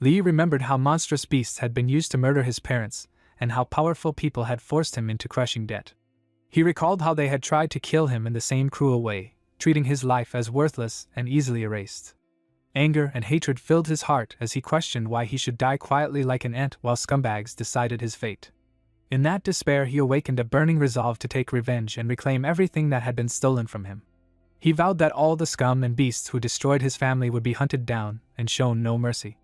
Li remembered how monstrous beasts had been used to murder his parents, and how powerful people had forced him into crushing debt. He recalled how they had tried to kill him in the same cruel way, treating his life as worthless and easily erased. Anger and hatred filled his heart as he questioned why he should die quietly like an ant while scumbags decided his fate. In that despair, he awakened a burning resolve to take revenge and reclaim everything that had been stolen from him. He vowed that all the scum and beasts who destroyed his family would be hunted down and shown no mercy.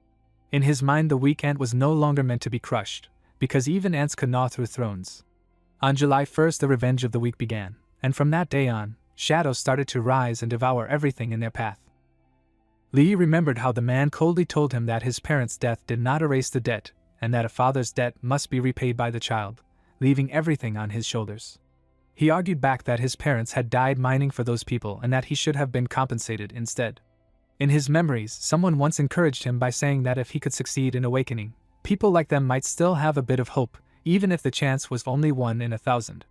In his mind, the weak ant was no longer meant to be crushed, because even ants could gnaw through thrones. On July 1st, the revenge of the weak began, and from that day on, shadows started to rise and devour everything in their path. Li remembered how the man coldly told him that his parents' death did not erase the debt, and that a father's debt must be repaid by the child, leaving everything on his shoulders. He argued back that his parents had died mining for those people and that he should have been compensated instead. In his memories, someone once encouraged him by saying that if he could succeed in awakening, people like them might still have a bit of hope, even if the chance was only 1 in 1,000.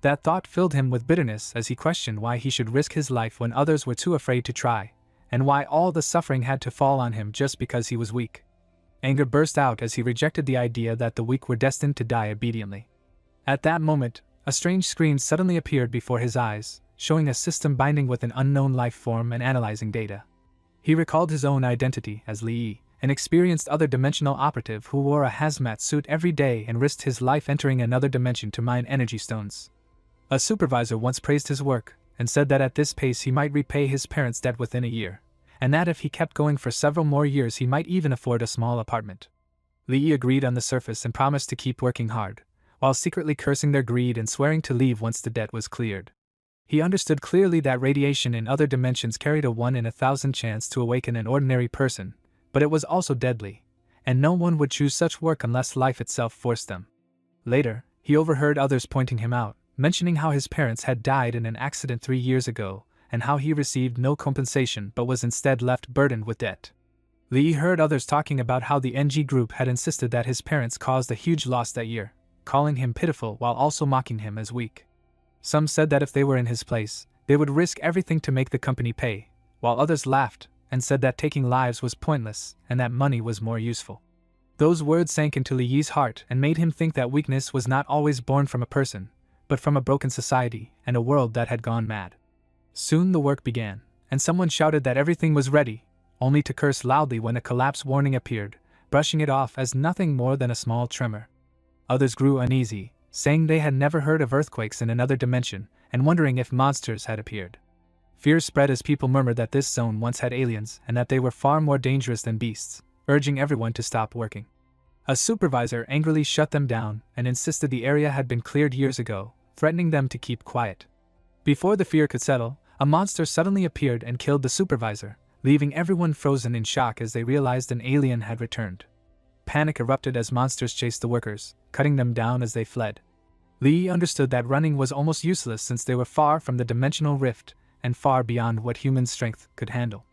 That thought filled him with bitterness as he questioned why he should risk his life when others were too afraid to try, and why all the suffering had to fall on him just because he was weak. Anger burst out as he rejected the idea that the weak were destined to die obediently. At that moment, a strange screen suddenly appeared before his eyes, showing a system binding with an unknown life form and analyzing data. He recalled his own identity as Li, an experienced other-dimensional operative who wore a hazmat suit every day and risked his life entering another dimension to mine energy stones. A supervisor once praised his work, and said that at this pace he might repay his parents' debt within a year, and that if he kept going for several more years he might even afford a small apartment. Li agreed on the surface and promised to keep working hard, while secretly cursing their greed and swearing to leave once the debt was cleared. He understood clearly that radiation in other dimensions carried a 1 in 1,000 chance to awaken an ordinary person, but it was also deadly, and no one would choose such work unless life itself forced them. Later, he overheard others pointing him out, mentioning how his parents had died in an accident 3 years ago, and how he received no compensation but was instead left burdened with debt. Li heard others talking about how the NG group had insisted that his parents caused a huge loss that year, calling him pitiful while also mocking him as weak. Some said that if they were in his place, they would risk everything to make the company pay, while others laughed and said that taking lives was pointless and that money was more useful. Those words sank into Li's heart and made him think that weakness was not always born from a person, but from a broken society and a world that had gone mad. Soon the work began, and someone shouted that everything was ready, only to curse loudly when a collapse warning appeared, brushing it off as nothing more than a small tremor. Others grew uneasy, saying they had never heard of earthquakes in another dimension, and wondering if monsters had appeared. Fear spread as people murmured that this zone once had aliens and that they were far more dangerous than beasts, urging everyone to stop working. A supervisor angrily shut them down and insisted the area had been cleared years ago, threatening them to keep quiet. Before the fear could settle, a monster suddenly appeared and killed the supervisor, leaving everyone frozen in shock as they realized an alien had returned. Panic erupted as monsters chased the workers, cutting them down as they fled. Li understood that running was almost useless since they were far from the dimensional rift and far beyond what human strength could handle.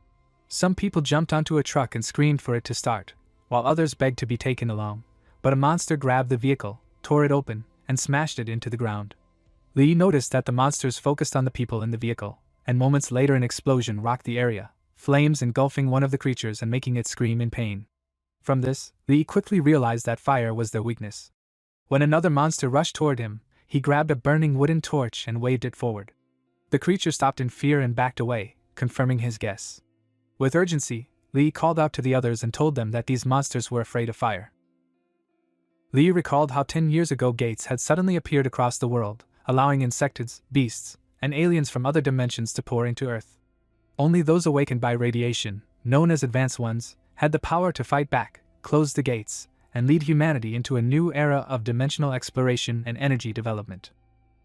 Some people jumped onto a truck and screamed for it to start, while others begged to be taken along, but a monster grabbed the vehicle, tore it open, and smashed it into the ground. Li noticed that the monsters focused on the people in the vehicle, and moments later an explosion rocked the area, flames engulfing one of the creatures and making it scream in pain. From this, Li quickly realized that fire was their weakness. When another monster rushed toward him, he grabbed a burning wooden torch and waved it forward. The creature stopped in fear and backed away, confirming his guess. With urgency, Li called out to the others and told them that these monsters were afraid of fire. Li recalled how 10 years ago gates had suddenly appeared across the world, allowing insectoids, beasts, and aliens from other dimensions to pour into Earth. Only those awakened by radiation, known as advanced ones, had the power to fight back, close the gates, and lead humanity into a new era of dimensional exploration and energy development.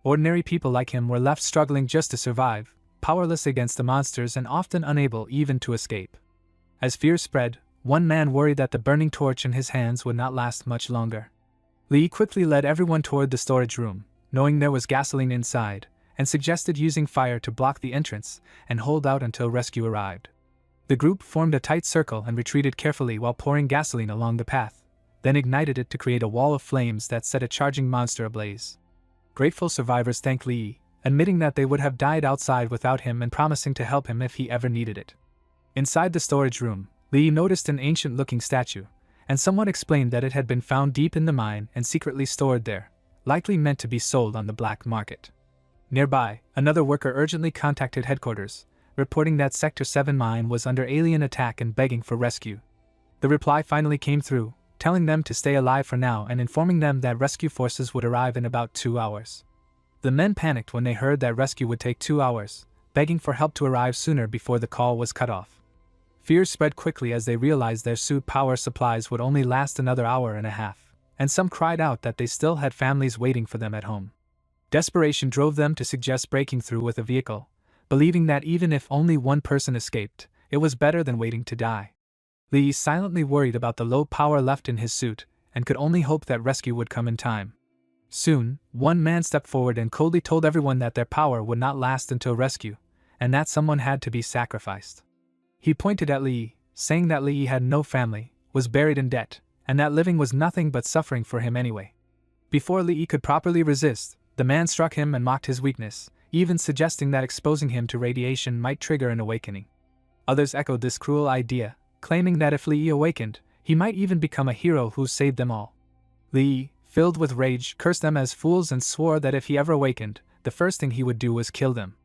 Ordinary people like him were left struggling just to survive, powerless against the monsters and often unable even to escape. As fear spread, one man worried that the burning torch in his hands would not last much longer. Li quickly led everyone toward the storage room, knowing there was gasoline inside, and suggested using fire to block the entrance and hold out until rescue arrived. The group formed a tight circle and retreated carefully while pouring gasoline along the path, then ignited it to create a wall of flames that set a charging monster ablaze. Grateful survivors thanked Li, admitting that they would have died outside without him and promising to help him if he ever needed it. Inside the storage room, Li noticed an ancient-looking statue, and someone explained that it had been found deep in the mine and secretly stored there, likely meant to be sold on the black market. Nearby, another worker urgently contacted headquarters, reporting that Sector 7 mine was under alien attack and begging for rescue. The reply finally came through, telling them to stay alive for now and informing them that rescue forces would arrive in about 2 hours. The men panicked when they heard that rescue would take 2 hours, begging for help to arrive sooner before the call was cut off. Fear spread quickly as they realized their suit power supplies would only last another hour and a half, and some cried out that they still had families waiting for them at home. Desperation drove them to suggest breaking through with a vehicle, believing that even if only one person escaped, it was better than waiting to die. Lee silently worried about the low power left in his suit, and could only hope that rescue would come in time. Soon, one man stepped forward and coldly told everyone that their power would not last until rescue, and that someone had to be sacrificed. He pointed at Lee, saying that Lee had no family, was buried in debt, and that living was nothing but suffering for him anyway. Before Lee could properly resist, the man struck him and mocked his weakness, even suggesting that exposing him to radiation might trigger an awakening. Others echoed this cruel idea, claiming that if Lee awakened, he might even become a hero who saved them all. Lee, filled with rage, cursed them as fools and swore that if he ever awakened, the first thing he would do was kill them.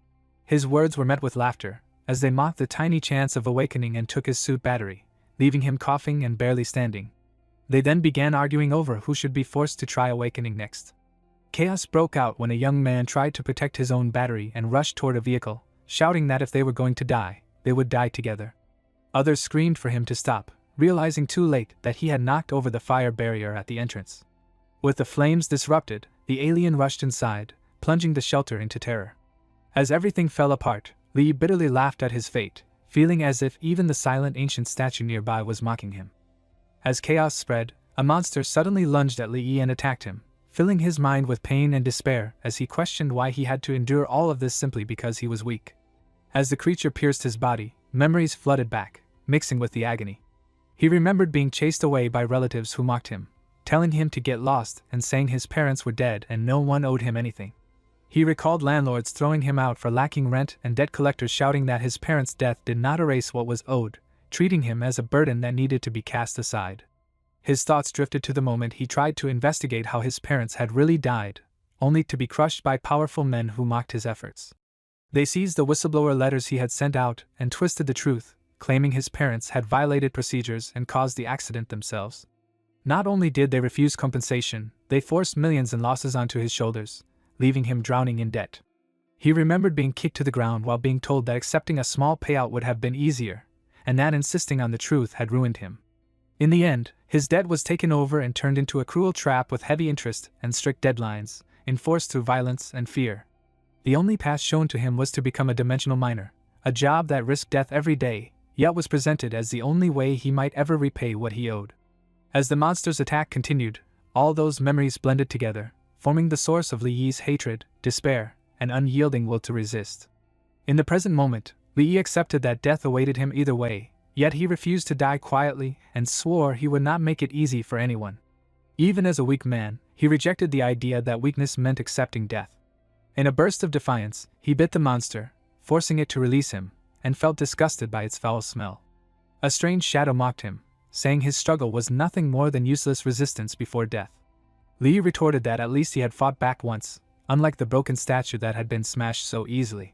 His words were met with laughter, as they mocked the tiny chance of awakening and took his suit battery, leaving him coughing and barely standing. They then began arguing over who should be forced to try awakening next. Chaos broke out when a young man tried to protect his own battery and rushed toward a vehicle, shouting that if they were going to die, they would die together. Others screamed for him to stop, realizing too late that he had knocked over the fire barrier at the entrance. With the flames disrupted, the alien rushed inside, plunging the shelter into terror. As everything fell apart, Lee bitterly laughed at his fate, feeling as if even the silent ancient statue nearby was mocking him. As chaos spread, a monster suddenly lunged at Lee and attacked him, filling his mind with pain and despair as he questioned why he had to endure all of this simply because he was weak. As the creature pierced his body, memories flooded back, mixing with the agony. He remembered being chased away by relatives who mocked him, telling him to get lost and saying his parents were dead and no one owed him anything. He recalled landlords throwing him out for lacking rent and debt collectors shouting that his parents' death did not erase what was owed, treating him as a burden that needed to be cast aside. His thoughts drifted to the moment he tried to investigate how his parents had really died, only to be crushed by powerful men who mocked his efforts. They seized the whistleblower letters he had sent out and twisted the truth, claiming his parents had violated procedures and caused the accident themselves. Not only did they refuse compensation, they forced millions in losses onto his shoulders, leaving him drowning in debt. He remembered being kicked to the ground while being told that accepting a small payout would have been easier, and that insisting on the truth had ruined him. In the end, his debt was taken over and turned into a cruel trap with heavy interest and strict deadlines, enforced through violence and fear. The only path shown to him was to become a dimensional miner, a job that risked death every day, yet was presented as the only way he might ever repay what he owed. As the monster's attack continued, all those memories blended together, forming the source of Li Yi's hatred, despair, and unyielding will to resist. In the present moment, Li Yi accepted that death awaited him either way, yet he refused to die quietly and swore he would not make it easy for anyone. Even as a weak man, he rejected the idea that weakness meant accepting death. In a burst of defiance, he bit the monster, forcing it to release him, and felt disgusted by its foul smell. A strange shadow mocked him, saying his struggle was nothing more than useless resistance before death. Li retorted that at least he had fought back once, unlike the broken statue that had been smashed so easily.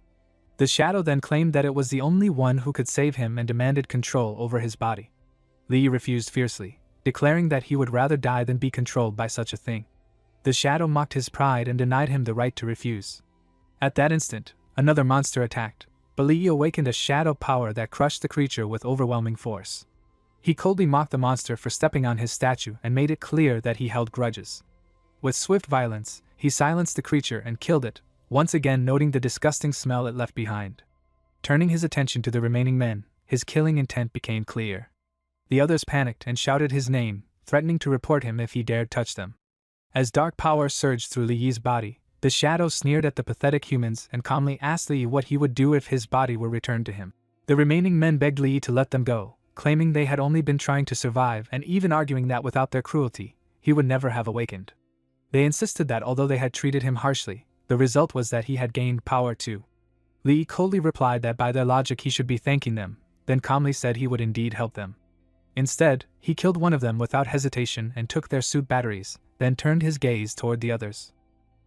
The shadow then claimed that it was the only one who could save him and demanded control over his body. Li refused fiercely, declaring that he would rather die than be controlled by such a thing. The shadow mocked his pride and denied him the right to refuse. At that instant, another monster attacked, but Li awakened a shadow power that crushed the creature with overwhelming force. He coldly mocked the monster for stepping on his statue and made it clear that he held grudges. With swift violence, he silenced the creature and killed it, once again noting the disgusting smell it left behind. Turning his attention to the remaining men, his killing intent became clear. The others panicked and shouted his name, threatening to report him if he dared touch them. As dark power surged through Li Yi's body, the shadow sneered at the pathetic humans and calmly asked Li what he would do if his body were returned to him. The remaining men begged Li to let them go, claiming they had only been trying to survive and even arguing that without their cruelty, he would never have awakened. They insisted that although they had treated him harshly, the result was that he had gained power too. Li coldly replied that by their logic he should be thanking them, then calmly said he would indeed help them. Instead, he killed one of them without hesitation and took their suit batteries, then turned his gaze toward the others.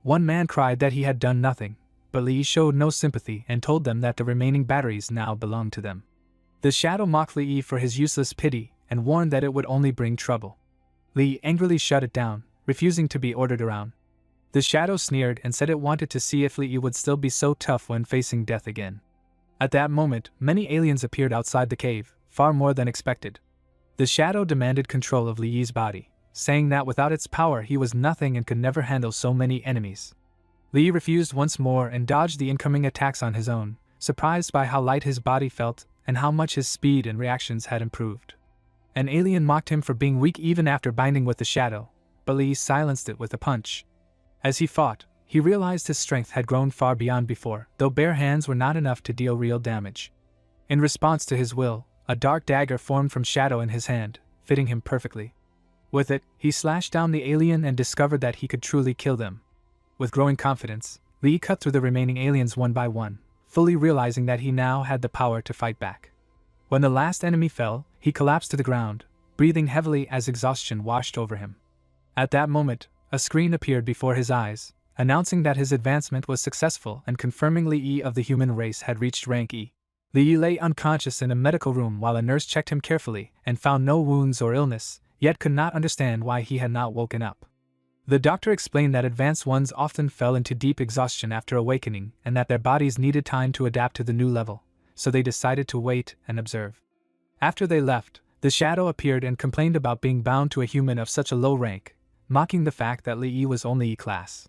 One man cried that he had done nothing, but Li showed no sympathy and told them that the remaining batteries now belonged to them. The shadow mocked Li for his useless pity and warned that it would only bring trouble. Li angrily shut it down, refusing to be ordered around. The shadow sneered and said it wanted to see if Li would still be so tough when facing death again. At that moment, many aliens appeared outside the cave, far more than expected. The shadow demanded control of Li's body, saying that without its power he was nothing and could never handle so many enemies. Li refused once more and dodged the incoming attacks on his own, surprised by how light his body felt and how much his speed and reactions had improved. An alien mocked him for being weak even after binding with the shadow, but Li silenced it with a punch. As he fought, he realized his strength had grown far beyond before, though bare hands were not enough to deal real damage. In response to his will, a dark dagger formed from shadow in his hand, fitting him perfectly. With it, he slashed down the alien and discovered that he could truly kill them. With growing confidence, Li cut through the remaining aliens one by one, fully realizing that he now had the power to fight back. When the last enemy fell, he collapsed to the ground, breathing heavily as exhaustion washed over him. At that moment, a screen appeared before his eyes, announcing that his advancement was successful and confirming Li of the human race had reached rank E. Li lay unconscious in a medical room while a nurse checked him carefully and found no wounds or illness, yet could not understand why he had not woken up. The doctor explained that advanced ones often fell into deep exhaustion after awakening and that their bodies needed time to adapt to the new level, so they decided to wait and observe. After they left, the shadow appeared and complained about being bound to a human of such a low rank, mocking the fact that Li was only E-class.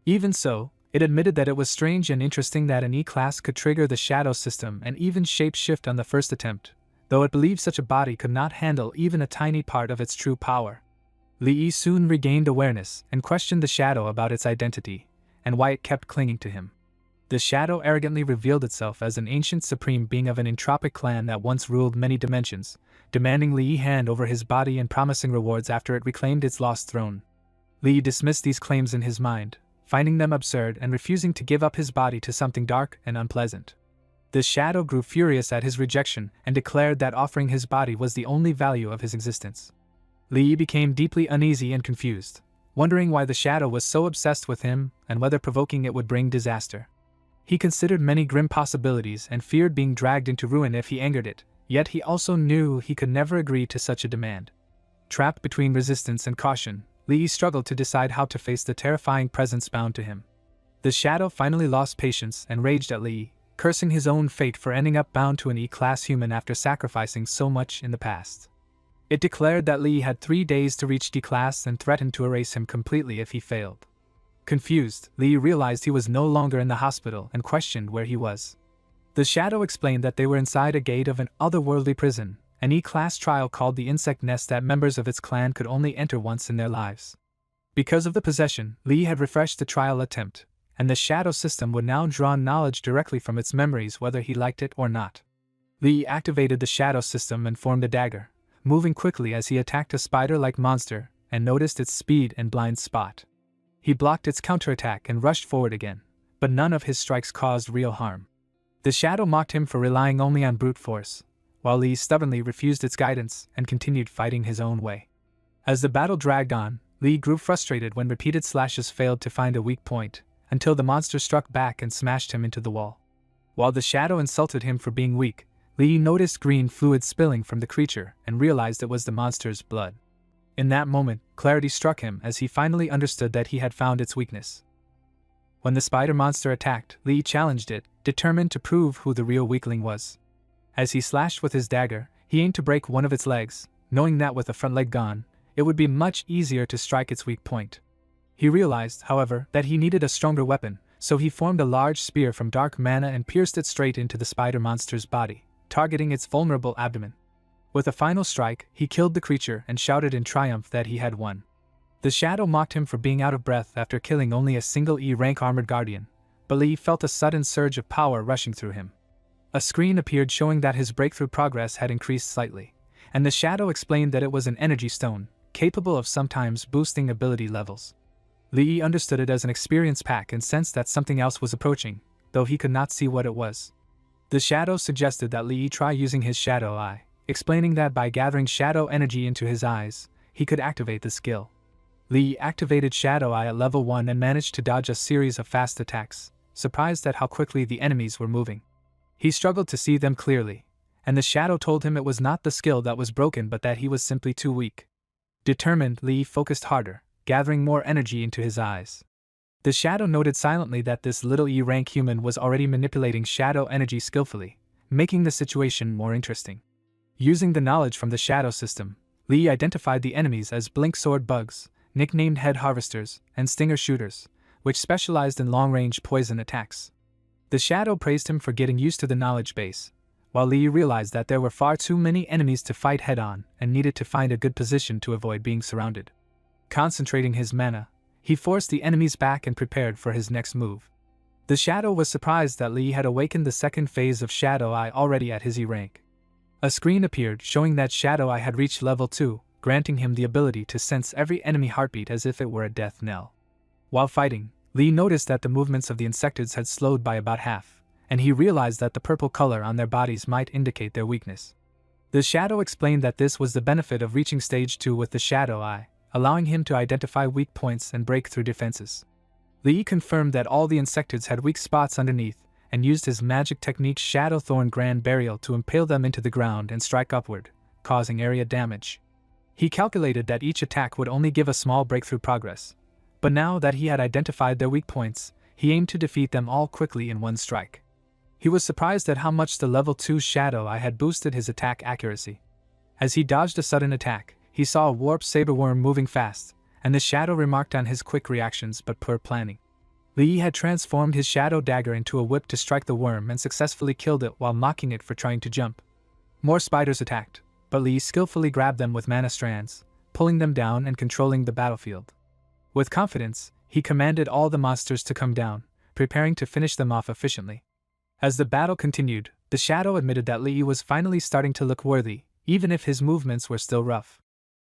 Even so, it admitted that it was strange and interesting that an E-class could trigger the shadow system and even shape-shift on the first attempt, though it believed such a body could not handle even a tiny part of its true power. Li soon regained awareness and questioned the shadow about its identity, and why it kept clinging to him. The shadow arrogantly revealed itself as an ancient supreme being of an entropic clan that once ruled many dimensions, demanding Li hand over his body and promising rewards after it reclaimed its lost throne. Li dismissed these claims in his mind, finding them absurd and refusing to give up his body to something dark and unpleasant. The shadow grew furious at his rejection and declared that offering his body was the only value of his existence. Li became deeply uneasy and confused, wondering why the shadow was so obsessed with him and whether provoking it would bring disaster. He considered many grim possibilities and feared being dragged into ruin if he angered it, yet he also knew he could never agree to such a demand. Trapped between resistance and caution, Li struggled to decide how to face the terrifying presence bound to him. The shadow finally lost patience and raged at Li, cursing his own fate for ending up bound to an E-class human after sacrificing so much in the past. It declared that Li had 3 days to reach D-class and threatened to erase him completely if he failed. Confused, Li realized he was no longer in the hospital and questioned where he was. The shadow explained that they were inside a gate of an otherworldly prison, an E-class trial called the Insect Nest that members of its clan could only enter once in their lives. Because of the possession, Li had refreshed the trial attempt, and the shadow system would now draw knowledge directly from its memories whether he liked it or not. Li activated the shadow system and formed a dagger, moving quickly as he attacked a spider-like monster and noticed its speed and blind spot. He blocked its counterattack and rushed forward again, but none of his strikes caused real harm. The shadow mocked him for relying only on brute force, while Li stubbornly refused its guidance and continued fighting his own way. As the battle dragged on, Li grew frustrated when repeated slashes failed to find a weak point, until the monster struck back and smashed him into the wall. While the shadow insulted him for being weak, Li noticed green fluid spilling from the creature and realized it was the monster's blood. In that moment, clarity struck him as he finally understood that he had found its weakness. When the spider monster attacked, Li challenged it, determined to prove who the real weakling was. As he slashed with his dagger, he aimed to break one of its legs, knowing that with a front leg gone, it would be much easier to strike its weak point. He realized, however, that he needed a stronger weapon, so he formed a large spear from dark mana and pierced it straight into the spider monster's body, targeting its vulnerable abdomen. With a final strike, he killed the creature and shouted in triumph that he had won. The shadow mocked him for being out of breath after killing only a single E-rank armored guardian, but Li felt a sudden surge of power rushing through him. A screen appeared showing that his breakthrough progress had increased slightly, and the shadow explained that it was an energy stone, capable of sometimes boosting ability levels. Li understood it as an experience pack and sensed that something else was approaching, though he could not see what it was. The shadow suggested that Li try using his shadow eye, explaining that by gathering shadow energy into his eyes, he could activate the skill. Li activated Shadow Eye at level 1 and managed to dodge a series of fast attacks, surprised at how quickly the enemies were moving. He struggled to see them clearly, and the shadow told him it was not the skill that was broken but that he was simply too weak. Determined, Li focused harder, gathering more energy into his eyes. The shadow noted silently that this little E-rank human was already manipulating shadow energy skillfully, making the situation more interesting. Using the knowledge from the shadow system, Li identified the enemies as blink sword bugs, nicknamed head harvesters, and stinger shooters, which specialized in long-range poison attacks. The shadow praised him for getting used to the knowledge base, while Li realized that there were far too many enemies to fight head-on and needed to find a good position to avoid being surrounded. Concentrating his mana, he forced the enemies back and prepared for his next move. The shadow was surprised that Li had awakened the second phase of Shadow Eye already at his E rank. A screen appeared showing that Shadow Eye had reached level 2, granting him the ability to sense every enemy heartbeat as if it were a death knell. While fighting, Li noticed that the movements of the insectoids had slowed by about half, and he realized that the purple color on their bodies might indicate their weakness. The shadow explained that this was the benefit of reaching stage 2 with the Shadow Eye, allowing him to identify weak points and break through defenses. Li confirmed that all the insectoids had weak spots underneath, and used his magic technique Shadow Thorn Grand Burial to impale them into the ground and strike upward, causing area damage. He calculated that each attack would only give a small breakthrough progress, but now that he had identified their weak points, he aimed to defeat them all quickly in one strike. He was surprised at how much the level 2 Shadow Eye had boosted his attack accuracy. As he dodged a sudden attack, he saw a warp saberworm moving fast, and the shadow remarked on his quick reactions but poor planning. Li had transformed his shadow dagger into a whip to strike the worm and successfully killed it while mocking it for trying to jump. More spiders attacked, but Li skillfully grabbed them with mana strands, pulling them down and controlling the battlefield. With confidence, he commanded all the monsters to come down, preparing to finish them off efficiently. As the battle continued, the shadow admitted that Li was finally starting to look worthy, even if his movements were still rough.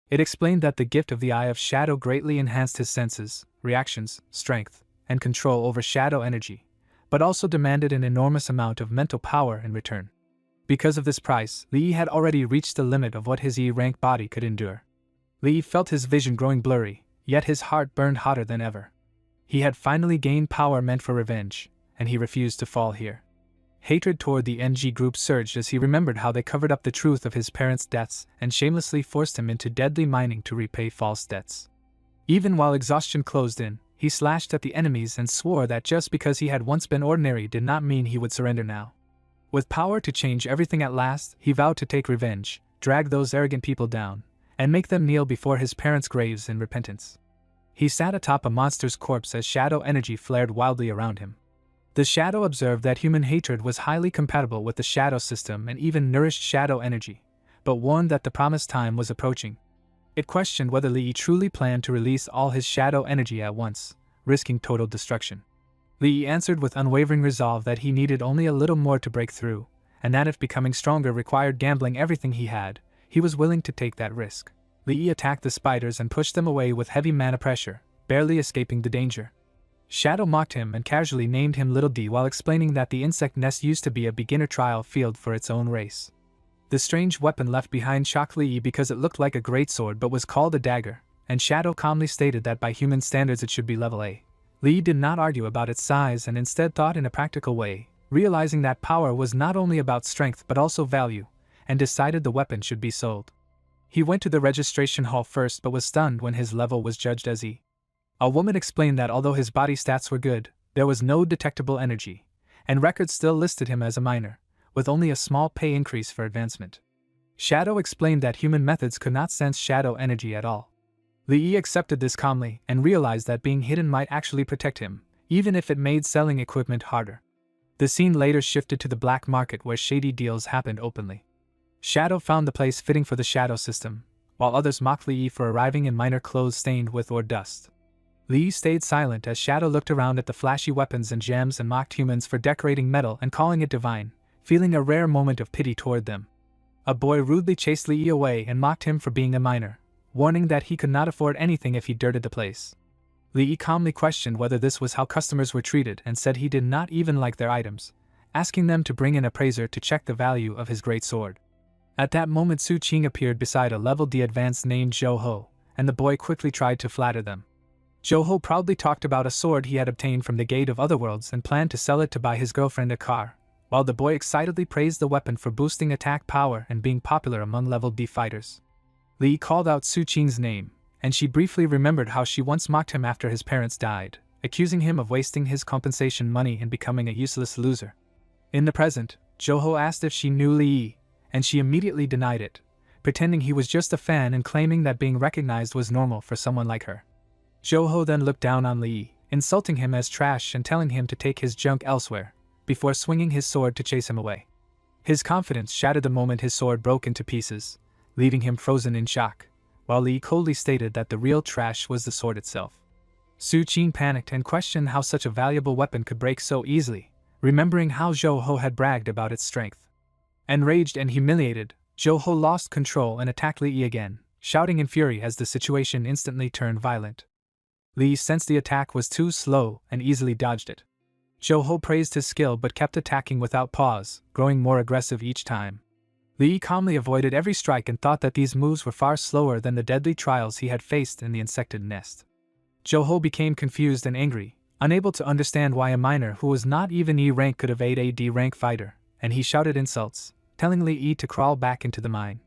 It explained that the gift of the Eye of Shadow greatly enhanced his senses, reactions, strength, and control over shadow energy, but also demanded an enormous amount of mental power in return. Because of this price, Li had already reached the limit of what his E-rank body could endure. Li felt his vision growing blurry, yet his heart burned hotter than ever. He had finally gained power meant for revenge, and he refused to fall here. Hatred toward the NG group surged as he remembered how they covered up the truth of his parents' deaths and shamelessly forced him into deadly mining to repay false debts. Even while exhaustion closed in, he slashed at the enemies and swore that just because he had once been ordinary did not mean he would surrender now. With power to change everything at last, he vowed to take revenge, drag those arrogant people down, and make them kneel before his parents' graves in repentance. He sat atop a monster's corpse as shadow energy flared wildly around him. The shadow observed that human hatred was highly compatible with the shadow system and even nourished shadow energy, but warned that the promised time was approaching. It questioned whether Li truly planned to release all his shadow energy at once, risking total destruction. Li answered with unwavering resolve that he needed only a little more to break through, and that if becoming stronger required gambling everything he had, he was willing to take that risk. Li attacked the spiders and pushed them away with heavy mana pressure, barely escaping the danger. Shadow mocked him and casually named him Little D while explaining that the insect nest used to be a beginner trial field for its own race. The strange weapon left behind shocked Li because it looked like a greatsword but was called a dagger, and Shadow calmly stated that by human standards it should be level A. Li did not argue about its size and instead thought in a practical way, realizing that power was not only about strength but also value, and decided the weapon should be sold. He went to the registration hall first but was stunned when his level was judged as E. A woman explained that although his body stats were good, there was no detectable energy, and records still listed him as a minor, with only a small pay increase for advancement. Shadow explained that human methods could not sense shadow energy at all. Li accepted this calmly and realized that being hidden might actually protect him, even if it made selling equipment harder. The scene later shifted to the black market where shady deals happened openly. Shadow found the place fitting for the shadow system, while others mocked Li for arriving in minor clothes stained with ore dust. Li stayed silent as Shadow looked around at the flashy weapons and gems and mocked humans for decorating metal and calling it divine, feeling a rare moment of pity toward them. A boy rudely chased Li away and mocked him for being a minor, warning that he could not afford anything if he dirted the place. Li calmly questioned whether this was how customers were treated and said he did not even like their items, asking them to bring an appraiser to check the value of his great sword. At that moment Su Qing appeared beside a level D advanced named Zhou Ho, and the boy quickly tried to flatter them. Zhou Ho proudly talked about a sword he had obtained from the Gate of Otherworlds and planned to sell it to buy his girlfriend a car, while the boy excitedly praised the weapon for boosting attack power and being popular among level D fighters. Li called out Su Qing's name, and she briefly remembered how she once mocked him after his parents died, accusing him of wasting his compensation money and becoming a useless loser. In the present, Zhou Ho asked if she knew Li, and she immediately denied it, pretending he was just a fan and claiming that being recognized was normal for someone like her. Zhou Ho then looked down on Li, insulting him as trash and telling him to take his junk elsewhere, before swinging his sword to chase him away. His confidence shattered the moment his sword broke into pieces, leaving him frozen in shock, while Li coldly stated that the real trash was the sword itself. Su Qing panicked and questioned how such a valuable weapon could break so easily, remembering how Zhou Ho had bragged about its strength. Enraged and humiliated, Zhou Ho lost control and attacked Li again, shouting in fury as the situation instantly turned violent. Li sensed the attack was too slow and easily dodged it. Zhou Ho praised his skill but kept attacking without pause, growing more aggressive each time. Li calmly avoided every strike and thought that these moves were far slower than the deadly trials he had faced in the insected nest. Zhou Ho became confused and angry, unable to understand why a minor who was not even E rank could evade a D rank fighter, and he shouted insults, telling Li to crawl back into the mine.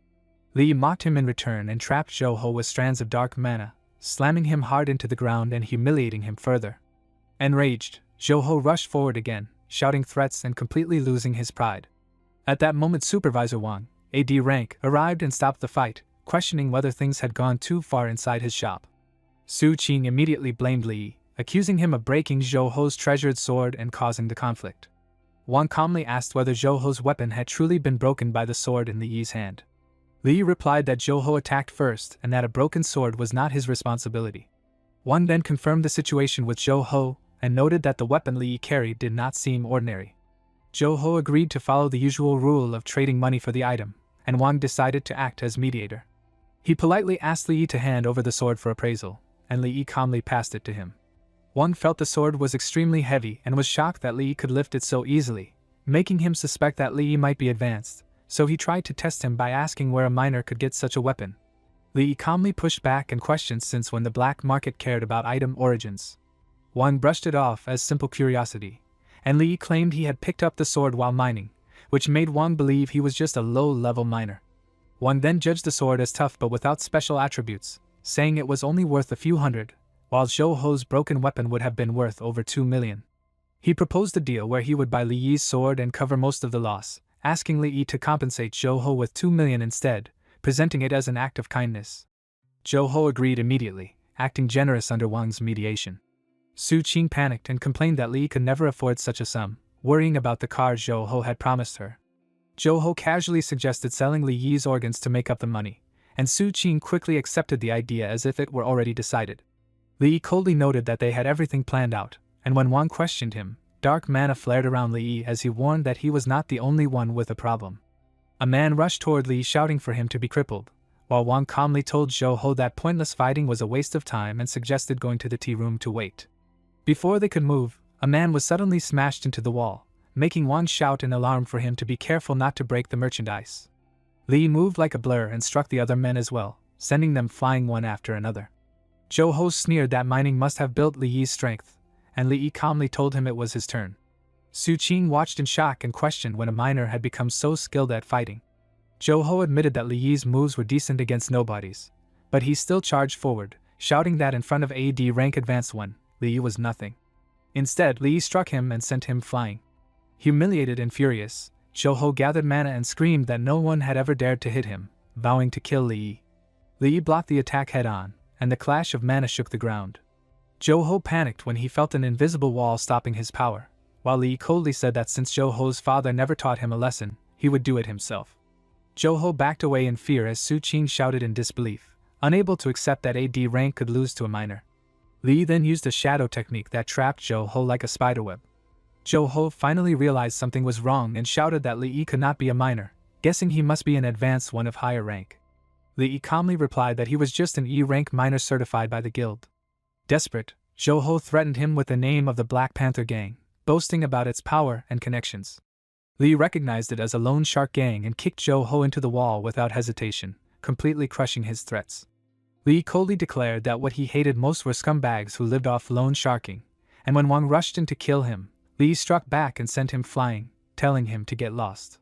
Li mocked him in return and trapped Zhou Ho with strands of dark mana, slamming him hard into the ground and humiliating him further. Enraged, Zhou Ho rushed forward again, shouting threats and completely losing his pride. At that moment Supervisor Wang, a D rank, arrived and stopped the fight, questioning whether things had gone too far inside his shop. Su Qing immediately blamed Li, accusing him of breaking Zhou Ho's treasured sword and causing the conflict. Wang calmly asked whether Zhou Ho's weapon had truly been broken by the sword in Li's hand. Li replied that Zhou Ho attacked first and that a broken sword was not his responsibility. Wang then confirmed the situation with Zhou Ho and noted that the weapon Li carried did not seem ordinary. Zhou Ho agreed to follow the usual rule of trading money for the item, and Wang decided to act as mediator. He politely asked Li to hand over the sword for appraisal, and Li calmly passed it to him. Wang felt the sword was extremely heavy and was shocked that Li could lift it so easily, making him suspect that Li might be advanced, so he tried to test him by asking where a minor could get such a weapon. Li calmly pushed back and questioned since when the black market cared about item origins. Wang brushed it off as simple curiosity, and Li claimed he had picked up the sword while mining, which made Wang believe he was just a low-level miner. Wang then judged the sword as tough but without special attributes, saying it was only worth a few hundred, while Zhou Ho's broken weapon would have been worth over 2 million. He proposed a deal where he would buy Li's sword and cover most of the loss, asking Li to compensate Zhou Ho with 2 million instead, presenting it as an act of kindness. Zhou Ho agreed immediately, acting generous under Wang's mediation. Su Qing panicked and complained that Li could never afford such a sum, worrying about the car Zhou Ho had promised her. Zhou Ho casually suggested selling Li's organs to make up the money, and Su Qing quickly accepted the idea as if it were already decided. Li coldly noted that they had everything planned out, and when Wang questioned him, dark mana flared around Li as he warned that he was not the only one with a problem. A man rushed toward Li shouting for him to be crippled, while Wang calmly told Zhou Ho that pointless fighting was a waste of time and suggested going to the tea room to wait. Before they could move, a man was suddenly smashed into the wall, making Wang shout in alarm for him to be careful not to break the merchandise. Li moved like a blur and struck the other men as well, sending them flying one after another. Zhou Ho sneered that mining must have built Li's strength, and Li calmly told him it was his turn. Su Qing watched in shock and questioned when a miner had become so skilled at fighting. Zhou Ho admitted that Li's moves were decent against nobodies, but he still charged forward, shouting that in front of a D rank advanced one, Li was nothing. Instead, Li struck him and sent him flying. Humiliated and furious, Zhou Ho gathered mana and screamed that no one had ever dared to hit him, vowing to kill Li. Li blocked the attack head-on, and the clash of mana shook the ground. Zhou Ho panicked when he felt an invisible wall stopping his power, while Li coldly said that since Zhou Ho's father never taught him a lesson, he would do it himself. Zhou Ho backed away in fear as Su Qing shouted in disbelief, unable to accept that a D rank could lose to a minor. Li then used a shadow technique that trapped Zhou Ho like a spiderweb. Zhou Ho finally realized something was wrong and shouted that Li could not be a minor, guessing he must be an advanced one of higher rank. Li calmly replied that he was just an E rank minor certified by the guild. Desperate, Zhou Ho threatened him with the name of the Black Panther Gang, boasting about its power and connections. Li recognized it as a loan shark gang and kicked Zhou Ho into the wall without hesitation, completely crushing his threats. Li coldly declared that what he hated most were scumbags who lived off loan sharking, and when Wang rushed in to kill him, Li struck back and sent him flying, telling him to get lost.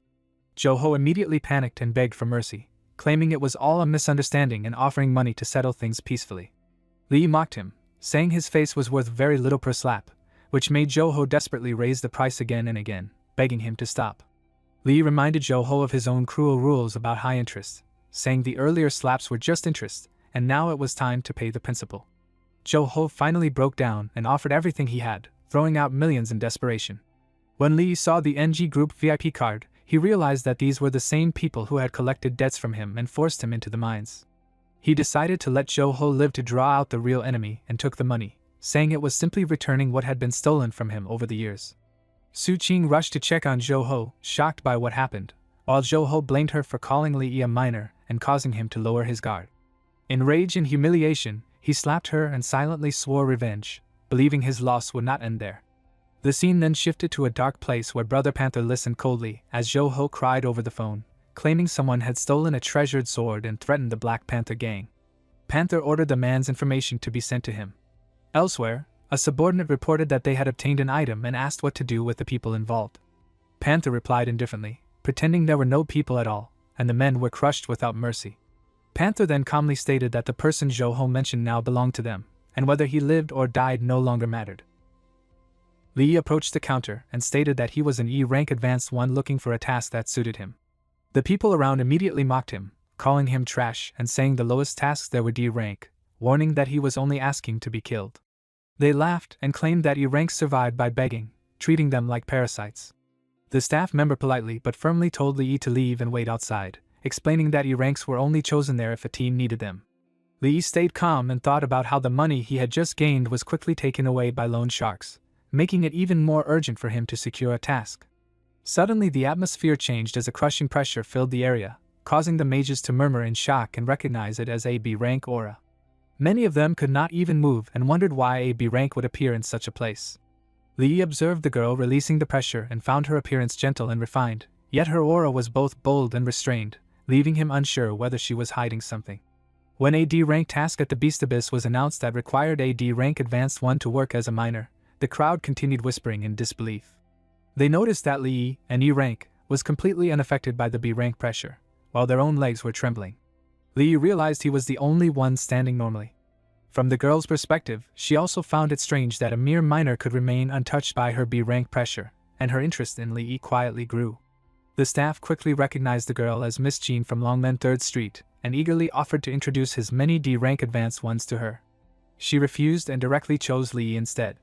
Zhou Ho immediately panicked and begged for mercy, claiming it was all a misunderstanding and offering money to settle things peacefully. Li mocked him, saying his face was worth very little per slap, which made Zhou Ho desperately raise the price again and again, begging him to stop. Li reminded Zhou Ho of his own cruel rules about high interest, saying the earlier slaps were just interest, and now it was time to pay the principal. Zhou Ho finally broke down and offered everything he had, throwing out millions in desperation. When Li saw the NG Group VIP card, he realized that these were the same people who had collected debts from him and forced him into the mines. He decided to let Zhou Ho live to draw out the real enemy and took the money, saying it was simply returning what had been stolen from him over the years. Su Qing rushed to check on Zhou Ho, shocked by what happened, while Zhou Ho blamed her for calling Li a minor and causing him to lower his guard. In rage and humiliation, he slapped her and silently swore revenge, believing his loss would not end there. The scene then shifted to a dark place where Brother Panther listened coldly as Zhou Ho cried over the phone, claiming someone had stolen a treasured sword and threatened the Black Panther gang. Panther ordered the man's information to be sent to him. Elsewhere, a subordinate reported that they had obtained an item and asked what to do with the people involved. Panther replied indifferently, pretending there were no people at all, and the men were crushed without mercy. Panther then calmly stated that the person Zhou Ho mentioned now belonged to them, and whether he lived or died no longer mattered. Li approached the counter and stated that he was an E-rank advanced one looking for a task that suited him. The people around immediately mocked him, calling him trash and saying the lowest tasks there were D-rank, warning that he was only asking to be killed. They laughed and claimed that E-ranks survived by begging, treating them like parasites. The staff member politely but firmly told Li to leave and wait outside, explaining that E-ranks were only chosen there if a team needed them. Li stayed calm and thought about how the money he had just gained was quickly taken away by loan sharks, making it even more urgent for him to secure a task. Suddenly the atmosphere changed as a crushing pressure filled the area, causing the mages to murmur in shock and recognize it as a B-rank aura. Many of them could not even move and wondered why a B-rank would appear in such a place. Li observed the girl releasing the pressure and found her appearance gentle and refined, yet her aura was both bold and restrained, leaving him unsure whether she was hiding something. When a D-rank task at the Beast Abyss was announced that required a D-rank advanced one to work as a miner, the crowd continued whispering in disbelief. They noticed that Li, an E-rank, was completely unaffected by the B-rank pressure, while their own legs were trembling. Li realized he was the only one standing normally. From the girl's perspective, she also found it strange that a mere miner could remain untouched by her B-rank pressure, and her interest in Li quietly grew. The staff quickly recognized the girl as Miss Jean from Longmen 3rd Street, and eagerly offered to introduce his many D-rank advanced ones to her. She refused and directly chose Li instead.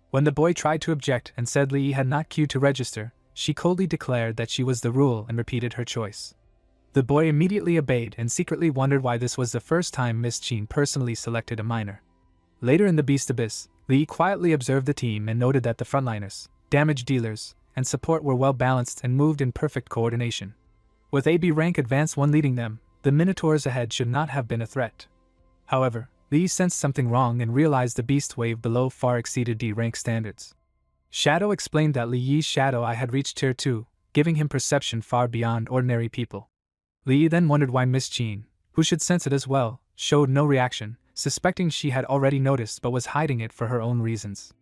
When the boy tried to object and said Li had not queued to register, she coldly declared that she was the rule and repeated her choice. The boy immediately obeyed and secretly wondered why this was the first time Miss Jean personally selected a miner. Later in the Beast Abyss, Li quietly observed the team and noted that the frontliners, damage dealers, and support were well balanced and moved in perfect coordination. With a B-rank advanced one leading them, the Minotaurs ahead should not have been a threat. However, Li sensed something wrong and realized the beast wave below far exceeded D-rank standards. Shadow explained that Li Yi's shadow eye had reached tier 2, giving him perception far beyond ordinary people. Li then wondered why Miss Jean, who should sense it as well, showed no reaction, suspecting she had already noticed but was hiding it for her own reasons.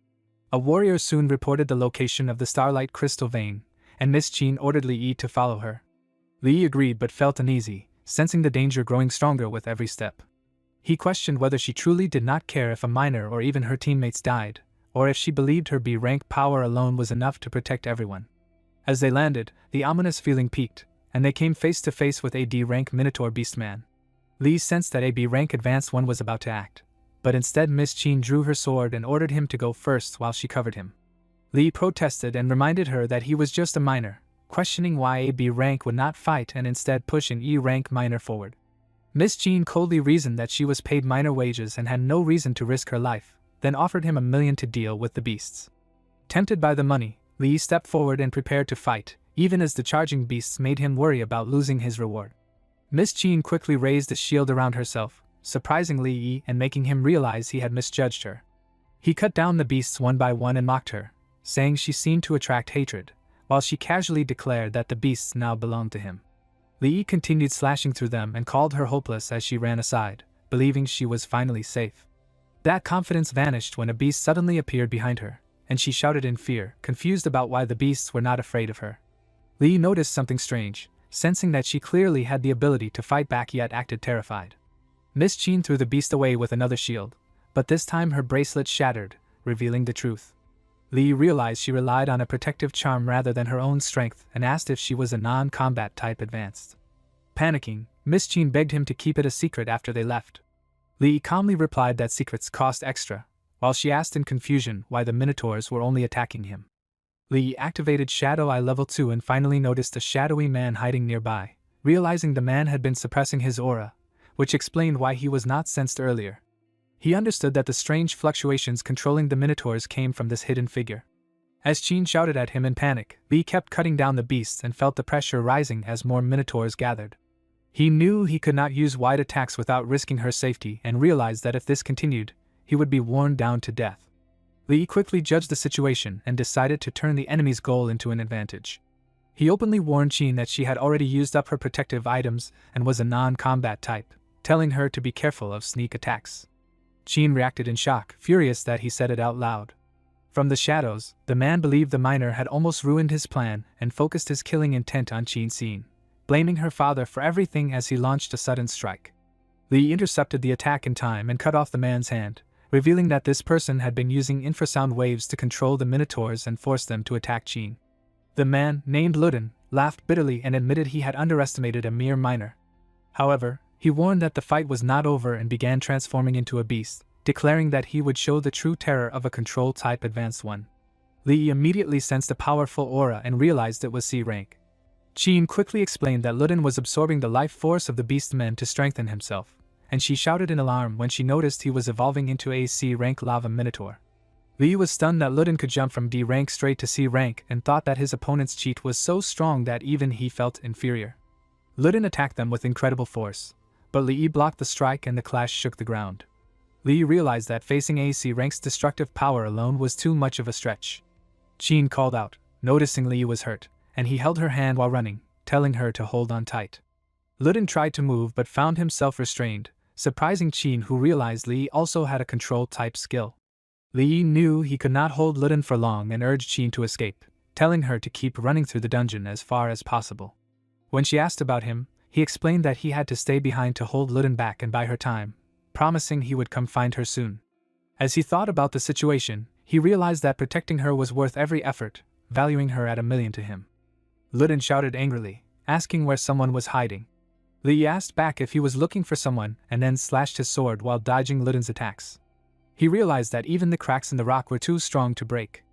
A warrior soon reported the location of the Starlight Crystal Vein, and Miss Jean ordered Li Yi to follow her. Li agreed but felt uneasy, sensing the danger growing stronger with every step. He questioned whether she truly did not care if a miner or even her teammates died, or if she believed her B-rank power alone was enough to protect everyone. As they landed, the ominous feeling peaked, and they came face to face with a D-rank Minotaur Beastman. Li sensed that a B-rank advanced one was about to act, but instead Miss Jean drew her sword and ordered him to go first while she covered him. Li protested and reminded her that he was just a miner, questioning why a B-rank would not fight and instead push an E-rank miner forward. Miss Jean coldly reasoned that she was paid minor wages and had no reason to risk her life, then offered him $1 million to deal with the beasts. Tempted by the money, Li stepped forward and prepared to fight, even as the charging beasts made him worry about losing his reward. Miss Jean quickly raised a shield around herself, surprising Li Yi and making him realize he had misjudged her. He cut down the beasts one by one and mocked her, saying she seemed to attract hatred, while she casually declared that the beasts now belonged to him. Li continued slashing through them and called her hopeless as she ran aside, believing she was finally safe. That confidence vanished when a beast suddenly appeared behind her, and she shouted in fear, confused about why the beasts were not afraid of her. Li noticed something strange, sensing that she clearly had the ability to fight back yet acted terrified. Miss Qin threw the beast away with another shield, but this time her bracelet shattered, revealing the truth. Li realized she relied on a protective charm rather than her own strength and asked if she was a non-combat type advanced. Panicking, Miss Qin begged him to keep it a secret after they left. Li calmly replied that secrets cost extra, while she asked in confusion why the Minotaurs were only attacking him. Li activated Shadow Eye Level 2 and finally noticed a shadowy man hiding nearby, realizing the man had been suppressing his aura, which explained why he was not sensed earlier. He understood that the strange fluctuations controlling the Minotaurs came from this hidden figure. As Qin shouted at him in panic, Li kept cutting down the beasts and felt the pressure rising as more Minotaurs gathered. He knew he could not use wide attacks without risking her safety and realized that if this continued, he would be worn down to death. Li quickly judged the situation and decided to turn the enemy's goal into an advantage. He openly warned Qin that she had already used up her protective items and was a non-combat type, telling her to be careful of sneak attacks. Qin reacted in shock, furious that he said it out loud. From the shadows, the man believed the miner had almost ruined his plan and focused his killing intent on Qin Xin, blaming her father for everything as he launched a sudden strike. Li intercepted the attack in time and cut off the man's hand, revealing that this person had been using infrasound waves to control the Minotaurs and force them to attack Qin. The man, named Luden, laughed bitterly and admitted he had underestimated a mere miner. However, he warned that the fight was not over and began transforming into a beast, declaring that he would show the true terror of a control-type advanced one. Li immediately sensed a powerful aura and realized it was C rank. Qin quickly explained that Luden was absorbing the life force of the beast men to strengthen himself, and she shouted in alarm when she noticed he was evolving into a C rank lava minotaur. Li was stunned that Luden could jump from D rank straight to C rank and thought that his opponent's cheat was so strong that even he felt inferior. Luden attacked them with incredible force, but Li blocked the strike and the clash shook the ground. Li realized that facing AC rank's destructive power alone was too much of a stretch. Qin called out, noticing Li was hurt, and he held her hand while running, telling her to hold on tight. Luden tried to move but found himself restrained, surprising Qin, who realized Li also had a control-type skill. Li knew he could not hold Luden for long and urged Qin to escape, telling her to keep running through the dungeon as far as possible. When she asked about him, he explained that he had to stay behind to hold Luden back and buy her time, promising he would come find her soon. As he thought about the situation, he realized that protecting her was worth every effort, valuing her at 1,000,000 to him. Luden shouted angrily, asking where someone was hiding. Li asked back if he was looking for someone and then slashed his sword while dodging Luden's attacks. He realized that even the cracks in the rock were too strong to break.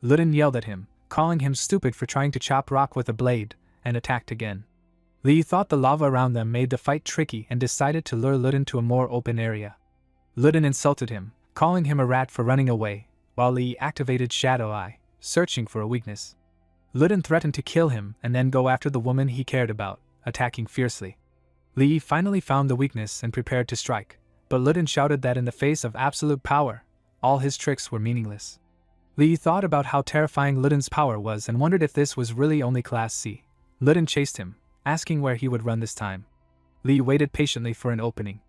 Luden yelled at him, calling him stupid for trying to chop rock with a blade, and attacked again. Li thought the lava around them made the fight tricky and decided to lure Luden to a more open area. Luden insulted him, calling him a rat for running away, while Li activated Shadow Eye, searching for a weakness. Luden threatened to kill him and then go after the woman he cared about, attacking fiercely. Li finally found the weakness and prepared to strike, but Luden shouted that in the face of absolute power, all his tricks were meaningless. Li thought about how terrifying Luden's power was and wondered if this was really only Class C. Luden chased him, asking where he would run this time. Li waited patiently for an opening.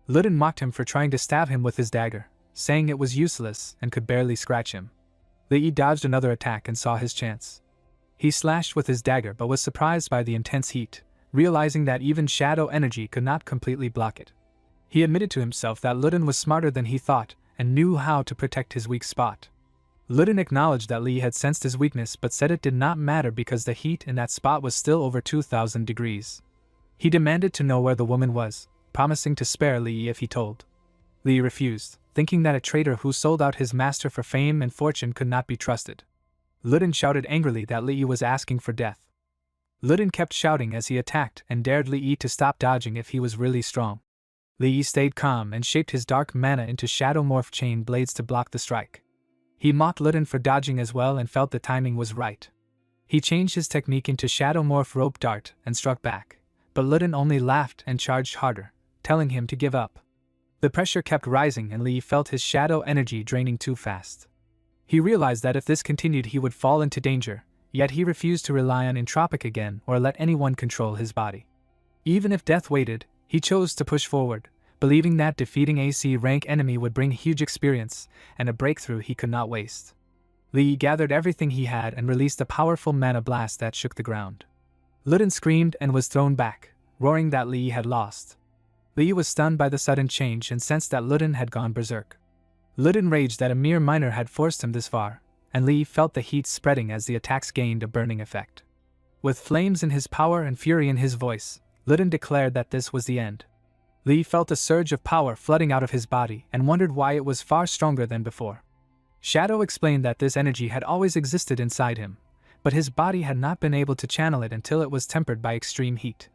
Luden mocked him for trying to stab him with his dagger, saying it was useless and could barely scratch him. Li dodged another attack and saw his chance. He slashed with his dagger but was surprised by the intense heat, realizing that even shadow energy could not completely block it. He admitted to himself that Luden was smarter than he thought and knew how to protect his weak spot. Luden acknowledged that Li had sensed his weakness but said it did not matter because the heat in that spot was still over 2,000 degrees. He demanded to know where the woman was, promising to spare Li if he told. Li refused, thinking that a traitor who sold out his master for fame and fortune could not be trusted. Luden shouted angrily that Li was asking for death. Luden kept shouting as he attacked and dared Li to stop dodging if he was really strong. Li stayed calm and shaped his dark mana into shadow morph chain blades to block the strike. He mocked Luden for dodging as well and felt the timing was right. He changed his technique into shadow morph rope dart and struck back, but Luden only laughed and charged harder, telling him to give up. The pressure kept rising and Li felt his shadow energy draining too fast. He realized that if this continued he would fall into danger, yet he refused to rely on entropic again or let anyone control his body. Even if death waited, he chose to push forward, believing that defeating AC rank enemy would bring huge experience and a breakthrough he could not waste. Lee gathered everything he had and released a powerful mana blast that shook the ground. Luden screamed and was thrown back, roaring that Lee had lost. Lee was stunned by the sudden change and sensed that Luden had gone berserk. Luden raged that a mere minor had forced him this far, and Lee felt the heat spreading as the attacks gained a burning effect. With flames in his power and fury in his voice, Luden declared that this was the end. Lee felt a surge of power flooding out of his body and wondered why it was far stronger than before. Shadow explained that this energy had always existed inside him, but his body had not been able to channel it until it was tempered by extreme heat.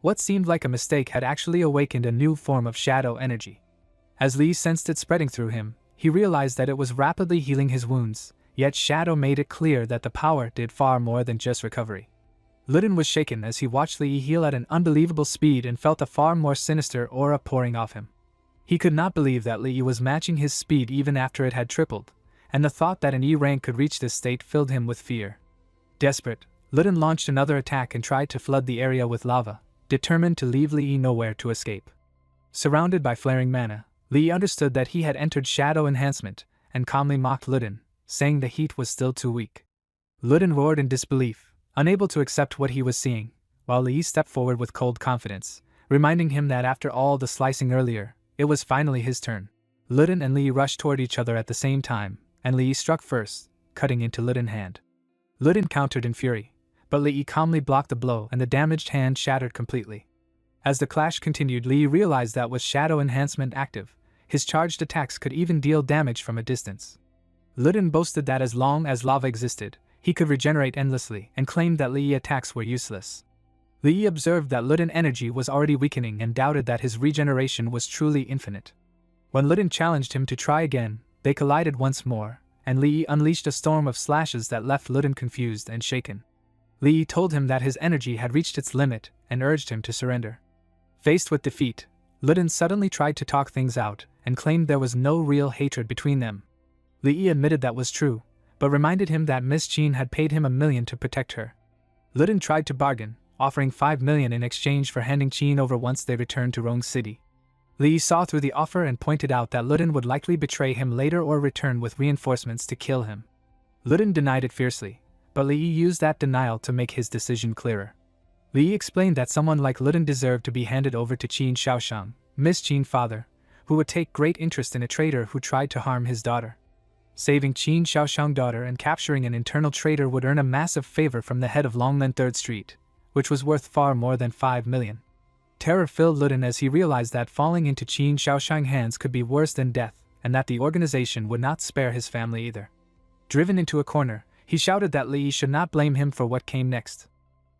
What seemed like a mistake had actually awakened a new form of shadow energy. As Lee sensed it spreading through him, he realized that it was rapidly healing his wounds, yet Shadow made it clear that the power did far more than just recovery. Luden was shaken as he watched Lee heal at an unbelievable speed and felt a far more sinister aura pouring off him. He could not believe that Lee was matching his speed even after it had tripled, and the thought that an E rank could reach this state filled him with fear. Desperate, Luden launched another attack and tried to flood the area with lava, determined to leave Lee nowhere to escape. Surrounded by flaring mana, Lee understood that he had entered Shadow Enhancement, and calmly mocked Luden, saying the heat was still too weak. Luden roared in disbelief, unable to accept what he was seeing, while Lee stepped forward with cold confidence, reminding him that after all the slicing earlier, it was finally his turn. Luden and Lee rushed toward each other at the same time, and Lee struck first, cutting into Luden's hand. Luden countered in fury, but Lee calmly blocked the blow and the damaged hand shattered completely. As the clash continued, Lee realized that with Shadow Enhancement active, his charged attacks could even deal damage from a distance. Luden boasted that as long as lava existed, he could regenerate endlessly and claimed that Lee attacks were useless. Lee observed that Luden's energy was already weakening and doubted that his regeneration was truly infinite. When Luden challenged him to try again, they collided once more, and Lee unleashed a storm of slashes that left Luden confused and shaken. Lee told him that his energy had reached its limit and urged him to surrender. Faced with defeat, Luden suddenly tried to talk things out and claimed there was no real hatred between them. Lee admitted that was true, but reminded him that Miss Jean had paid him $1 million to protect her. Luden tried to bargain, offering $5 million in exchange for handing Jean over once they returned to Rong City. Lee saw through the offer and pointed out that Luden would likely betray him later or return with reinforcements to kill him. Luden denied it fiercely, but Lee used that denial to make his decision clearer. Lee explained that someone like Luden deserved to be handed over to Qin Shaoshang, Miss Jean's father, who would take great interest in a traitor who tried to harm his daughter. Saving Qin Shaoshang's daughter and capturing an internal traitor would earn a massive favor from the head of Longmen 3rd Street, which was worth far more than $5 million. Terror filled Luden as he realized that falling into Qin Shaoshang's hands could be worse than death, and that the organization would not spare his family either. Driven into a corner, he shouted that Lee should not blame him for what came next.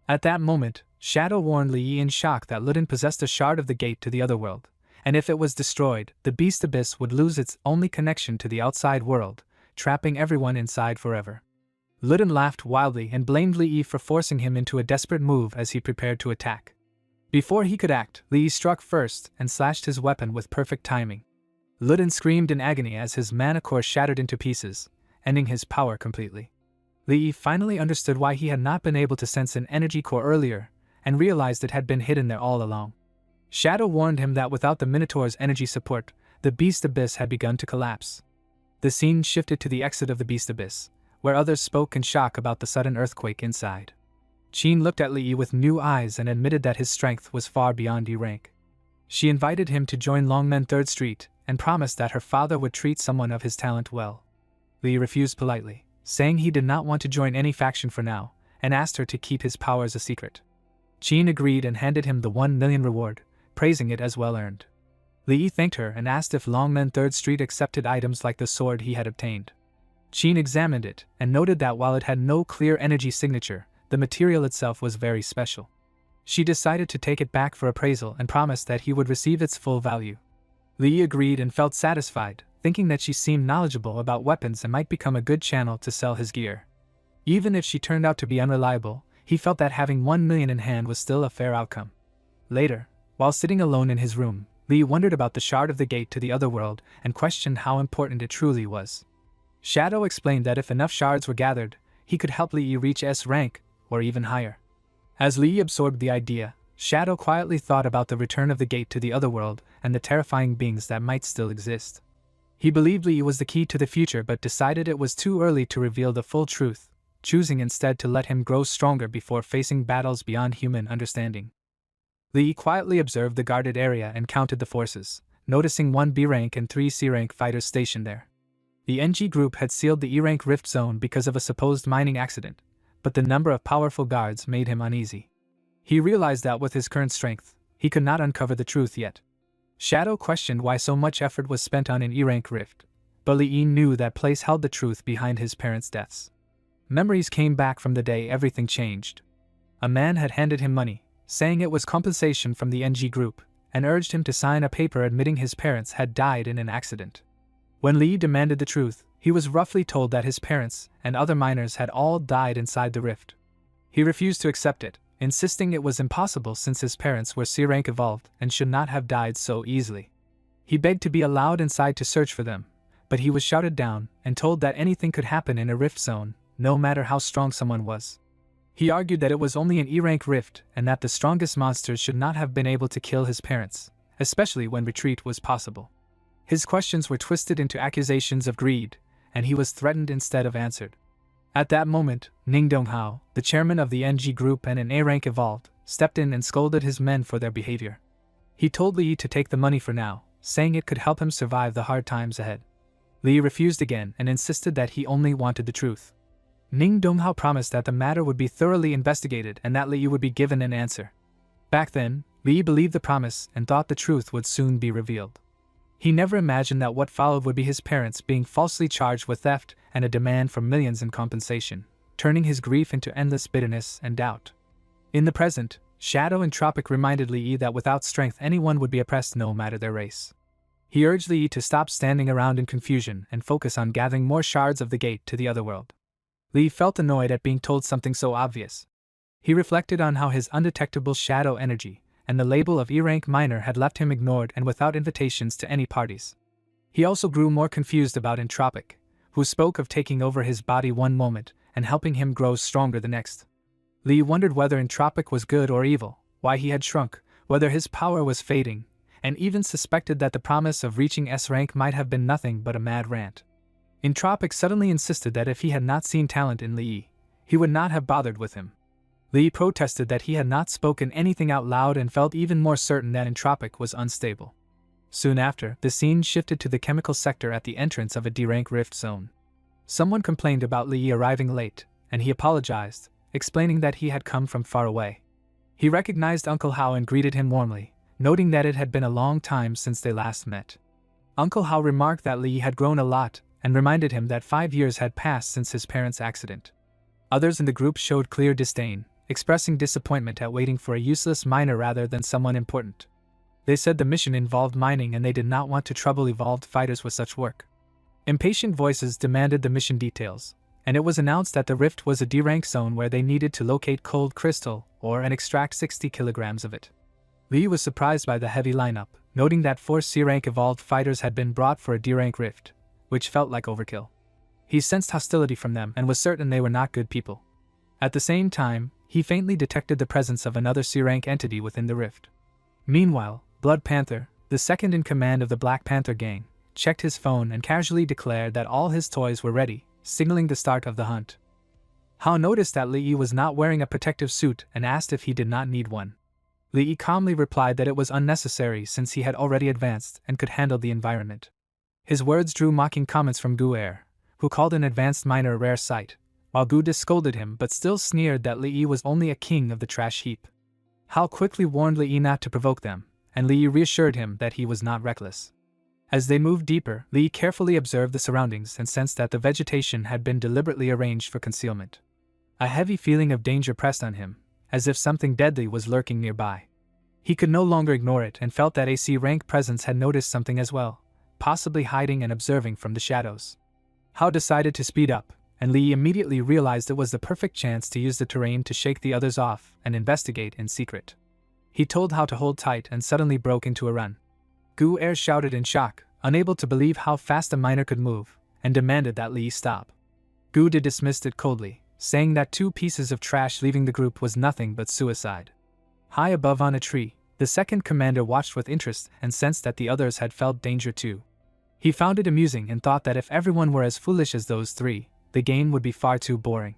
At that moment, Shadow warned Lee in shock that Luden possessed a shard of the gate to the otherworld, and if it was destroyed, the Beast Abyss would lose its only connection to the outside world, trapping everyone inside forever. Luden laughed wildly and blamed Lee for forcing him into a desperate move as he prepared to attack. Before he could act, Lee struck first and slashed his weapon with perfect timing. Luden screamed in agony as his mana core shattered into pieces, ending his power completely. Lee finally understood why he had not been able to sense an energy core earlier, and realized it had been hidden there all along. Shadow warned him that without the Minotaur's energy support, the Beast Abyss had begun to collapse. The scene shifted to the exit of the Beast Abyss, where others spoke in shock about the sudden earthquake inside. Qin looked at Lee with new eyes and admitted that his strength was far beyond E rank. She invited him to join Longmen 3rd Street and promised that her father would treat someone of his talent well. Lee refused politely, saying he did not want to join any faction for now, and asked her to keep his powers a secret. Qin agreed and handed him the $1 million reward, praising it as well earned. Lee thanked her and asked if Longmen 3rd Street accepted items like the sword he had obtained. Qin examined it and noted that while it had no clear energy signature, the material itself was very special. She decided to take it back for appraisal and promised that he would receive its full value. Lee agreed and felt satisfied, thinking that she seemed knowledgeable about weapons and might become a good channel to sell his gear. Even if she turned out to be unreliable, he felt that having $1 million in hand was still a fair outcome. Later, while sitting alone in his room, Lee wondered about the shard of the gate to the otherworld and questioned how important it truly was. Shadow explained that if enough shards were gathered, he could help Li Yi reach S rank, or even higher. As Li Yi absorbed the idea, Shadow quietly thought about the return of the gate to the other world and the terrifying beings that might still exist. He believed Li Yi was the key to the future but decided it was too early to reveal the full truth, choosing instead to let him grow stronger before facing battles beyond human understanding. Li Yi quietly observed the guarded area and counted the forces, noticing 1 B rank and 3 C rank fighters stationed there. The NG group had sealed the E rank rift zone because of a supposed mining accident, but the number of powerful guards made him uneasy. He realized that with his current strength, he could not uncover the truth yet. Shadow questioned why so much effort was spent on an E rank rift, but Li Yi knew that place held the truth behind his parents' deaths. Memories came back from the day everything changed. A man had handed him money, saying it was compensation from the NG group, and urged him to sign a paper admitting his parents had died in an accident. When Li Yi demanded the truth, he was roughly told that his parents and other miners had all died inside the rift. He refused to accept it, insisting it was impossible since his parents were C-rank evolved and should not have died so easily. He begged to be allowed inside to search for them, but he was shouted down and told that anything could happen in a rift zone, no matter how strong someone was. He argued that it was only an E-rank rift and that the strongest monsters should not have been able to kill his parents, especially when retreat was possible. His questions were twisted into accusations of greed, and he was threatened instead of answered. At that moment, DONGHUA, the chairman of the NG group and an A-rank evolved, stepped in and scolded his men for their behavior. He told Li Yi to take the money for now, saying it could help him survive the hard times ahead. Li Yi refused again and insisted that he only wanted the truth. DONGHUA promised that the matter would be thoroughly investigated and that Li Yi would be given an answer. Back then, Li Yi believed the promise and thought the truth would soon be revealed. He never imagined that what followed would be his parents being falsely charged with theft and a demand for millions in compensation, turning his grief into endless bitterness and doubt. In the present, Shadow and Tropic reminded Li Yi that without strength anyone would be oppressed no matter their race. He urged Li Yi to stop standing around in confusion and focus on gathering more shards of the gate to the other world. Li Yi felt annoyed at being told something so obvious. He reflected on how his undetectable shadow energy and the label of E-rank miner had left him ignored and without invitations to any parties. He also grew more confused about Entropic, who spoke of taking over his body one moment and helping him grow stronger the next. Li Yi wondered whether Entropic was good or evil, why he had shrunk, whether his power was fading, and even suspected that the promise of reaching S rank might have been nothing but a mad rant. Entropic suddenly insisted that if he had not seen talent in Li Yi, he would not have bothered with him. Li Yi protested that he had not spoken anything out loud and felt even more certain that Entropic was unstable. Soon after, the scene shifted to the chemical sector at the entrance of a D-rank rift zone. Someone complained about Li Yi arriving late, and he apologized, explaining that he had come from far away. He recognized Uncle Hao and greeted him warmly, noting that it had been a long time since they last met. Uncle Hao remarked that Li Yi had grown a lot and reminded him that 5 years had passed since his parents' accident. Others in the group showed clear disdain, expressing disappointment at waiting for a useless miner rather than someone important. They said the mission involved mining and they did not want to trouble evolved fighters with such work. Impatient voices demanded the mission details, and it was announced that the rift was a D-rank zone where they needed to locate cold crystal ore and extract 60 kilograms of it. Li was surprised by the heavy lineup, noting that 4 C-rank evolved fighters had been brought for a D-rank rift, which felt like overkill. He sensed hostility from them and was certain they were not good people. At the same time, he faintly detected the presence of another C-rank entity within the rift. Meanwhile, Blood Panther, the second in command of the Black Panther gang, checked his phone and casually declared that all his toys were ready, signaling the start of the hunt. Hao noticed that Li Yi was not wearing a protective suit and asked if he did not need one. Li Yi calmly replied that it was unnecessary since he had already advanced and could handle the environment. His words drew mocking comments from Gu, who called an advanced miner a rare sight, while Gu scolded him but still sneered that Li Yi was only a king of the trash heap. Hao quickly warned Li Yi not to provoke them, and Li Yi reassured him that he was not reckless. As they moved deeper, Li Yi carefully observed the surroundings and sensed that the vegetation had been deliberately arranged for concealment. A heavy feeling of danger pressed on him, as if something deadly was lurking nearby. He could no longer ignore it and felt that a C-rank presence had noticed something as well, possibly hiding and observing from the shadows. Hao decided to speed up, and Li Yi immediately realized it was the perfect chance to use the terrain to shake the others off and investigate in secret. He told Hao to hold tight and suddenly broke into a run. Gu shouted in shock, unable to believe how fast a miner could move, and demanded that Li Yi stop. Gu dismissed it coldly, saying that 2 pieces of trash leaving the group was nothing but suicide. High above on a tree, the second commander watched with interest and sensed that the others had felt danger too. He found it amusing and thought that if everyone were as foolish as those 3, the game would be far too boring.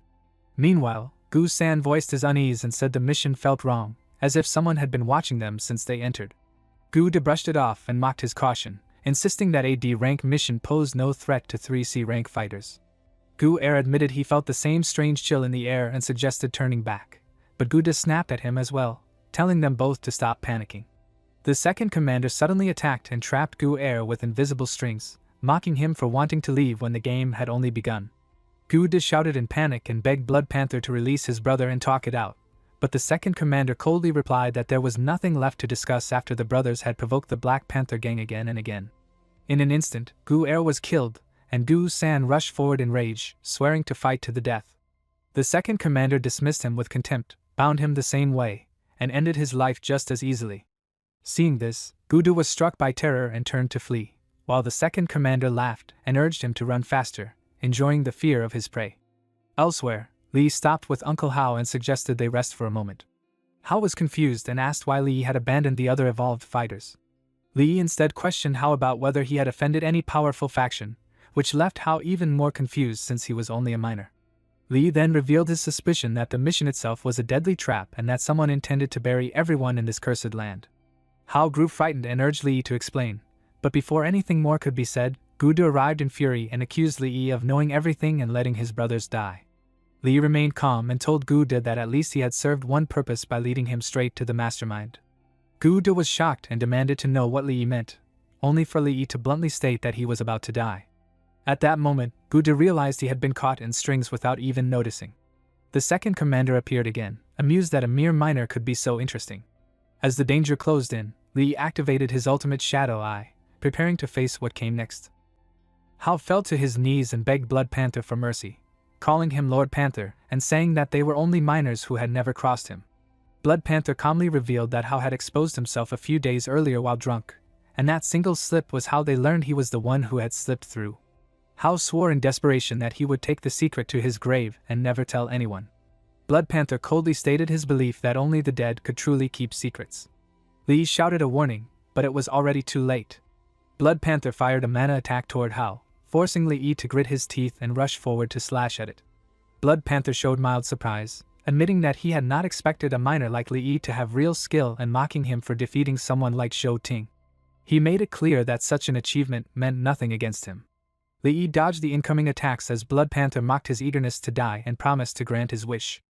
Meanwhile, Gu-san voiced his unease and said the mission felt wrong, as if someone had been watching them since they entered. Gu-de brushed it off and mocked his caution, insisting that a D-rank mission posed no threat to 3 C-rank fighters. Gu-er admitted he felt the same strange chill in the air and suggested turning back, but Gu-de snapped at him as well, telling them both to stop panicking. The second commander suddenly attacked and trapped Gu-er with invisible strings, mocking him for wanting to leave when the game had only begun. Gu-de shouted in panic and begged Blood Panther to release his brother and talk it out, but the second commander coldly replied that there was nothing left to discuss after the brothers had provoked the Black Panther gang again and again. In an instant, Gu-er was killed, and Gu-san rushed forward in rage, swearing to fight to the death. The second commander dismissed him with contempt, bound him the same way, and ended his life just as easily. Seeing this, Gu-de was struck by terror and turned to flee, while the second commander laughed and urged him to run faster, enjoying the fear of his prey. Elsewhere, Lee stopped with Uncle Hao and suggested they rest for a moment. Hao was confused and asked why Lee had abandoned the other evolved fighters. Lee instead questioned Hao about whether he had offended any powerful faction, which left Hao even more confused since he was only a minor. Lee then revealed his suspicion that the mission itself was a deadly trap and that someone intended to bury everyone in this cursed land. Hao grew frightened and urged Lee to explain, but before anything more could be said, Gu-de arrived in fury and accused Lee of knowing everything and letting his brothers die. Lee remained calm and told Gu-de that at least he had served one purpose by leading him straight to the mastermind. Gu-de was shocked and demanded to know what Lee meant, only for Lee to bluntly state that he was about to die. At that moment, Gu-de realized he had been caught in strings without even noticing. The second commander appeared again, amused that a mere minor could be so interesting. As the danger closed in, Lee activated his ultimate shadow eye, preparing to face what came next. Hao fell to his knees and begged Blood Panther for mercy, calling him Lord Panther and saying that they were only minors who had never crossed him. Blood Panther calmly revealed that Hao had exposed himself a few days earlier while drunk, and that single slip was how they learned he was the one who had slipped through. Hao swore in desperation that he would take the secret to his grave and never tell anyone. Blood Panther coldly stated his belief that only the dead could truly keep secrets. Lee shouted a warning, but it was already too late. Blood Panther fired a mana attack toward Hao, forcing Lee to grit his teeth and rush forward to slash at it. Blood Panther showed mild surprise, admitting that he had not expected a minor like Lee to have real skill and mocking him for defeating someone like Shou Ting. He made it clear that such an achievement meant nothing against him. Lee dodged the incoming attacks as Blood Panther mocked his eagerness to die and promised to grant his wish.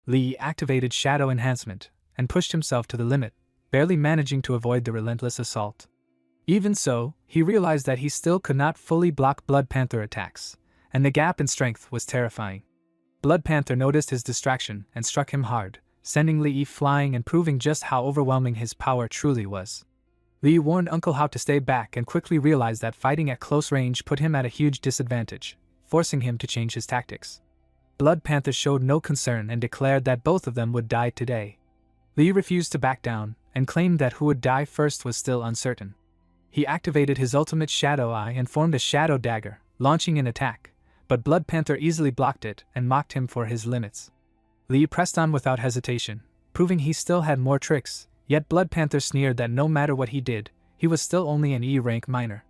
Lee activated Shadow Enhancement and pushed himself to the limit, barely managing to avoid the relentless assault. Even so, he realized that he still could not fully block Blood Panther attacks, and the gap in strength was terrifying. Blood Panther noticed his distraction and struck him hard, sending Lee flying and proving just how overwhelming his power truly was. Lee warned Uncle Hao to stay back and quickly realized that fighting at close range put him at a huge disadvantage, forcing him to change his tactics. Blood Panther showed no concern and declared that both of them would die today. Lee refused to back down and claimed that who would die first was still uncertain. He activated his ultimate Shadow Eye and formed a Shadow Dagger, launching an attack, but Blood Panther easily blocked it and mocked him for his limits. Lee pressed on without hesitation, proving he still had more tricks, yet Blood Panther sneered that no matter what he did, he was still only an E-rank minor.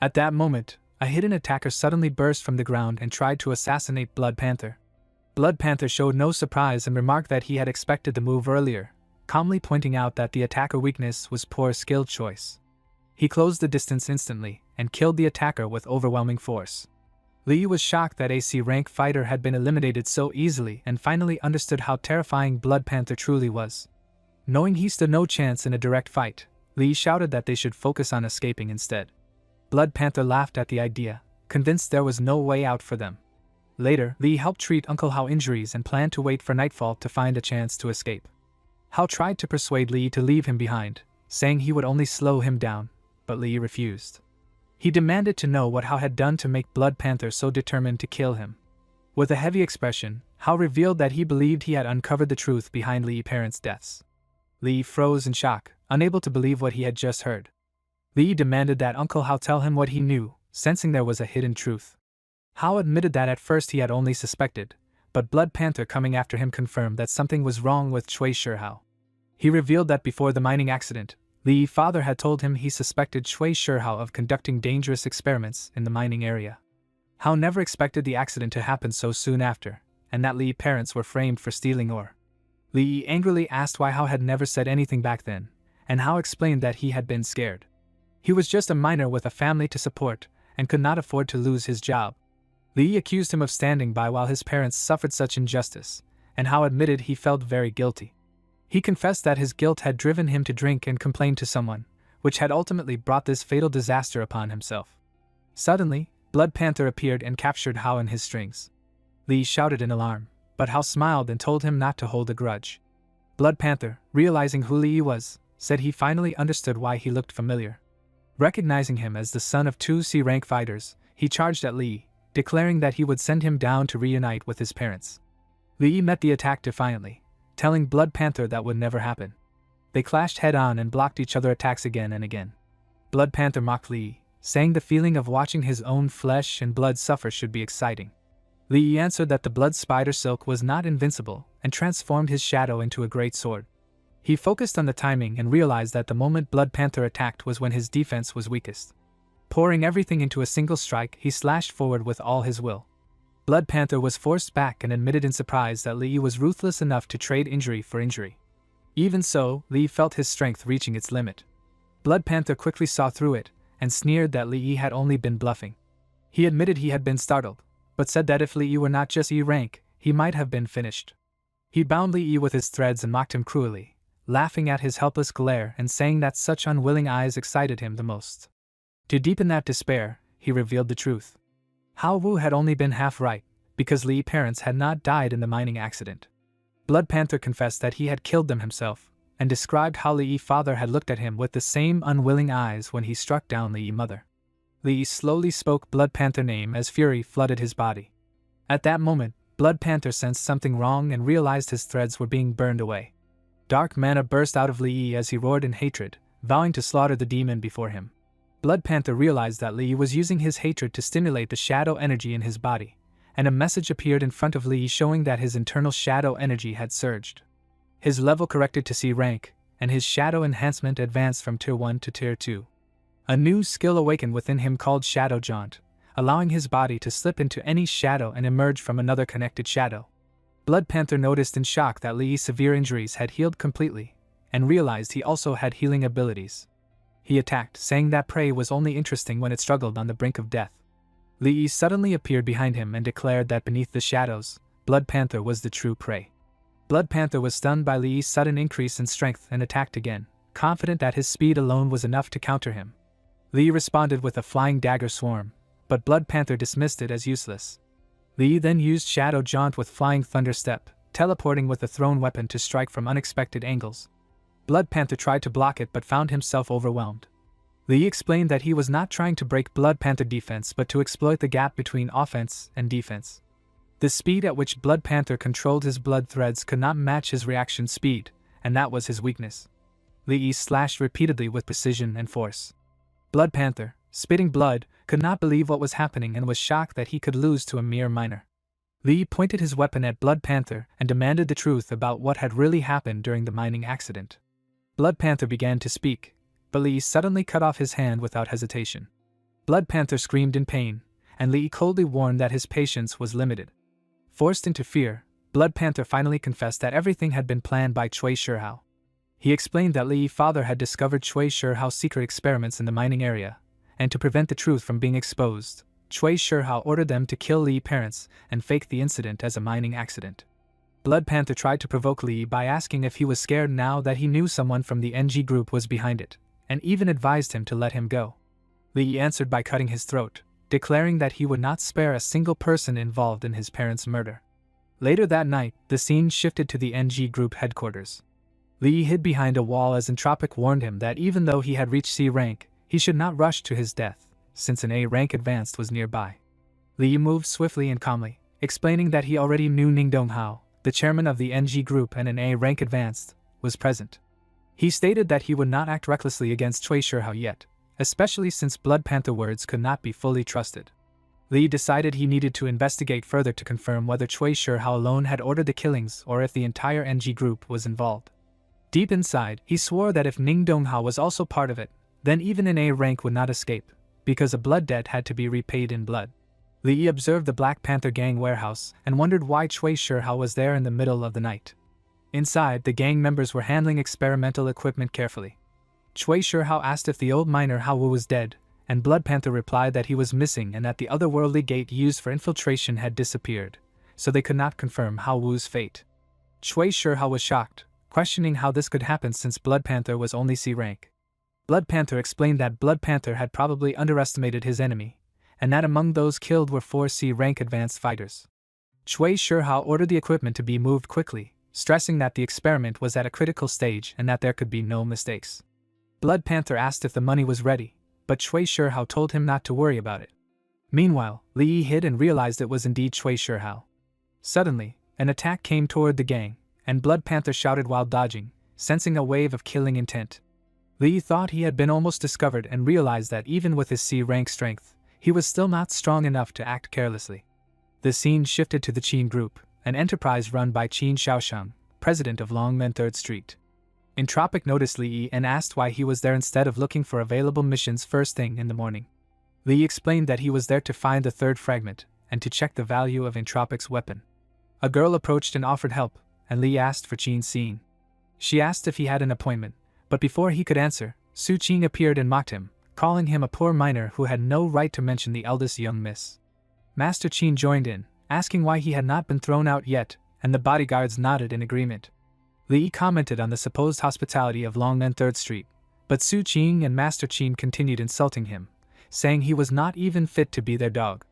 At that moment, a hidden attacker suddenly burst from the ground and tried to assassinate Blood Panther. Blood Panther showed no surprise and remarked that he had expected the move earlier, calmly pointing out that the attacker weakness was poor skill choice. He closed the distance instantly and killed the attacker with overwhelming force. Lee was shocked that a C-rank fighter had been eliminated so easily and finally understood how terrifying Blood Panther truly was. Knowing he stood no chance in a direct fight, Lee shouted that they should focus on escaping instead. Blood Panther laughed at the idea, convinced there was no way out for them. Later, Lee helped treat Uncle Hao injuries and planned to wait for nightfall to find a chance to escape. Hao tried to persuade Lee to leave him behind, saying he would only slow him down, but Lee refused. He demanded to know what Hao had done to make Blood Panther so determined to kill him. With a heavy expression, Hao revealed that he believed he had uncovered the truth behind Lee's parents' deaths. Lee froze in shock, unable to believe what he had just heard. Lee demanded that Uncle Hao tell him what he knew, sensing there was a hidden truth. Hao admitted that at first he had only suspected, but Blood Panther coming after him confirmed that something was wrong with Chui Shihao. He revealed that before the mining accident, Li's father had told him he suspected Chui Shihao of conducting dangerous experiments in the mining area. Hao never expected the accident to happen so soon after, and that Li's parents were framed for stealing ore. Li angrily asked why Hao had never said anything back then, and Hao explained that he had been scared. He was just a miner with a family to support, and could not afford to lose his job. Li accused him of standing by while his parents suffered such injustice, and Hao admitted he felt very guilty. He confessed that his guilt had driven him to drink and complain to someone, which had ultimately brought this fatal disaster upon himself. Suddenly, Blood Panther appeared and captured Hao in his strings. Li shouted in alarm, but Hao smiled and told him not to hold a grudge. Blood Panther, realizing who Li was, said he finally understood why he looked familiar. Recognizing him as the son of two C-rank fighters, he charged at Li, declaring that he would send him down to reunite with his parents. Li met the attack defiantly, telling Blood Panther that would never happen. They clashed head-on and blocked each other's attacks again and again. Blood Panther mocked Li, saying the feeling of watching his own flesh and blood suffer should be exciting. Li answered that the blood spider silk was not invincible and transformed his shadow into a great sword. He focused on the timing and realized that the moment Blood Panther attacked was when his defense was weakest. Pouring everything into a single strike, he slashed forward with all his will. Blood Panther was forced back and admitted in surprise that Li was ruthless enough to trade injury for injury. Even so, Li felt his strength reaching its limit. Blood Panther quickly saw through it and sneered that Li had only been bluffing. He admitted he had been startled, but said that if Li were not just E-rank, he might have been finished. He bound Li with his threads and mocked him cruelly, laughing at his helpless glare and saying that such unwilling eyes excited him the most. To deepen that despair, he revealed the truth. Hao Wu had only been half right, because Li's parents had not died in the mining accident. Blood Panther confessed that he had killed them himself, and described how Li's father had looked at him with the same unwilling eyes when he struck down Li's mother. Li slowly spoke Blood Panther's name as fury flooded his body. At that moment, Blood Panther sensed something wrong and realized his threads were being burned away. Dark mana burst out of Li as he roared in hatred, vowing to slaughter the demon before him. Blood Panther realized that Li was using his hatred to stimulate the shadow energy in his body, and a message appeared in front of Li showing that his internal shadow energy had surged. His level corrected to C rank, and his shadow enhancement advanced from Tier 1 to Tier 2. A new skill awakened within him called Shadow Jaunt, allowing his body to slip into any shadow and emerge from another connected shadow. Blood Panther noticed in shock that Li's severe injuries had healed completely, and realized he also had healing abilities. He attacked, saying that prey was only interesting when it struggled on the brink of death. Li suddenly appeared behind him and declared that beneath the shadows, Blood Panther was the true prey. Blood Panther was stunned by Li's sudden increase in strength and attacked again, confident that his speed alone was enough to counter him. Li responded with a flying dagger swarm, but Blood Panther dismissed it as useless. Li then used Shadow Jaunt with Flying Thunder Step, teleporting with a thrown weapon to strike from unexpected angles. Blood Panther tried to block it but found himself overwhelmed. Li explained that he was not trying to break Blood Panther defense but to exploit the gap between offense and defense. The speed at which Blood Panther controlled his blood threads could not match his reaction speed, and that was his weakness. Li slashed repeatedly with precision and force. Blood Panther, spitting blood, could not believe what was happening and was shocked that he could lose to a mere miner. Li pointed his weapon at Blood Panther and demanded the truth about what had really happened during the mining accident. Blood Panther began to speak, but Li suddenly cut off his hand without hesitation. Blood Panther screamed in pain, and Li coldly warned that his patience was limited. Forced into fear, Blood Panther finally confessed that everything had been planned by Chui Shihao. He explained that Li's father had discovered Chui Shihao's secret experiments in the mining area, and to prevent the truth from being exposed, Chui Shihao ordered them to kill Li's parents and fake the incident as a mining accident. Blood Panther tried to provoke Li by asking if he was scared now that he knew someone from the NG group was behind it, and even advised him to let him go. Li answered by cutting his throat, declaring that he would not spare a single person involved in his parents' murder. Later that night, the scene shifted to the NG group headquarters. Li hid behind a wall as Entropic warned him that even though he had reached C rank, he should not rush to his death, since an A rank advanced was nearby. Li moved swiftly and calmly, explaining that he already knew DONGHUA, the chairman of the NG group and an A rank advanced, was present. He stated that he would not act recklessly against Chui Shihao yet, especially since Blood Panther words could not be fully trusted. Li decided he needed to investigate further to confirm whether Cui Shihao alone had ordered the killings or if the entire NG group was involved. Deep inside, he swore that if Ning Donghua was also part of it, then even an A rank would not escape, because a blood debt had to be repaid in blood. Li observed the Black Panther gang warehouse and wondered why Cui Shihao was there in the middle of the night. Inside, the gang members were handling experimental equipment carefully. Cui Shihao asked if the old miner Hao Wu was dead, and Blood Panther replied that he was missing and that the otherworldly gate used for infiltration had disappeared, so they could not confirm Hao Wu's fate. Cui Shihao was shocked, questioning how this could happen since Blood Panther was only C rank. Blood Panther explained that Blood Panther had probably underestimated his enemy, and that among those killed were 4 C rank advanced fighters. Cui Shihao ordered the equipment to be moved quickly, stressing that the experiment was at a critical stage and that there could be no mistakes. Blood Panther asked if the money was ready, but Cui Shihao told him not to worry about it. Meanwhile, Li hid and realized it was indeed Cui Shihao. Suddenly, an attack came toward the gang, and Blood Panther shouted while dodging, sensing a wave of killing intent. Li thought he had been almost discovered and realized that even with his C-rank strength, he was still not strong enough to act carelessly. The scene shifted to the Qin Group, an enterprise run by Qin Shaoshang, president of Longmen 3rd Street. Entropic noticed Li and asked why he was there instead of looking for available missions first thing in the morning. Li explained that he was there to find the 3rd fragment, and to check the value of Entropic's weapon. A girl approached and offered help, and Li asked for Qin Xin. She asked if he had an appointment, but before he could answer, Su Qing appeared and mocked him, calling him a poor miner who had no right to mention the eldest young miss. Master Qin joined in, asking why he had not been thrown out yet, and the bodyguards nodded in agreement. Li commented on the supposed hospitality of Longmen 3rd Street, but Su Qing and Master Qin continued insulting him, saying he was not even fit to be their dog.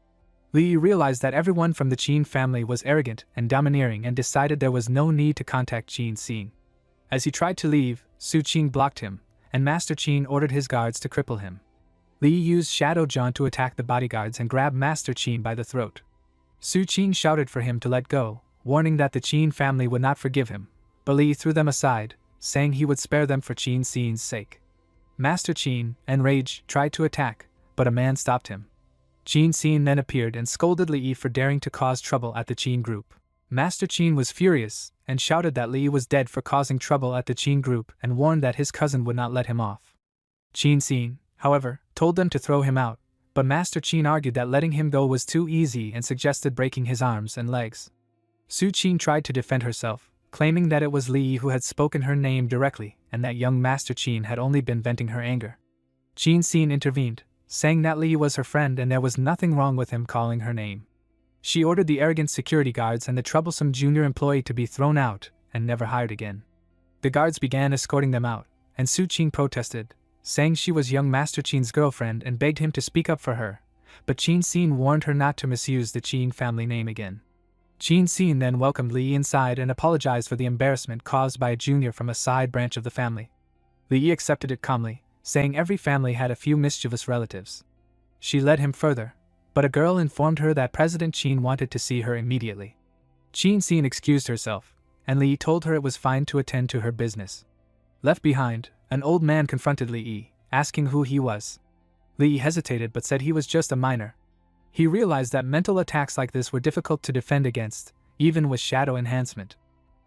Li realized that everyone from the Qin family was arrogant and domineering and decided there was no need to contact Qin Xin. As he tried to leave, Su Qing blocked him, and Master Qin ordered his guards to cripple him. Li used Shadow John to attack the bodyguards and grab Master Qin by the throat. Su Qing shouted for him to let go, warning that the Qin family would not forgive him, but Li threw them aside, saying he would spare them for Qin Xin's sake. Master Qin, enraged, tried to attack, but a man stopped him. Qin Xin then appeared and scolded Li for daring to cause trouble at the Qin Group. Master Qin was furious, and shouted that Li was dead for causing trouble at the Qin Group and warned that his cousin would not let him off. Qin Xin, however, told them to throw him out, but Master Qin argued that letting him go was too easy and suggested breaking his arms and legs. Su Qing tried to defend herself, claiming that it was Li who had spoken her name directly and that young Master Qin had only been venting her anger. Qin Xin intervened, saying that Li was her friend and there was nothing wrong with him calling her name. She ordered the arrogant security guards and the troublesome junior employee to be thrown out and never hired again. The guards began escorting them out, and Su Qing protested, saying she was young Master Qin's girlfriend and begged him to speak up for her, but Qin Xin warned her not to misuse the Qin family name again. Qin Xin then welcomed Li inside and apologized for the embarrassment caused by a junior from a side branch of the family. Li accepted it calmly, saying every family had a few mischievous relatives. She led him further, but a girl informed her that President Qin wanted to see her immediately. Qin Xin excused herself, and Li told her it was fine to attend to her business. Left behind, an old man confronted Li, asking who he was. Li hesitated but said he was just a miner. He realized that mental attacks like this were difficult to defend against, even with shadow enhancement.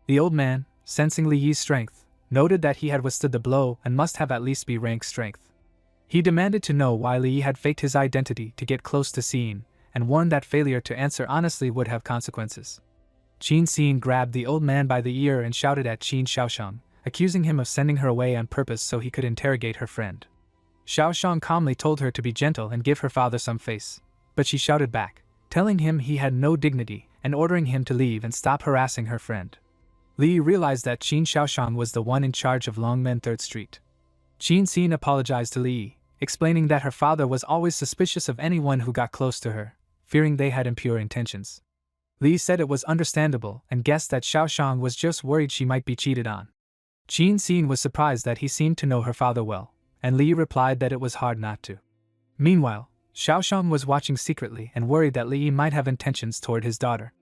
The old man, sensing Li's strength, noted that he had withstood the blow and must have at least B rank strength. He demanded to know why Li had faked his identity to get close to Xin, and warned that failure to answer honestly would have consequences. Qin Xin grabbed the old man by the ear and shouted at Qin Shaoshang, accusing him of sending her away on purpose so he could interrogate her friend. Shaoshang calmly told her to be gentle and give her father some face, but she shouted back, telling him he had no dignity and ordering him to leave and stop harassing her friend. Li realized that Qin Shaoshang was the one in charge of Longmen 3rd Street. Qin Xin apologized to Li, explaining that her father was always suspicious of anyone who got close to her, fearing they had impure intentions. Li said it was understandable and guessed that Shaoshang was just worried she might be cheated on. Qin Xin was surprised that he seemed to know her father well, and Li replied that it was hard not to. Meanwhile, Shaoshang was watching secretly and worried that Li might have intentions toward his daughter.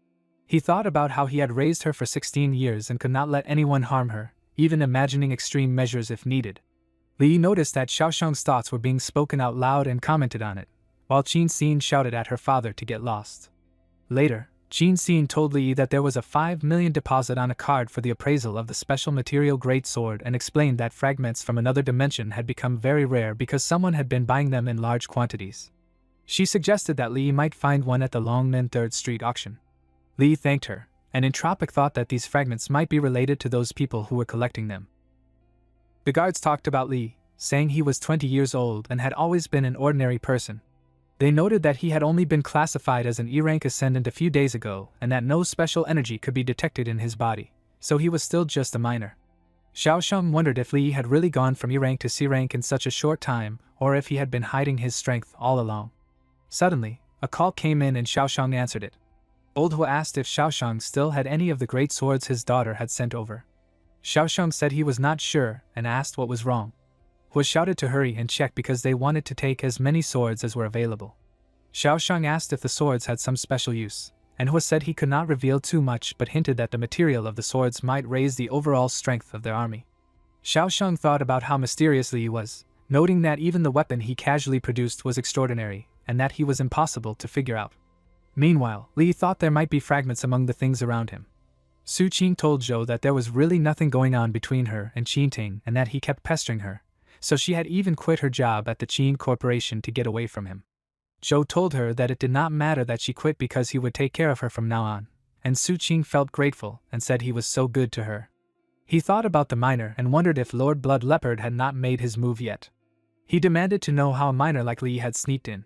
He thought about how he had raised her for 16 years and could not let anyone harm her, even imagining extreme measures if needed. Li noticed that Shaoshang's thoughts were being spoken out loud and commented on it, while Qin Xin shouted at her father to get lost. Later, Qin Xin told Li that there was a 5 million deposit on a card for the appraisal of the special material great sword and explained that fragments from another dimension had become very rare because someone had been buying them in large quantities. She suggested that Li might find one at the Longmen 3rd Street auction. Li thanked her, and Entropic thought that these fragments might be related to those people who were collecting them. The guards talked about Li, saying he was 20 years old and had always been an ordinary person. They noted that he had only been classified as an E-rank ascendant a few days ago and that no special energy could be detected in his body, so he was still just a minor. Xiaosheng wondered if Li had really gone from E-rank to C-rank in such a short time or if he had been hiding his strength all along. Suddenly, a call came in and Xiaosheng answered it. DONGHUA asked if Xiaosheng still had any of the great swords his daughter had sent over. Xiaosheng said he was not sure and asked what was wrong. Was shouted to hurry and check because they wanted to take as many swords as were available. Xiaosheng asked if the swords had some special use, and Hua said he could not reveal too much but hinted that the material of the swords might raise the overall strength of their army. Xiaosheng thought about how mysteriously he was, noting that even the weapon he casually produced was extraordinary, and that he was impossible to figure out. Meanwhile, Li thought there might be fragments among the things around him. Su Qing told Zhou that there was really nothing going on between her and Qin Ting and that he kept pestering her, so she had even quit her job at the Qin Corporation to get away from him. Zhou told her that it did not matter that she quit because he would take care of her from now on, and Su Qing felt grateful and said he was so good to her. He thought about the miner and wondered if Lord Blood Leopard had not made his move yet. He demanded to know how a miner like Li had sneaked in.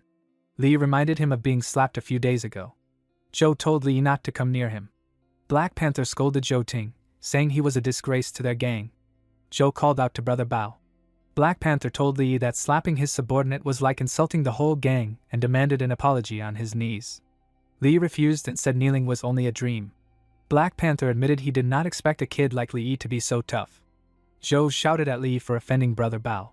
Li reminded him of being slapped a few days ago. Zhou told Li not to come near him. Black Panther scolded Zhou Ting, saying he was a disgrace to their gang. Zhou called out to Brother Bao. Black Panther told Li that slapping his subordinate was like insulting the whole gang and demanded an apology on his knees. Li refused and said kneeling was only a dream. Black Panther admitted he did not expect a kid like Li to be so tough. Zhou shouted at Li for offending Brother Bao.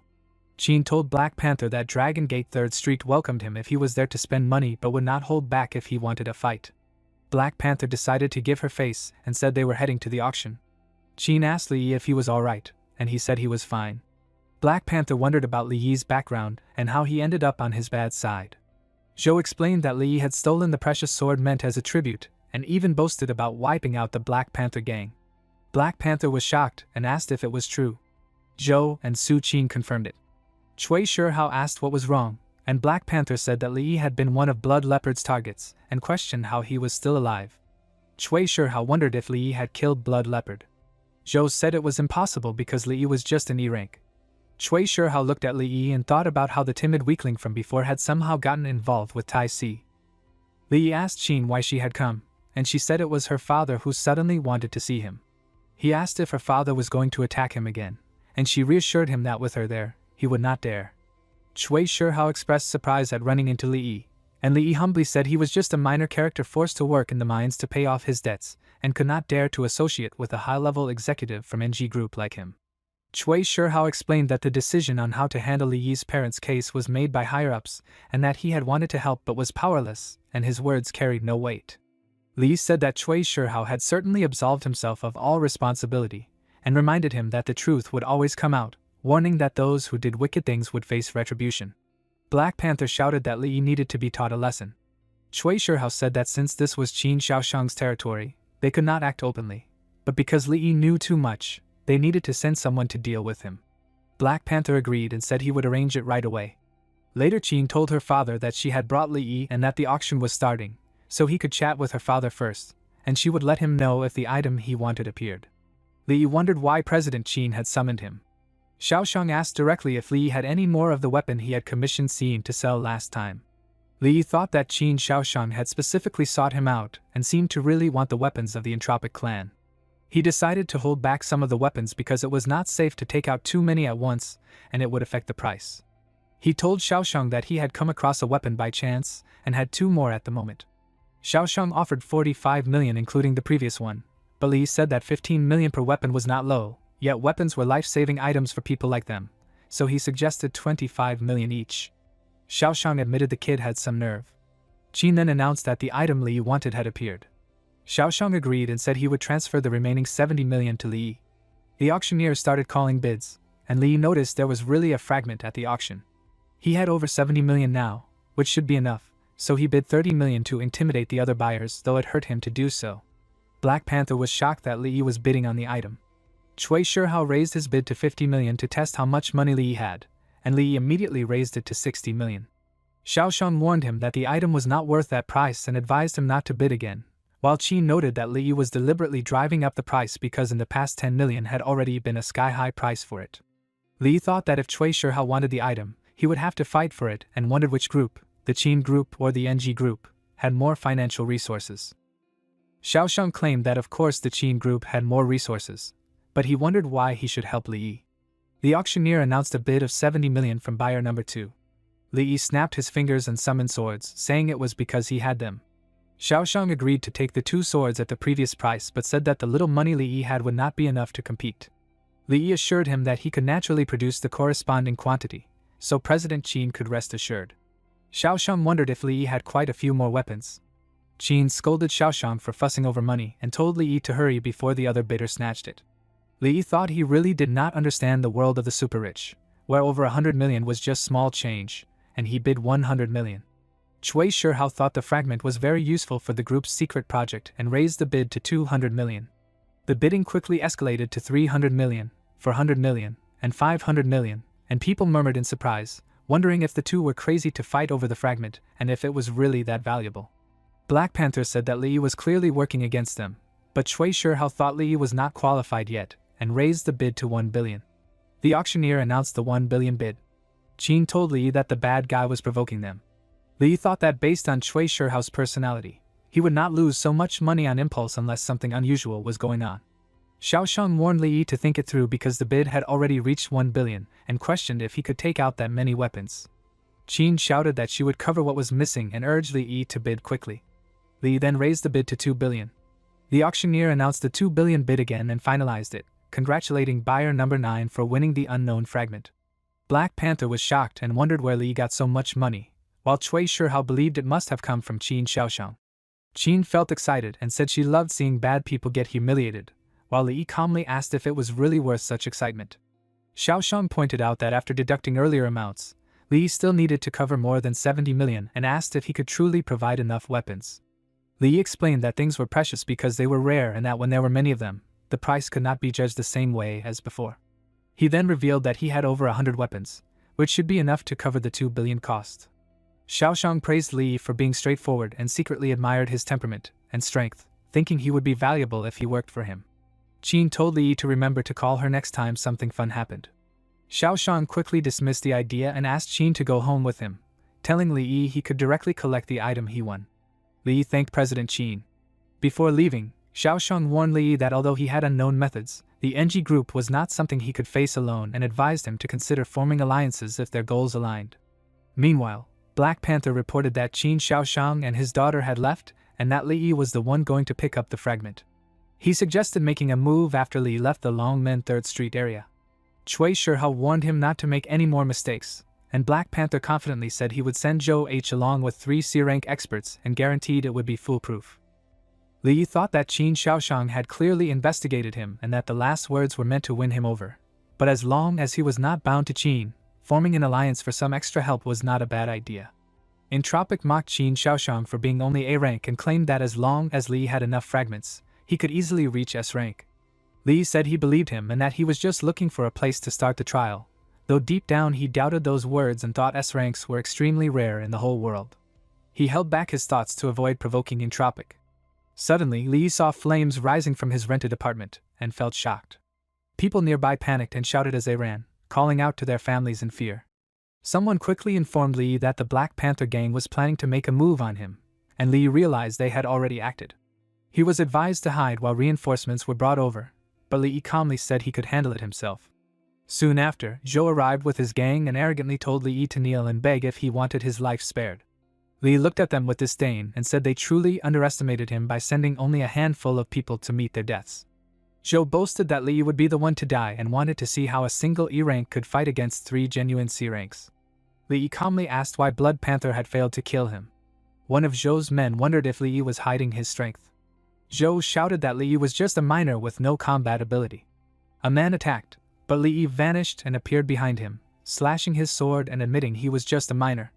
Qin told Black Panther that Dragon Gate 3rd Street welcomed him if he was there to spend money but would not hold back if he wanted a fight. Black Panther decided to give her face and said they were heading to the auction. Qin asked Li if he was alright, and he said he was fine. Black Panther wondered about Li Yi's background and how he ended up on his bad side. Zhou explained that Li Yi had stolen the precious sword meant as a tribute, and even boasted about wiping out the Black Panther gang. Black Panther was shocked and asked if it was true. Zhou and Su Qing confirmed it. Cui Shihao asked what was wrong, and Black Panther said that Li Yi had been one of Blood Leopard's targets, and questioned how he was still alive. Cui Shihao wondered if Li Yi had killed Blood Leopard. Zhou said it was impossible because Li Yi was just an E-rank. Cui Shihao looked at Li Yi and thought about how the timid weakling from before had somehow gotten involved with Tai Si. Li Yi asked Qin why she had come, and she said it was her father who suddenly wanted to see him. He asked if her father was going to attack him again, and she reassured him that with her there, he would not dare. Cui Shihao expressed surprise at running into Li Yi, and Li Yi humbly said he was just a minor character forced to work in the mines to pay off his debts, and could not dare to associate with a high-level executive from NG Group like him. Cui Shihao explained that the decision on how to handle Li Yi's parents' case was made by higher-ups, and that he had wanted to help but was powerless, and his words carried no weight. Li said that Cui Shihao had certainly absolved himself of all responsibility, and reminded him that the truth would always come out, warning that those who did wicked things would face retribution. Black Panther shouted that Li Yi needed to be taught a lesson. Cui Shihao said that since this was Qin Xiaosheng's territory, they could not act openly, but because Li Yi knew too much, they needed to send someone to deal with him. Black Panther agreed and said he would arrange it right away. Later Qin told her father that she had brought Li Yi and that the auction was starting, so he could chat with her father first, and she would let him know if the item he wanted appeared. Li Yi wondered why President Qin had summoned him. Xiaosheng asked directly if Li Yi had any more of the weapon he had commissioned Xin to sell last time. Li Yi thought that Qin Xiaosheng had specifically sought him out and seemed to really want the weapons of the Entropic clan. He decided to hold back some of the weapons because it was not safe to take out too many at once, and it would affect the price. He told Xiaosheng that he had come across a weapon by chance, and had 2 more at the moment. Xiaosheng offered 45 million including the previous one, but Li said that 15 million per weapon was not low, yet weapons were life-saving items for people like them, so he suggested 25 million each. Xiaosheng admitted the kid had some nerve. Qin then announced that the item Li wanted had appeared. Xiaosheng agreed and said he would transfer the remaining 70 million to Li. The auctioneer started calling bids, and Li noticed there was really a fragment at the auction. He had over 70 million now, which should be enough, so he bid 30 million to intimidate the other buyers, though it hurt him to do so. Black Panther was shocked that Li Yi was bidding on the item. Cui Shihao raised his bid to 50 million to test how much money Li Yi had, and Li Yi immediately raised it to 60 million. Xiaoshang warned him that the item was not worth that price and advised him not to bid again, while Qin noted that Li Yi was deliberately driving up the price because in the past 10 million had already been a sky-high price for it. Li Yi thought that if Cui Shihao wanted the item, he would have to fight for it and wondered which group, the Qin group or the NG group, had more financial resources. Xiaoshang claimed that of course the Qin group had more resources, but he wondered why he should help Li Yi. The auctioneer announced a bid of 70 million from buyer number 2. Li Yi snapped his fingers and summoned swords, saying it was because he had them. Xiaoshang agreed to take the 2 swords at the previous price but said that the little money Li Yi had would not be enough to compete. Li Yi assured him that he could naturally produce the corresponding quantity, so President Qin could rest assured. Xiaoshang wondered if Li Yi had quite a few more weapons. Qin scolded Xiaoshang for fussing over money and told Li Yi to hurry before the other bidder snatched it. Li Yi thought he really did not understand the world of the super-rich, where over 100 million was just small change, and he bid 100 million. Cui Shihao thought the fragment was very useful for the group's secret project and raised the bid to 200 million. The bidding quickly escalated to 300 million, 400 million, and 500 million, and people murmured in surprise, wondering if the two were crazy to fight over the fragment and if it was really that valuable. Black Panther said that Li Yi was clearly working against them, but Cui Shihao thought Li Yi was not qualified yet and raised the bid to 1 billion. The auctioneer announced the 1 billion bid. Qin told Li Yi that the bad guy was provoking them. Li Yi thought that based on Cui Shihao's personality, he would not lose so much money on impulse unless something unusual was going on. Xiaoshang warned Li Yi to think it through because the bid had already reached 1 billion and questioned if he could take out that many weapons. Qin shouted that she would cover what was missing and urged Li Yi to bid quickly. Li Yi then raised the bid to 2 billion. The auctioneer announced the 2 billion bid again and finalized it, congratulating buyer number 9 for winning the unknown fragment. Black Panther was shocked and wondered where Li Yi got so much money, while Cui Shihao believed it must have come from Qin Xiaoshang. Qin felt excited and said she loved seeing bad people get humiliated, while Li Yi calmly asked if it was really worth such excitement. Xiaoshang pointed out that after deducting earlier amounts, Li Yi still needed to cover more than 70 million and asked if he could truly provide enough weapons. Li Yi explained that things were precious because they were rare and that when there were many of them, the price could not be judged the same way as before. He then revealed that he had over 100 weapons, which should be enough to cover the 2 billion cost. Xiaoshang praised Li Yi for being straightforward and secretly admired his temperament and strength, thinking he would be valuable if he worked for him. Qin told Li Yi to remember to call her next time something fun happened. Xiaoshang quickly dismissed the idea and asked Qin to go home with him, telling Li Yi he could directly collect the item he won. Li Yi thanked President Qin. Before leaving, Xiaoshang warned Li Yi that although he had unknown methods, the NG group was not something he could face alone and advised him to consider forming alliances if their goals aligned. Meanwhile, Black Panther reported that Qin Xiaoshang and his daughter had left and that Li Yi was the one going to pick up the fragment. He suggested making a move after Li left the Longmen 3rd Street area. Cui Shihao warned him not to make any more mistakes, and Black Panther confidently said he would send Zhou H along with 3 C-rank experts and guaranteed it would be foolproof. Li Yi thought that Qin Xiaoshang had clearly investigated him and that the last words were meant to win him over. But as long as he was not bound to Qin, forming an alliance for some extra help was not a bad idea. Entropic mocked Qin Xiaoshang for being only A rank and claimed that as long as Li had enough fragments, he could easily reach S rank. Li said he believed him and that he was just looking for a place to start the trial, though deep down he doubted those words and thought S ranks were extremely rare in the whole world. He held back his thoughts to avoid provoking Entropic. Suddenly, Li saw flames rising from his rented apartment and felt shocked. People nearby panicked and shouted as they ran, calling out to their families in fear. Someone quickly informed Li that the Black Panther gang was planning to make a move on him, and Li realized they had already acted. He was advised to hide while reinforcements were brought over, but Li calmly said he could handle it himself. Soon after, Zhou arrived with his gang and arrogantly told Li to kneel and beg if he wanted his life spared. Li looked at them with disdain and said they truly underestimated him by sending only a handful of people to meet their deaths. Zhou boasted that Li would be the one to die and wanted to see how a single E rank could fight against 3 genuine C ranks. Li calmly asked why Blood Panther had failed to kill him. One of Zhou's men wondered if Li was hiding his strength. Zhou shouted that Li was just a miner with no combat ability. A man attacked, but Li vanished and appeared behind him, slashing his sword and admitting he was just a miner.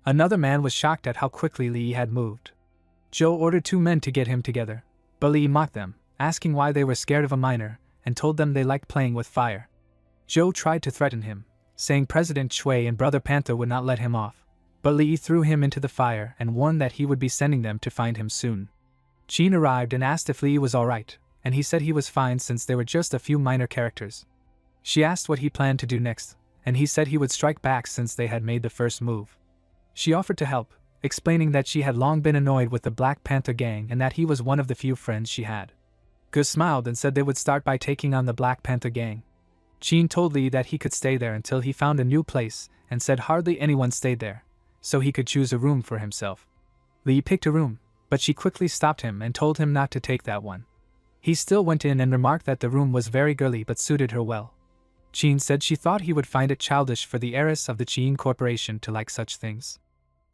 Another man was shocked at how quickly Lee had moved. Joe ordered 2 men to get him together, but Lee mocked them, asking why they were scared of a miner, and told them they liked playing with fire. Joe tried to threaten him, saying President Shui and Brother Panther would not let him off, but Lee threw him into the fire and warned that he would be sending them to find him soon. Chin arrived and asked if Lee was alright, and he said he was fine since there were just a few minor characters. She asked what he planned to do next, and he said he would strike back since they had made the first move. She offered to help, explaining that she had long been annoyed with the Black Panther gang and that he was one of the few friends she had. Gus smiled and said they would start by taking on the Black Panther gang. Chin told Lee that he could stay there until he found a new place and said hardly anyone stayed there, so he could choose a room for himself. Lee picked a room, but she quickly stopped him and told him not to take that one. He still went in and remarked that the room was very girly but suited her well. Chin said she thought he would find it childish for the heiress of the Chin Corporation to like such things.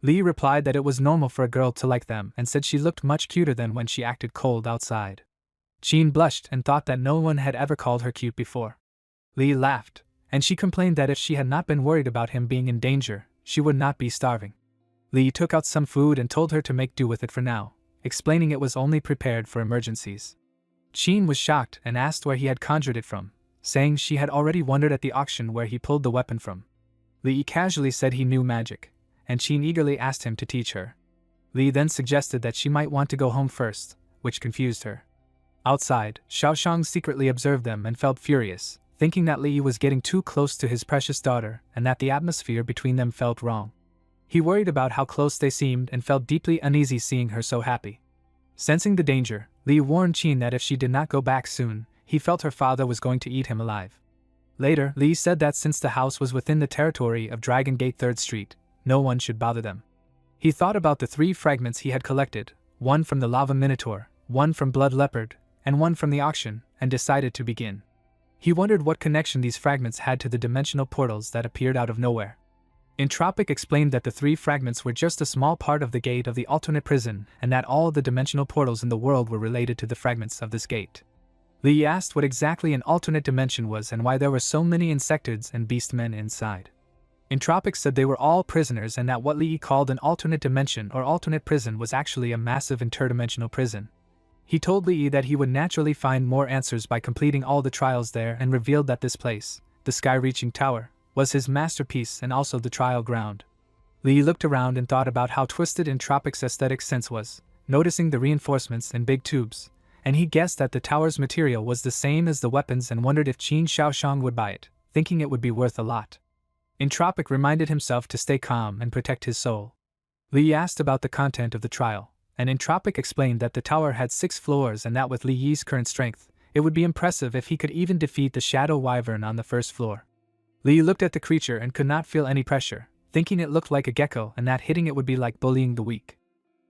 Lee replied that it was normal for a girl to like them and said she looked much cuter than when she acted cold outside. Chin blushed and thought that no one had ever called her cute before. Lee laughed, and she complained that if she had not been worried about him being in danger, she would not be starving. Lee took out some food and told her to make do with it for now, explaining it was only prepared for emergencies. Chin was shocked and asked where he had conjured it from, saying she had already wondered at the auction where he pulled the weapon from. Lee casually said he knew magic, and Chin eagerly asked him to teach her. Lee then suggested that she might want to go home first, which confused her. Outside, Xiaoshang secretly observed them and felt furious, thinking that Lee was getting too close to his precious daughter and that the atmosphere between them felt wrong. He worried about how close they seemed and felt deeply uneasy seeing her so happy. Sensing the danger, Lee warned Chin that if she did not go back soon, he felt her father was going to eat him alive. Later, Lee said that since the house was within the territory of Dragon Gate 3rd Street, no one should bother them. He thought about the 3 fragments he had collected, one from the Lava Minotaur, one from Blood Leopard, and one from the auction, and decided to begin. He wondered what connection these fragments had to the dimensional portals that appeared out of nowhere. Entropic explained that the 3 fragments were just a small part of the gate of the alternate prison and that all the dimensional portals in the world were related to the fragments of this gate. Lee asked what exactly an alternate dimension was and why there were so many insectoids and beastmen inside. Entropic said they were all prisoners and that what Lee called an alternate dimension or alternate prison was actually a massive interdimensional prison. He told Lee that he would naturally find more answers by completing all the trials there and revealed that this place, the sky-reaching tower, was his masterpiece and also the trial ground. Lee looked around and thought about how twisted Entropic's aesthetic sense was, noticing the reinforcements and big tubes, and he guessed that the tower's material was the same as the weapons and wondered if Qin Shaoshang would buy it, thinking it would be worth a lot. Entropic reminded himself to stay calm and protect his soul. Li asked about the content of the trial, and Entropic explained that the tower had 6 floors and that with Li Yi's current strength, it would be impressive if he could even defeat the Shadow Wyvern on the first floor. Li looked at the creature and could not feel any pressure, thinking it looked like a gecko and that hitting it would be like bullying the weak.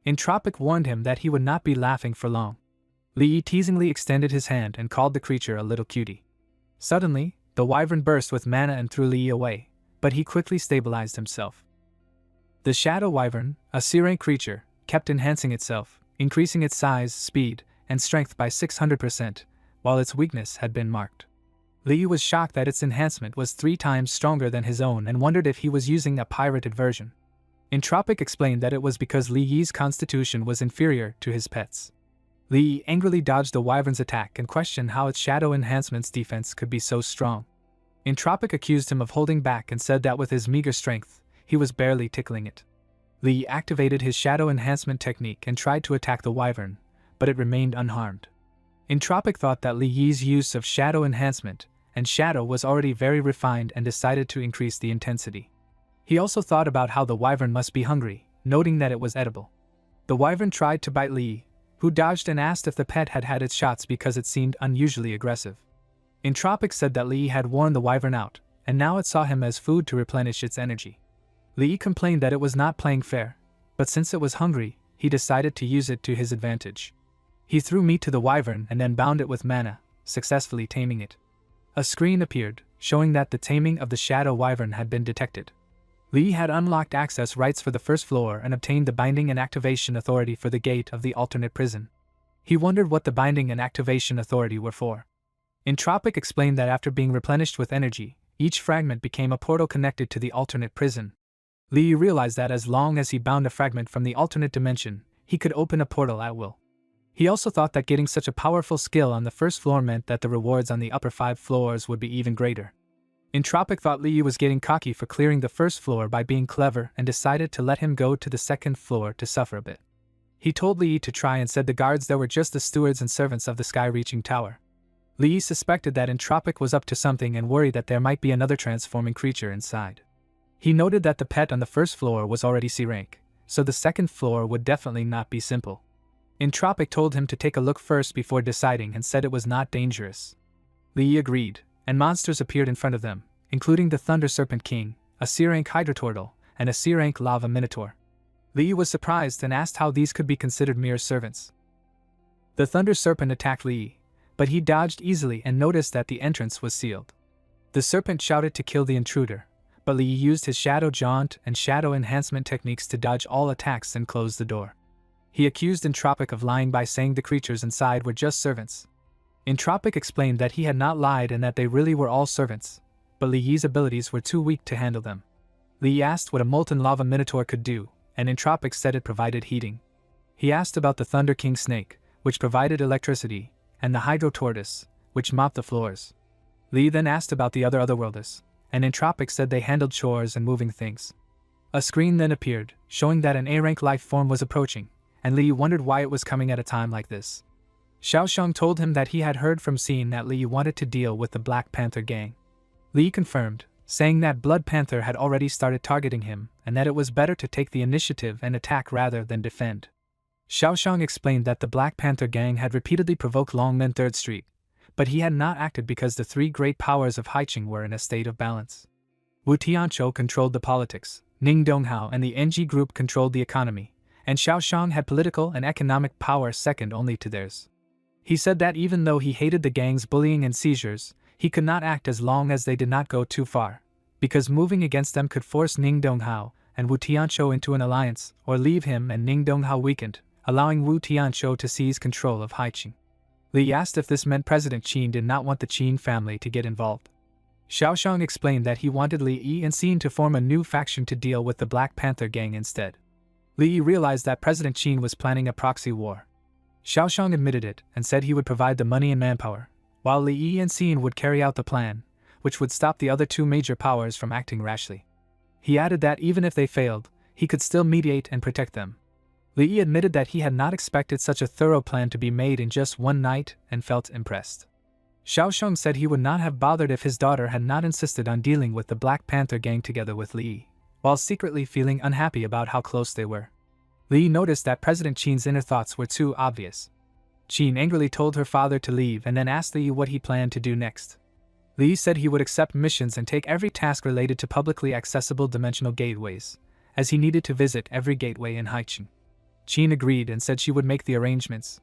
Entropic warned him that he would not be laughing for long. Li teasingly extended his hand and called the creature a little cutie. Suddenly, the wyvern burst with mana and threw Li away, but he quickly stabilized himself. The Shadow Wyvern, a C-rank creature, kept enhancing itself, increasing its size, speed, and strength by 600%, while its weakness had been marked. Li was shocked that its enhancement was 3 times stronger than his own and wondered if he was using a pirated version. Entropic explained that it was because Li Yi's constitution was inferior to his pet's. Li angrily dodged the wyvern's attack and questioned how its shadow enhancement's defense could be so strong. Entropic accused him of holding back and said that with his meager strength, he was barely tickling it. Li activated his shadow enhancement technique and tried to attack the wyvern, but it remained unharmed. Entropic thought that Li Yi's use of shadow enhancement and shadow was already very refined and decided to increase the intensity. He also thought about how the wyvern must be hungry, noting that it was edible. The wyvern tried to bite Li, who dodged and asked if the pet had had its shots because it seemed unusually aggressive. Entropic said that Li had worn the wyvern out, and now it saw him as food to replenish its energy. Li complained that it was not playing fair, but since it was hungry, he decided to use it to his advantage. He threw meat to the wyvern and then bound it with mana, successfully taming it. A screen appeared, showing that the taming of the Shadow Wyvern had been detected. Li had unlocked access rights for the first floor and obtained the binding and activation authority for the gate of the alternate prison. He wondered what the binding and activation authority were for. Entropic explained that after being replenished with energy, each fragment became a portal connected to the alternate prison. Lee realized that as long as he bound a fragment from the alternate dimension, he could open a portal at will. He also thought that getting such a powerful skill on the first floor meant that the rewards on the upper 5 floors would be even greater. Entropic thought Lee was getting cocky for clearing the first floor by being clever and decided to let him go to the second floor to suffer a bit. He told Lee to try and said the guards there were just the stewards and servants of the sky-reaching tower. Lee suspected that Entropic was up to something and worried that there might be another transforming creature inside. He noted that the pet on the first floor was already C rank, so the second floor would definitely not be simple. Entropic told him to take a look first before deciding and said it was not dangerous. Lee agreed, and monsters appeared in front of them, including the Thunder Serpent King, a C-rank Hydroturtle, and a C-rank Lava Minotaur. Lee was surprised and asked how these could be considered mere servants. The Thunder Serpent attacked Lee, but he dodged easily and noticed that the entrance was sealed. The serpent shouted to kill the intruder, but Lee used his Shadow Jaunt and Shadow Enhancement techniques to dodge all attacks and close the door. He accused Entropic of lying by saying the creatures inside were just servants. Entropic explained that he had not lied and that they really were all servants, but Lee's abilities were too weak to handle them. Lee asked what a molten lava minotaur could do, and Entropic said it provided heating. He asked about the Thunder King snake, which provided electricity, and the Hydro Tortoise, which mopped the floors. Lee then asked about the other Otherworlders, and Entropic said they handled chores and moving things. A screen then appeared, showing that an A-rank life form was approaching, and Lee wondered why it was coming at a time like this. Xiaoxiang told him that he had heard from Xin that Lee wanted to deal with the Black Panther gang. Lee confirmed, saying that Blood Panther had already started targeting him and that it was better to take the initiative and attack rather than defend. Xiaoxiang explained that the Black Panther gang had repeatedly provoked Longmen 3rd Street, but he had not acted because the 3 great powers of Haiqing were in a state of balance. Wu Tianqiu controlled the politics, Ning Donghua and the NG group controlled the economy, and Xiaoxiang had political and economic power second only to theirs. He said that even though he hated the gang's bullying and seizures, he could not act as long as they did not go too far, because moving against them could force Ning Donghua and Wu Tianqiu into an alliance or leave him and Ning Donghua weakened, allowing Wu Tianqiu to seize control of Haiqing. Li asked if this meant President Qin did not want the Qin family to get involved. Xiaoxiang explained that he wanted Li Yi and Xin to form a new faction to deal with the Black Panther gang instead. Li Yi realized that President Qin was planning a proxy war. Xiaoxiang admitted it and said he would provide the money and manpower, while Li Yi and Xin would carry out the plan, which would stop the other 2 major powers from acting rashly. He added that even if they failed, he could still mediate and protect them. Li Yi admitted that he had not expected such a thorough plan to be made in just one night and felt impressed. Xiaoxiang said he would not have bothered if his daughter had not insisted on dealing with the Black Panther gang together with Li Yi, while secretly feeling unhappy about how close they were. Li Yi noticed that President Qin's inner thoughts were too obvious. Qin angrily told her father to leave and then asked Li Yi what he planned to do next. Li Yi said he would accept missions and take every task related to publicly accessible dimensional gateways, as he needed to visit every gateway in Haiqing. Qin agreed and said she would make the arrangements.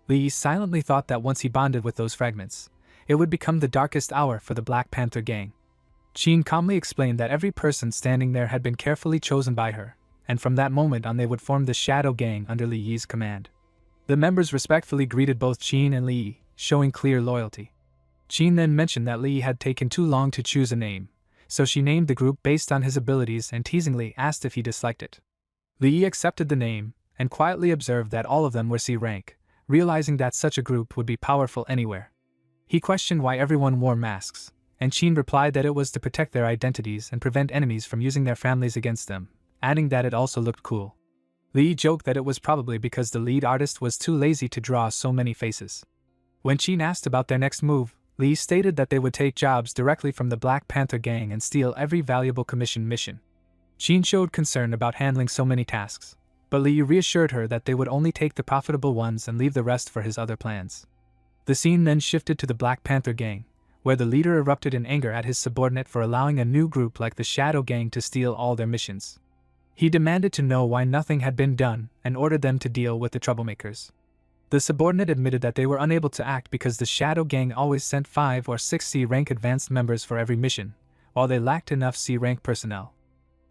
Li Yi silently thought that once he bonded with those fragments, it would become the darkest hour for the Black Panther gang. Qin calmly explained that every person standing there had been carefully chosen by her, and from that moment on they would form the Shadow Gang under Li Yi's command. The members respectfully greeted both Qin and Li Yi, showing clear loyalty. Qin then mentioned that Li Yi had taken too long to choose a name, so she named the group based on his abilities and teasingly asked if he disliked it. Li Yi accepted the name, and quietly observed that all of them were C rank, realizing that such a group would be powerful anywhere. He questioned why everyone wore masks, and Qin replied that it was to protect their identities and prevent enemies from using their families against them, adding that it also looked cool. Li joked that it was probably because the lead artist was too lazy to draw so many faces. When Qin asked about their next move, Li stated that they would take jobs directly from the Black Panther gang and steal every valuable commission mission. Qin showed concern about handling so many tasks, but Li reassured her that they would only take the profitable ones and leave the rest for his other plans. The scene then shifted to the Black Panther gang, where the leader erupted in anger at his subordinate for allowing a new group like the Shadow Gang to steal all their missions. He demanded to know why nothing had been done and ordered them to deal with the troublemakers. The subordinate admitted that they were unable to act because the Shadow Gang always sent 5 or 6 C-rank advanced members for every mission, while they lacked enough C-rank personnel.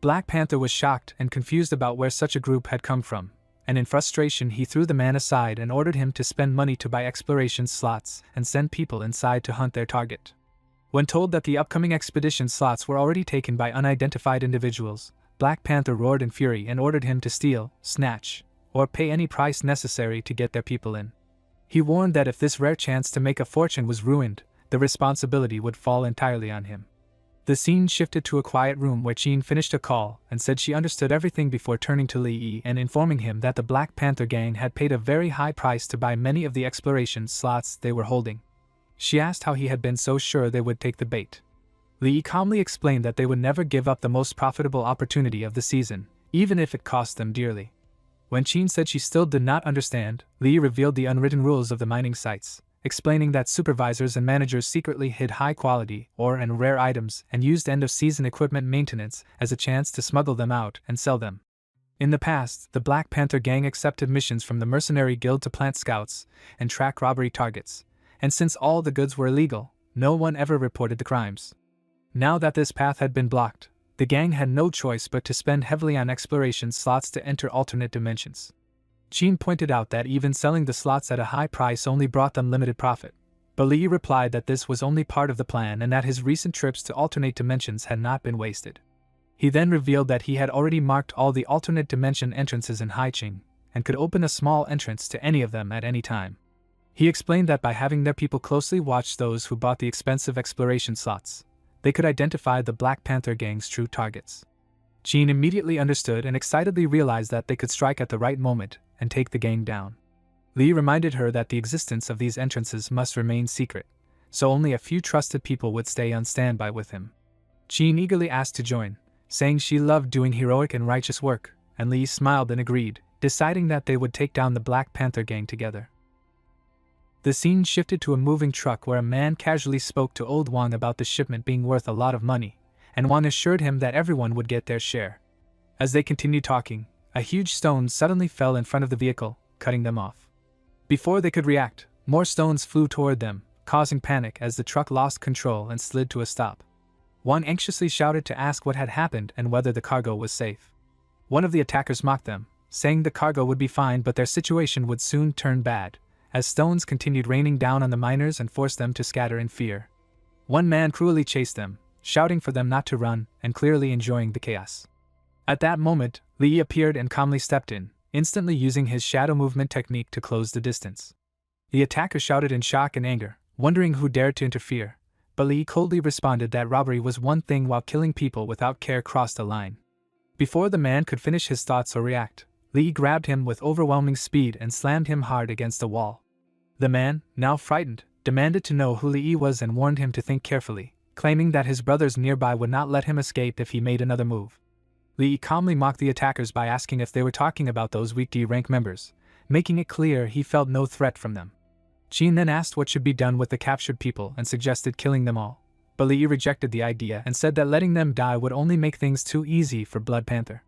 Black Panther was shocked and confused about where such a group had come from, and in frustration he threw the man aside and ordered him to spend money to buy exploration slots and send people inside to hunt their target. When told that the upcoming expedition slots were already taken by unidentified individuals, Black Panther roared in fury and ordered him to steal, snatch, or pay any price necessary to get their people in. He warned that if this rare chance to make a fortune was ruined, the responsibility would fall entirely on him. The scene shifted to a quiet room where Jean finished a call and said she understood everything before turning to Lee and informing him that the Black Panther gang had paid a very high price to buy many of the exploration slots they were holding. She asked how he had been so sure they would take the bait. Lee calmly explained that they would never give up the most profitable opportunity of the season, even if it cost them dearly. When Jean said she still did not understand, Lee revealed the unwritten rules of the mining sites, explaining that supervisors and managers secretly hid high-quality ore and rare items and used end-of-season equipment maintenance as a chance to smuggle them out and sell them. In the past, the Black Panther gang accepted missions from the Mercenary Guild to plant scouts and track robbery targets, and since all the goods were illegal, no one ever reported the crimes. Now that this path had been blocked, the gang had no choice but to spend heavily on exploration slots to enter alternate dimensions. Jean pointed out that even selling the slots at a high price only brought them limited profit, but Lee replied that this was only part of the plan and that his recent trips to alternate dimensions had not been wasted. He then revealed that he had already marked all the alternate dimension entrances in Haiching, and could open a small entrance to any of them at any time. He explained that by having their people closely watch those who bought the expensive exploration slots, they could identify the Black Panther gang's true targets. Jean immediately understood and excitedly realized that they could strike at the right moment and take the gang down. Lee reminded her that the existence of these entrances must remain secret, so only a few trusted people would stay on standby with him. Jean eagerly asked to join, saying she loved doing heroic and righteous work, and Lee smiled and agreed, deciding that they would take down the Black Panther gang together. The scene shifted to a moving truck where a man casually spoke to old Wang about the shipment being worth a lot of money, and Wang assured him that everyone would get their share. As they continued talking, a huge stone suddenly fell in front of the vehicle, cutting them off. Before they could react, more stones flew toward them, causing panic as the truck lost control and slid to a stop. Wang anxiously shouted to ask what had happened and whether the cargo was safe. One of the attackers mocked them, saying the cargo would be fine but their situation would soon turn bad, as stones continued raining down on the miners and forced them to scatter in fear. One man cruelly chased them, shouting for them not to run and clearly enjoying the chaos. At that moment, Lee appeared and calmly stepped in, instantly using his shadow movement technique to close the distance. The attacker shouted in shock and anger, wondering who dared to interfere, but Lee coldly responded that robbery was one thing while killing people without care crossed a line. Before the man could finish his thoughts or react, Lee grabbed him with overwhelming speed and slammed him hard against a wall. The man, now frightened, demanded to know who Lee was and warned him to think carefully, claiming that his brothers nearby would not let him escape if he made another move. Lee calmly mocked the attackers by asking if they were talking about those weak D-rank members, making it clear he felt no threat from them. Jean then asked what should be done with the captured people and suggested killing them all, but Lee rejected the idea and said that letting them die would only make things too easy for Blood Panther.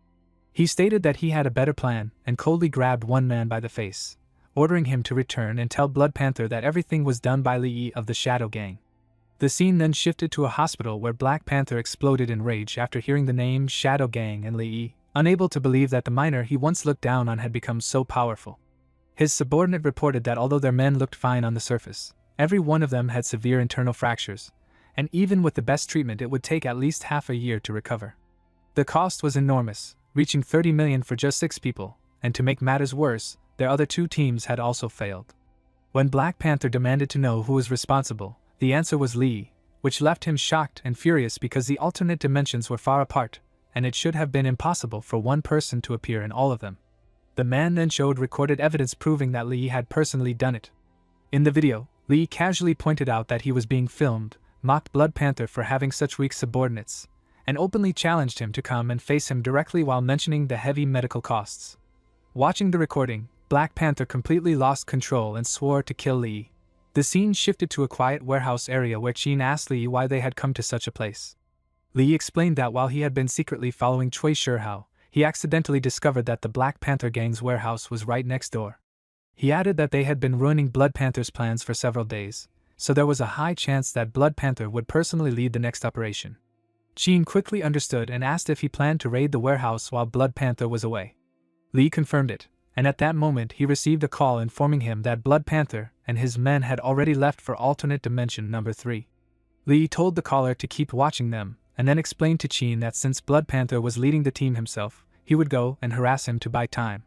He stated that he had a better plan and coldly grabbed one man by the face, ordering him to return and tell Blood Panther that everything was done by Lee of the Shadow Gang. The scene then shifted to a hospital where Black Panther exploded in rage after hearing the name Shadow Gang and Lee, unable to believe that the miner he once looked down on had become so powerful. His subordinate reported that although their men looked fine on the surface, every one of them had severe internal fractures, and even with the best treatment it would take at least half a year to recover. The cost was enormous, reaching 30 million for just 6 people, and to make matters worse, their other 2 teams had also failed. When Black Panther demanded to know who was responsible, the answer was Lee, which left him shocked and furious because the alternate dimensions were far apart, and it should have been impossible for one person to appear in all of them. The man then showed recorded evidence proving that Lee had personally done it. In the video, Lee casually pointed out that he was being filmed, mocked Blood Panther for having such weak subordinates, and openly challenged him to come and face him directly while mentioning the heavy medical costs. Watching the recording, Black Panther completely lost control and swore to kill Lee. The scene shifted to a quiet warehouse area where Jean asked Lee why they had come to such a place. Lee explained that while he had been secretly following Chui Shihao, he accidentally discovered that the Black Panther gang's warehouse was right next door. He added that they had been ruining Blood Panther's plans for several days, so there was a high chance that Blood Panther would personally lead the next operation. Jean quickly understood and asked if he planned to raid the warehouse while Blood Panther was away. Lee confirmed it, and at that moment he received a call informing him that Blood Panther and his men had already left for alternate dimension number 3. Lee told the caller to keep watching them, and then explained to Qin that since Blood Panther was leading the team himself, he would go and harass him to buy time.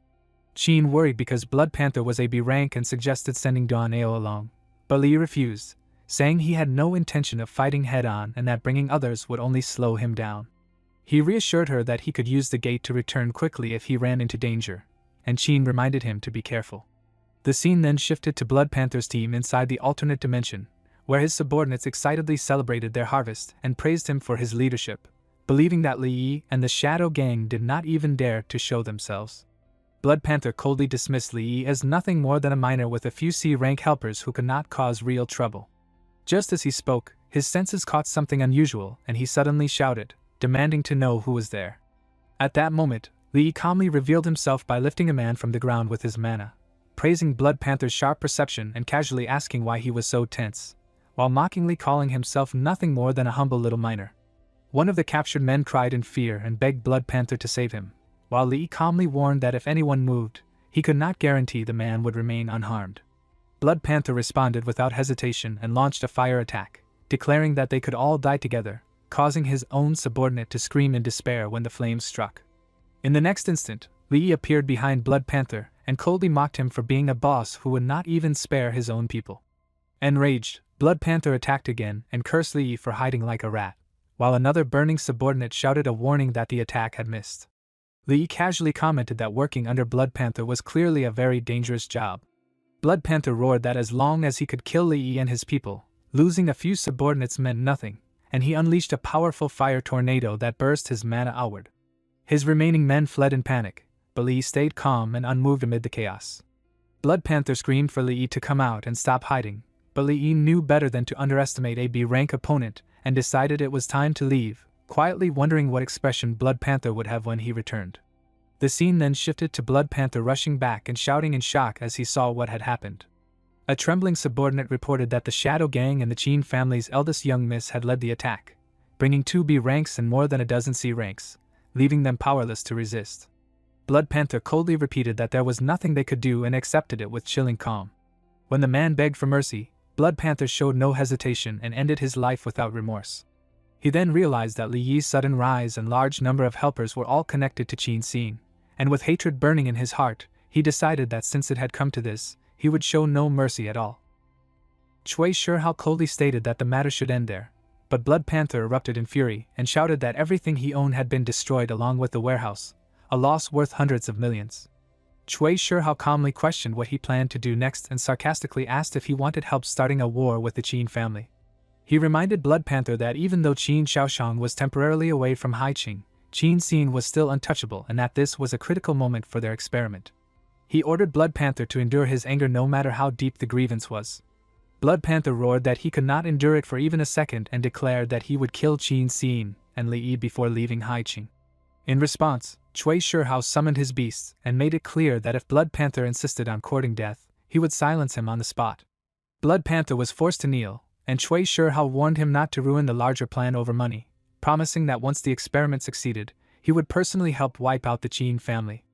Qin worried because Blood Panther was a B rank and suggested sending DONGHUA along, but Li refused, saying he had no intention of fighting head-on and that bringing others would only slow him down. He reassured her that he could use the gate to return quickly if he ran into danger, and Qin reminded him to be careful. The scene then shifted to Blood Panther's team inside the alternate dimension, where his subordinates excitedly celebrated their harvest and praised him for his leadership, believing that Li Yi and the Shadow Gang did not even dare to show themselves. Blood Panther coldly dismissed Li Yi as nothing more than a miner with a few C-rank helpers who could not cause real trouble. Just as he spoke, his senses caught something unusual and he suddenly shouted, demanding to know who was there. At that moment, Li Yi calmly revealed himself by lifting a man from the ground with his mana, praising Blood Panther's sharp perception and casually asking why he was so tense, while mockingly calling himself nothing more than a humble little miner. One of the captured men cried in fear and begged Blood Panther to save him, while Li Yi calmly warned that if anyone moved, he could not guarantee the man would remain unharmed. Blood Panther responded without hesitation and launched a fire attack, declaring that they could all die together, causing his own subordinate to scream in despair when the flames struck. In the next instant, Li Yi appeared behind Blood Panther and coldly mocked him for being a boss who would not even spare his own people. Enraged, Blood Panther attacked again and cursed Li Yi for hiding like a rat, while another burning subordinate shouted a warning that the attack had missed. Li Yi casually commented that working under Blood Panther was clearly a very dangerous job. Blood Panther roared that as long as he could kill Li Yi and his people, losing a few subordinates meant nothing, and he unleashed a powerful fire tornado that burst his mana outward. His remaining men fled in panic, but Li Yi stayed calm and unmoved amid the chaos. Blood Panther screamed for Li Yi to come out and stop hiding, but Li Yi knew better than to underestimate a B-rank opponent and decided it was time to leave, quietly wondering what expression Blood Panther would have when he returned. The scene then shifted to Blood Panther rushing back and shouting in shock as he saw what had happened. A trembling subordinate reported that the Shadow Gang and the Qin family's eldest young miss had led the attack, bringing 2 B ranks and more than a dozen C ranks, leaving them powerless to resist. Blood Panther coldly repeated that there was nothing they could do and accepted it with chilling calm. When the man begged for mercy, Blood Panther showed no hesitation and ended his life without remorse. He then realized that Li Yi's sudden rise and large number of helpers were all connected to Qin Xin, and with hatred burning in his heart, he decided that since it had come to this, he would show no mercy at all. Cui Shihao coldly stated that the matter should end there, but Blood Panther erupted in fury and shouted that everything he owned had been destroyed along with the warehouse, a loss worth hundreds of millions. Cui Shihao calmly questioned what he planned to do next and sarcastically asked if he wanted help starting a war with the Qin family. He reminded Blood Panther that even though Qin Shaoshang was temporarily away from Haiqing, Qin Xin was still untouchable and that this was a critical moment for their experiment. He ordered Blood Panther to endure his anger no matter how deep the grievance was. Blood Panther roared that he could not endure it for even a second and declared that he would kill Qin Xin and Li Yi before leaving Haiqing. In response, Cui Shihao summoned his beasts and made it clear that if Blood Panther insisted on courting death, he would silence him on the spot. Blood Panther was forced to kneel, and Cui Shihao warned him not to ruin the larger plan over money, promising that once the experiment succeeded, he would personally help wipe out the Qin family.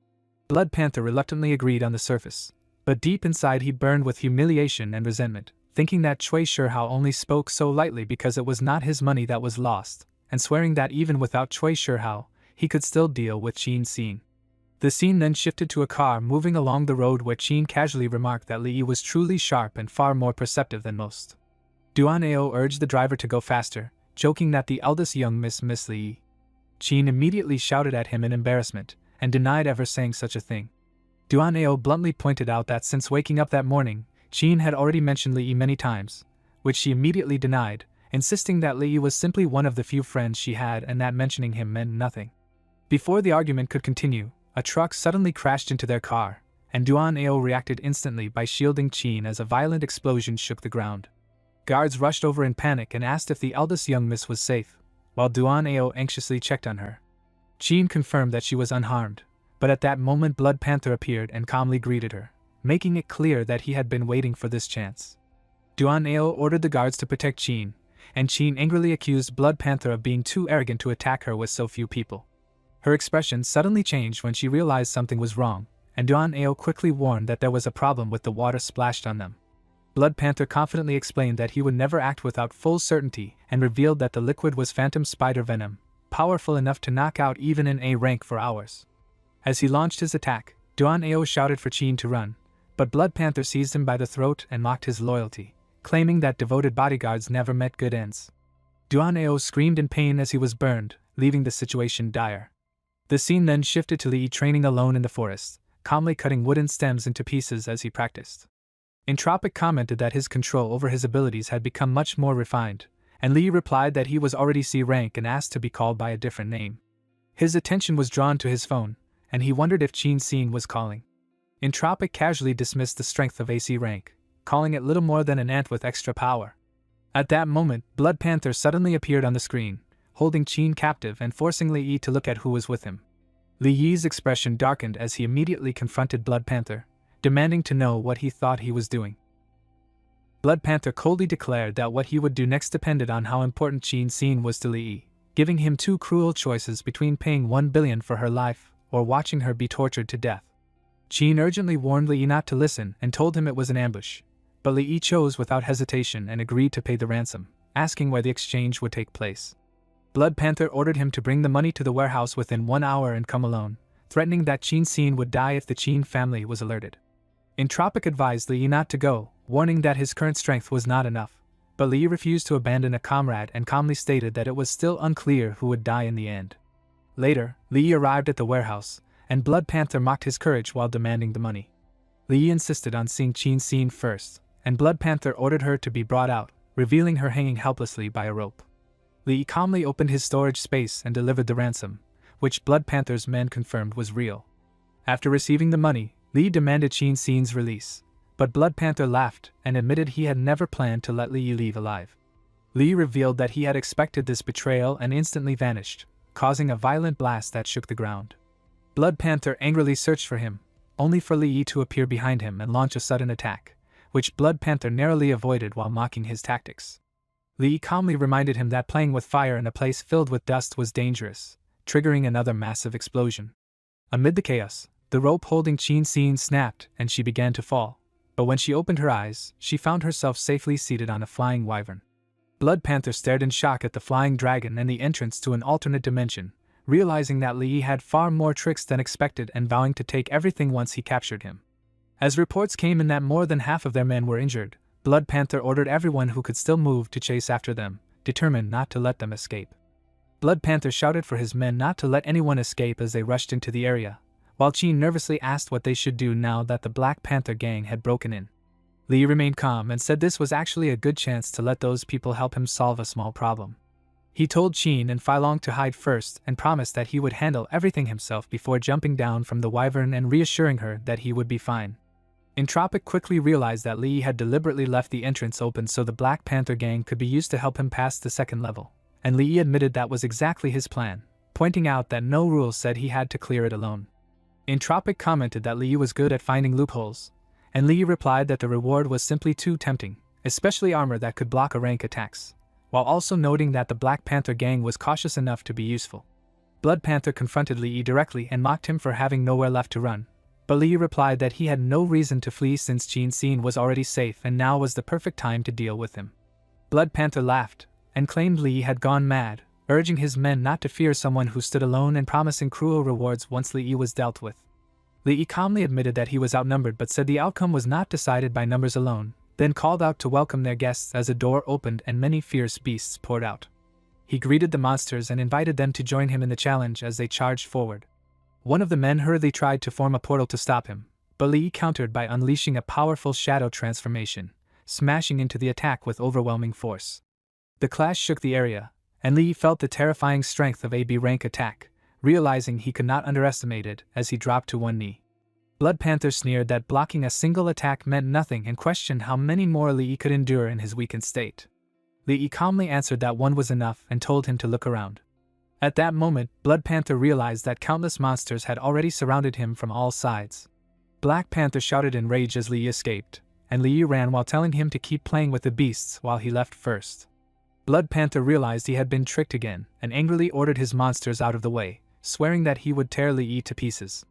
Blood Panther reluctantly agreed on the surface, but deep inside he burned with humiliation and resentment, thinking that Cui Shihao only spoke so lightly because it was not his money that was lost, and swearing that even without Cui Shihao, he could still deal with Qin Xin. The scene then shifted to a car moving along the road where Qin casually remarked that Li Yi was truly sharp and far more perceptive than most. DONGHUA urged the driver to go faster, joking that the eldest young miss Li Yi. Qin immediately shouted at him in embarrassment, and denied ever saying such a thing. DONGHUA bluntly pointed out that since waking up that morning, Qin had already mentioned Li Yi many times, which she immediately denied, insisting that Li Yi was simply one of the few friends she had and that mentioning him meant nothing. Before the argument could continue, a truck suddenly crashed into their car, and DONGHUA reacted instantly by shielding Qin as a violent explosion shook the ground. Guards rushed over in panic and asked if the eldest young miss was safe, while DONGHUA anxiously checked on her. Qin confirmed that she was unharmed, but at that moment Blood Panther appeared and calmly greeted her, making it clear that he had been waiting for this chance. DONGHUA ordered the guards to protect Qin, and Qin angrily accused Blood Panther of being too arrogant to attack her with so few people. Her expression suddenly changed when she realized something was wrong, and DONGHUA quickly warned that there was a problem with the water splashed on them. Blood Panther confidently explained that he would never act without full certainty and revealed that the liquid was phantom spider venom, powerful enough to knock out even an A rank for hours. As he launched his attack, DONGHUA shouted for Chin to run, but Blood Panther seized him by the throat and mocked his loyalty, claiming that devoted bodyguards never met good ends. DONGHUA screamed in pain as he was burned, leaving the situation dire. The scene then shifted to Lee training alone in the forest, calmly cutting wooden stems into pieces as he practiced. Entropic commented that his control over his abilities had become much more refined, and Lee replied that he was already C rank and asked to be called by a different name. His attention was drawn to his phone, and he wondered if Chin was calling. Entropic casually dismissed the strength of AC rank, calling it little more than an ant with extra power. At that moment, Blood Panther suddenly appeared on the screen, holding Chin captive and forcing Lee to look at who was with him. Lee's expression darkened as he immediately confronted Blood Panther, demanding to know what he thought he was doing. Blood Panther coldly declared that what he would do next depended on how important Chin was to Lee, giving him two cruel choices between paying 1 billion for her life or watching her be tortured to death. Chin urgently warned Lee not to listen and told him it was an ambush, but Lee chose without hesitation and agreed to pay the ransom, asking where the exchange would take place. Blood Panther ordered him to bring the money to the warehouse within 1 hour and come alone, threatening that Chin would die if the Chin family was alerted. Entropic advised Lee not to go, warning that his current strength was not enough, but Lee refused to abandon a comrade and calmly stated that it was still unclear who would die in the end. Later, Lee arrived at the warehouse, and Blood Panther mocked his courage while demanding the money. Lee insisted on seeing Chin first, and Blood Panther ordered her to be brought out, revealing her hanging helplessly by a rope. Lee calmly opened his storage space and delivered the ransom, which Blood Panther's men confirmed was real. After receiving the money, Lee demanded Chin's release, but Blood Panther laughed and admitted he had never planned to let Lee leave alive. Lee revealed that he had expected this betrayal and instantly vanished, causing a violent blast that shook the ground. Blood Panther angrily searched for him, only for Lee to appear behind him and launch a sudden attack, which Blood Panther narrowly avoided while mocking his tactics. Lee calmly reminded him that playing with fire in a place filled with dust was dangerous, triggering another massive explosion. Amid the chaos, the rope holding Chin snapped and she began to fall, but when she opened her eyes, she found herself safely seated on a flying wyvern. Blood Panther stared in shock at the flying dragon and the entrance to an alternate dimension, realizing that Lee had far more tricks than expected and vowing to take everything once he captured him. As reports came in that more than half of their men were injured, Blood Panther ordered everyone who could still move to chase after them, determined not to let them escape. Blood Panther shouted for his men not to let anyone escape as they rushed into the area, while Chin nervously asked what they should do now that the Black Panther gang had broken in. Lee remained calm and said this was actually a good chance to let those people help him solve a small problem. He told Chin and Filong to hide first and promised that he would handle everything himself before jumping down from the wyvern and reassuring her that he would be fine. Entropic quickly realized that Lee had deliberately left the entrance open so the Black Panther gang could be used to help him pass the second level, and Lee admitted that was exactly his plan, pointing out that no rules said he had to clear it alone. Entropic commented that Lee was good at finding loopholes, and Lee replied that the reward was simply too tempting, especially armor that could block a rank attacks, while also noting that the Black Panther gang was cautious enough to be useful. Blood Panther confronted Lee directly and mocked him for having nowhere left to run, but Lee replied that he had no reason to flee since Chin was already safe and now was the perfect time to deal with him. Blood Panther laughed, and claimed Lee had gone mad, urging his men not to fear someone who stood alone and promising cruel rewards once Lee was dealt with. Lee calmly admitted that he was outnumbered but said the outcome was not decided by numbers alone, then called out to welcome their guests as a door opened and many fierce beasts poured out. He greeted the monsters and invited them to join him in the challenge as they charged forward. One of the men hurriedly tried to form a portal to stop him, but Lee countered by unleashing a powerful shadow transformation, smashing into the attack with overwhelming force. The clash shook the area, and Lee felt the terrifying strength of a B-rank attack, realizing he could not underestimate it as he dropped to one knee. Blood Panther sneered that blocking a single attack meant nothing and questioned how many more Lee could endure in his weakened state. Lee calmly answered that one was enough and told him to look around. At that moment, Blood Panther realized that countless monsters had already surrounded him from all sides. Black Panther shouted in rage as Lee escaped, and Lee ran while telling him to keep playing with the beasts while he left first. Blood Panther realized he had been tricked again and angrily ordered his monsters out of the way, swearing that he would tear Lee to pieces.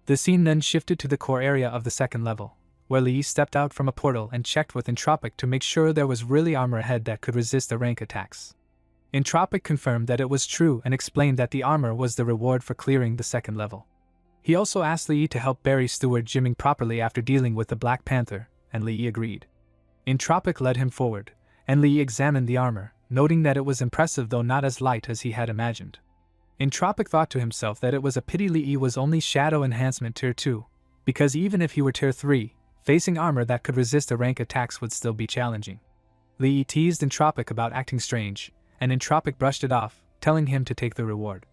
The scene then shifted to the core area of the second level, where Li stepped out from a portal and checked with Entropic to make sure there was really armor ahead that could resist the rank attacks. Entropic confirmed that it was true and explained that the armor was the reward for clearing the second level. He also asked Li to help Barry steward Jimming properly after dealing with the Black Panther, and Li agreed. Entropic led him forward, and Li examined the armor, noting that it was impressive though not as light as he had imagined. Entropic thought to himself that it was a pity Li was only Shadow Enhancement Tier 2, because even if he were Tier 3, facing armor that could resist the rank attacks would still be challenging. Li teased Entropic about acting strange, and Entropic brushed it off, telling him to take the reward.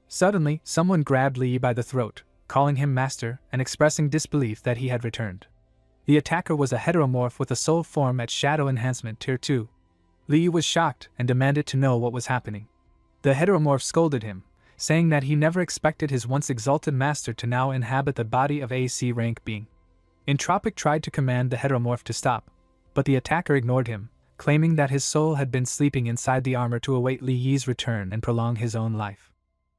Suddenly, someone grabbed Li by the throat, calling him master and expressing disbelief that he had returned. The attacker was a heteromorph with a soul form at Shadow Enhancement Tier 2. Li was shocked and demanded to know what was happening. The heteromorph scolded him, saying that he never expected his once exalted master to now inhabit the body of a C rank being. Entropic tried to command the heteromorph to stop, but the attacker ignored him, claiming that his soul had been sleeping inside the armor to await Li Yi's return and prolong his own life.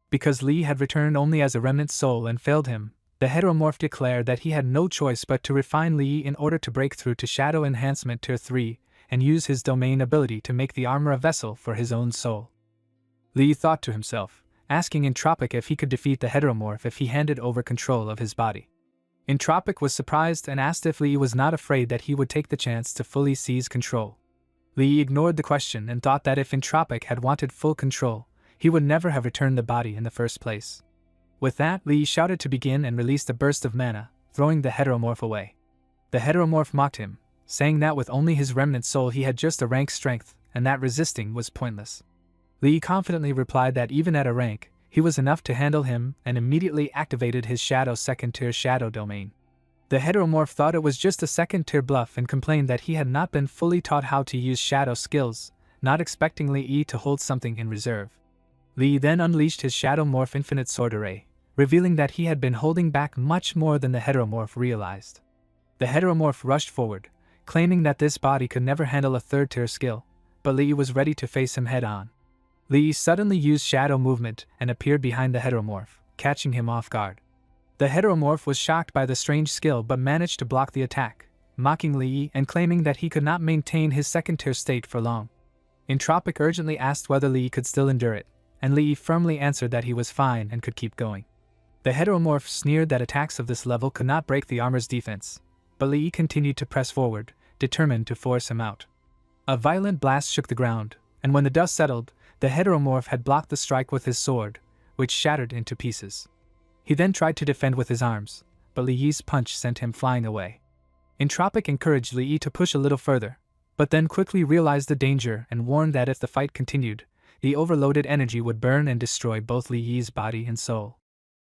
Because Li had returned only as a remnant soul and failed him, the heteromorph declared that he had no choice but to refine Li in order to break through to Shadow Enhancement Tier 3 and use his domain ability to make the armor a vessel for his own soul. Li thought to himself, asking Entropic if he could defeat the heteromorph if he handed over control of his body. Entropic was surprised and asked if Li was not afraid that he would take the chance to fully seize control. Li ignored the question and thought that if Entropic had wanted full control, he would never have returned the body in the first place. With that, Li shouted to begin and released a burst of mana, throwing the heteromorph away. The heteromorph mocked him, saying that with only his remnant soul he had just a rank strength, and that resisting was pointless. Li confidently replied that even at a rank, he was enough to handle him and immediately activated his Shadow second tier Shadow domain. The heteromorph thought it was just a second tier bluff and complained that he had not been fully taught how to use Shadow skills, not expecting Li to hold something in reserve. Li then unleashed his Shadow Morph Infinite Sword Array, revealing that he had been holding back much more than the heteromorph realized. The heteromorph rushed forward, claiming that this body could never handle a third tier skill, but Li was ready to face him head on. Li suddenly used shadow movement and appeared behind the heteromorph, catching him off guard. The heteromorph was shocked by the strange skill but managed to block the attack, mocking Li and claiming that he could not maintain his second tier state for long. Entropic urgently asked whether Li could still endure it, and Li firmly answered that he was fine and could keep going. The heteromorph sneered that attacks of this level could not break the armor's defense, but Li continued to press forward, determined to force him out. A violent blast shook the ground, and when the dust settled, the heteromorph had blocked the strike with his sword, which shattered into pieces. He then tried to defend with his arms, but Li Yi's punch sent him flying away. Entropic encouraged Li Yi to push a little further, but then quickly realized the danger and warned that if the fight continued, the overloaded energy would burn and destroy both Li Yi's body and soul.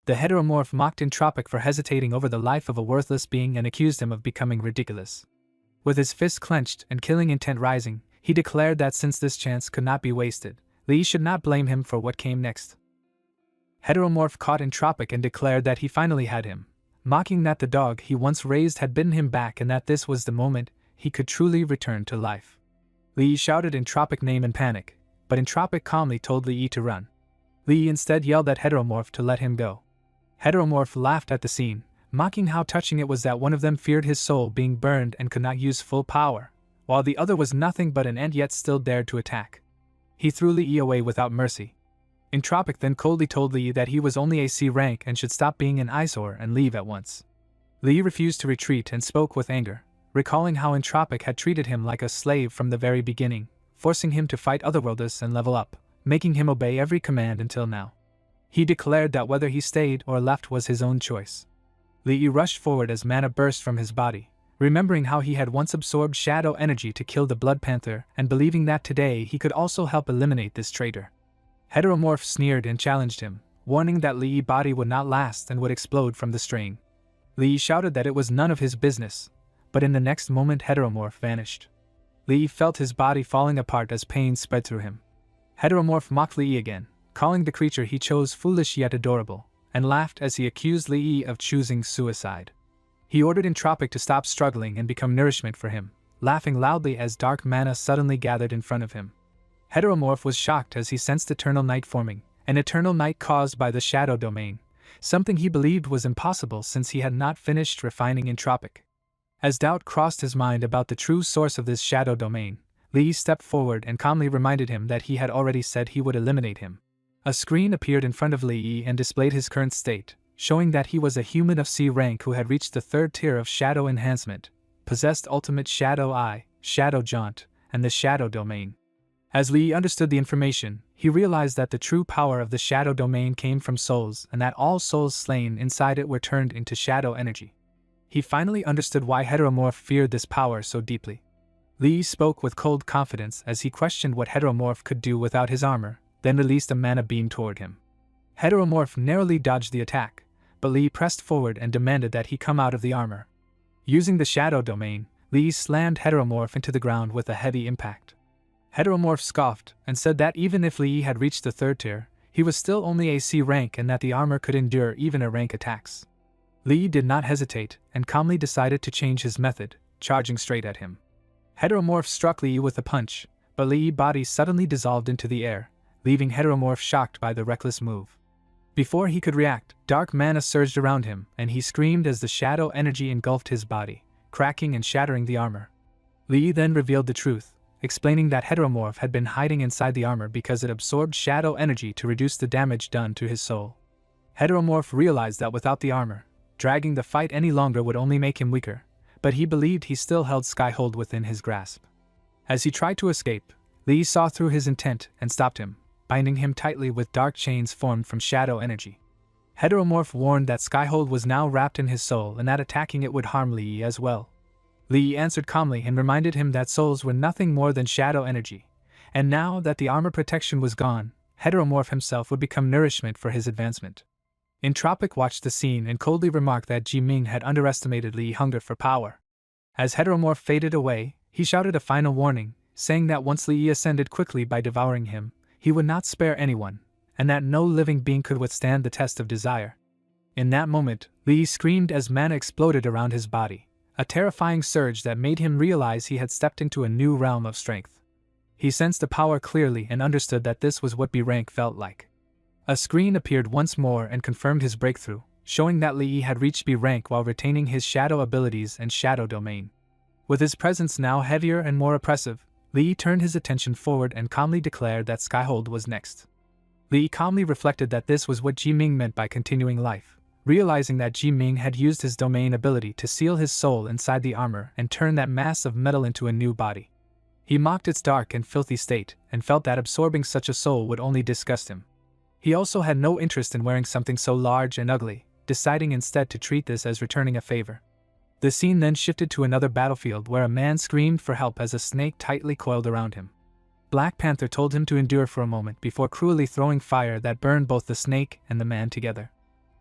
The heteromorph mocked Entropic for hesitating over the life of a worthless being and accused him of becoming ridiculous. With his fists clenched and killing intent rising, he declared that since this chance could not be wasted, Li should not blame him for what came next. Heteromorph caught Entropic and declared that he finally had him, mocking that the dog he once raised had bitten him back and that this was the moment he could truly return to life. Li shouted Entropic name in panic, but Entropic calmly told Li to run. Li instead yelled at Heteromorph to let him go. Heteromorph laughed at the scene, mocking how touching it was that one of them feared his soul being burned and could not use full power, while the other was nothing but an ant yet still dared to attack. He threw Li away without mercy. Entropic then coldly told Li that he was only a C rank and should stop being an eyesore and leave at once. Li refused to retreat and spoke with anger, recalling how Entropic had treated him like a slave from the very beginning, forcing him to fight otherworlders and level up, making him obey every command until now. He declared that whether he stayed or left was his own choice. Li Yi rushed forward as mana burst from his body, remembering how he had once absorbed shadow energy to kill the Blood Panther and believing that today he could also help eliminate this traitor. Heteromorph sneered and challenged him, warning that Li Yi's body would not last and would explode from the strain. Li Yi shouted that it was none of his business, but in the next moment Heteromorph vanished. Li Yi felt his body falling apart as pain spread through him. Heteromorph mocked Li Yi again, calling the creature he chose foolish yet adorable, and laughed as he accused Li Yi of choosing suicide. He ordered Entropic to stop struggling and become nourishment for him, laughing loudly as dark mana suddenly gathered in front of him. Heteromorph was shocked as he sensed eternal night forming, an eternal night caused by the shadow domain, something he believed was impossible since he had not finished refining Entropic. As doubt crossed his mind about the true source of this shadow domain, Li stepped forward and calmly reminded him that he had already said he would eliminate him. A screen appeared in front of Li and displayed his current state, showing that he was a human of C rank who had reached the 3rd tier of shadow enhancement, possessed ultimate shadow eye, shadow jaunt, and the shadow domain. As Li understood the information, he realized that the true power of the shadow domain came from souls and that all souls slain inside it were turned into shadow energy. He finally understood why Heteromorph feared this power so deeply. Li spoke with cold confidence as he questioned what Heteromorph could do without his armor, then released a mana beam toward him. Heteromorph narrowly dodged the attack, but Li pressed forward and demanded that he come out of the armor. Using the shadow domain, Li slammed Heteromorph into the ground with a heavy impact. Heteromorph scoffed and said that even if Li had reached the 3rd tier, he was still only a C rank and that the armor could endure even a rank attacks. Li did not hesitate and calmly decided to change his method, charging straight at him. Heteromorph struck Li with a punch, but Li's body suddenly dissolved into the air, leaving Heteromorph shocked by the reckless move. Before he could react, dark mana surged around him and he screamed as the shadow energy engulfed his body, cracking and shattering the armor. Li then revealed the truth, explaining that Heteromorph had been hiding inside the armor because it absorbed shadow energy to reduce the damage done to his soul. Heteromorph realized that without the armor, dragging the fight any longer would only make him weaker, but he believed he still held Skyhold within his grasp. As he tried to escape, Li saw through his intent and stopped him, binding him tightly with dark chains formed from shadow energy. Heteromorph warned that Skyhold was now wrapped in his soul and that attacking it would harm Li as well. Li answered calmly and reminded him that souls were nothing more than shadow energy, and now that the armor protection was gone, Heteromorph himself would become nourishment for his advancement. Entropic watched the scene and coldly remarked that Ji-Ming had underestimated Li's hunger for power. As Heteromorph faded away, he shouted a final warning, saying that once Li ascended quickly by devouring him, he would not spare anyone, and that no living being could withstand the test of desire. In that moment, Li screamed as mana exploded around his body, a terrifying surge that made him realize he had stepped into a new realm of strength. He sensed the power clearly and understood that this was what B rank felt like. A screen appeared once more and confirmed his breakthrough, showing that Li had reached B rank while retaining his shadow abilities and shadow domain. With his presence now heavier and more oppressive, Li turned his attention forward and calmly declared that Skyhold was next. Li calmly reflected that this was what Ji-Ming meant by continuing life, realizing that Ji-Ming had used his domain ability to seal his soul inside the armor and turn that mass of metal into a new body. He mocked its dark and filthy state and felt that absorbing such a soul would only disgust him. He also had no interest in wearing something so large and ugly, deciding instead to treat this as returning a favor. The scene then shifted to another battlefield where a man screamed for help as a snake tightly coiled around him. Black Panther told him to endure for a moment before cruelly throwing fire that burned both the snake and the man together.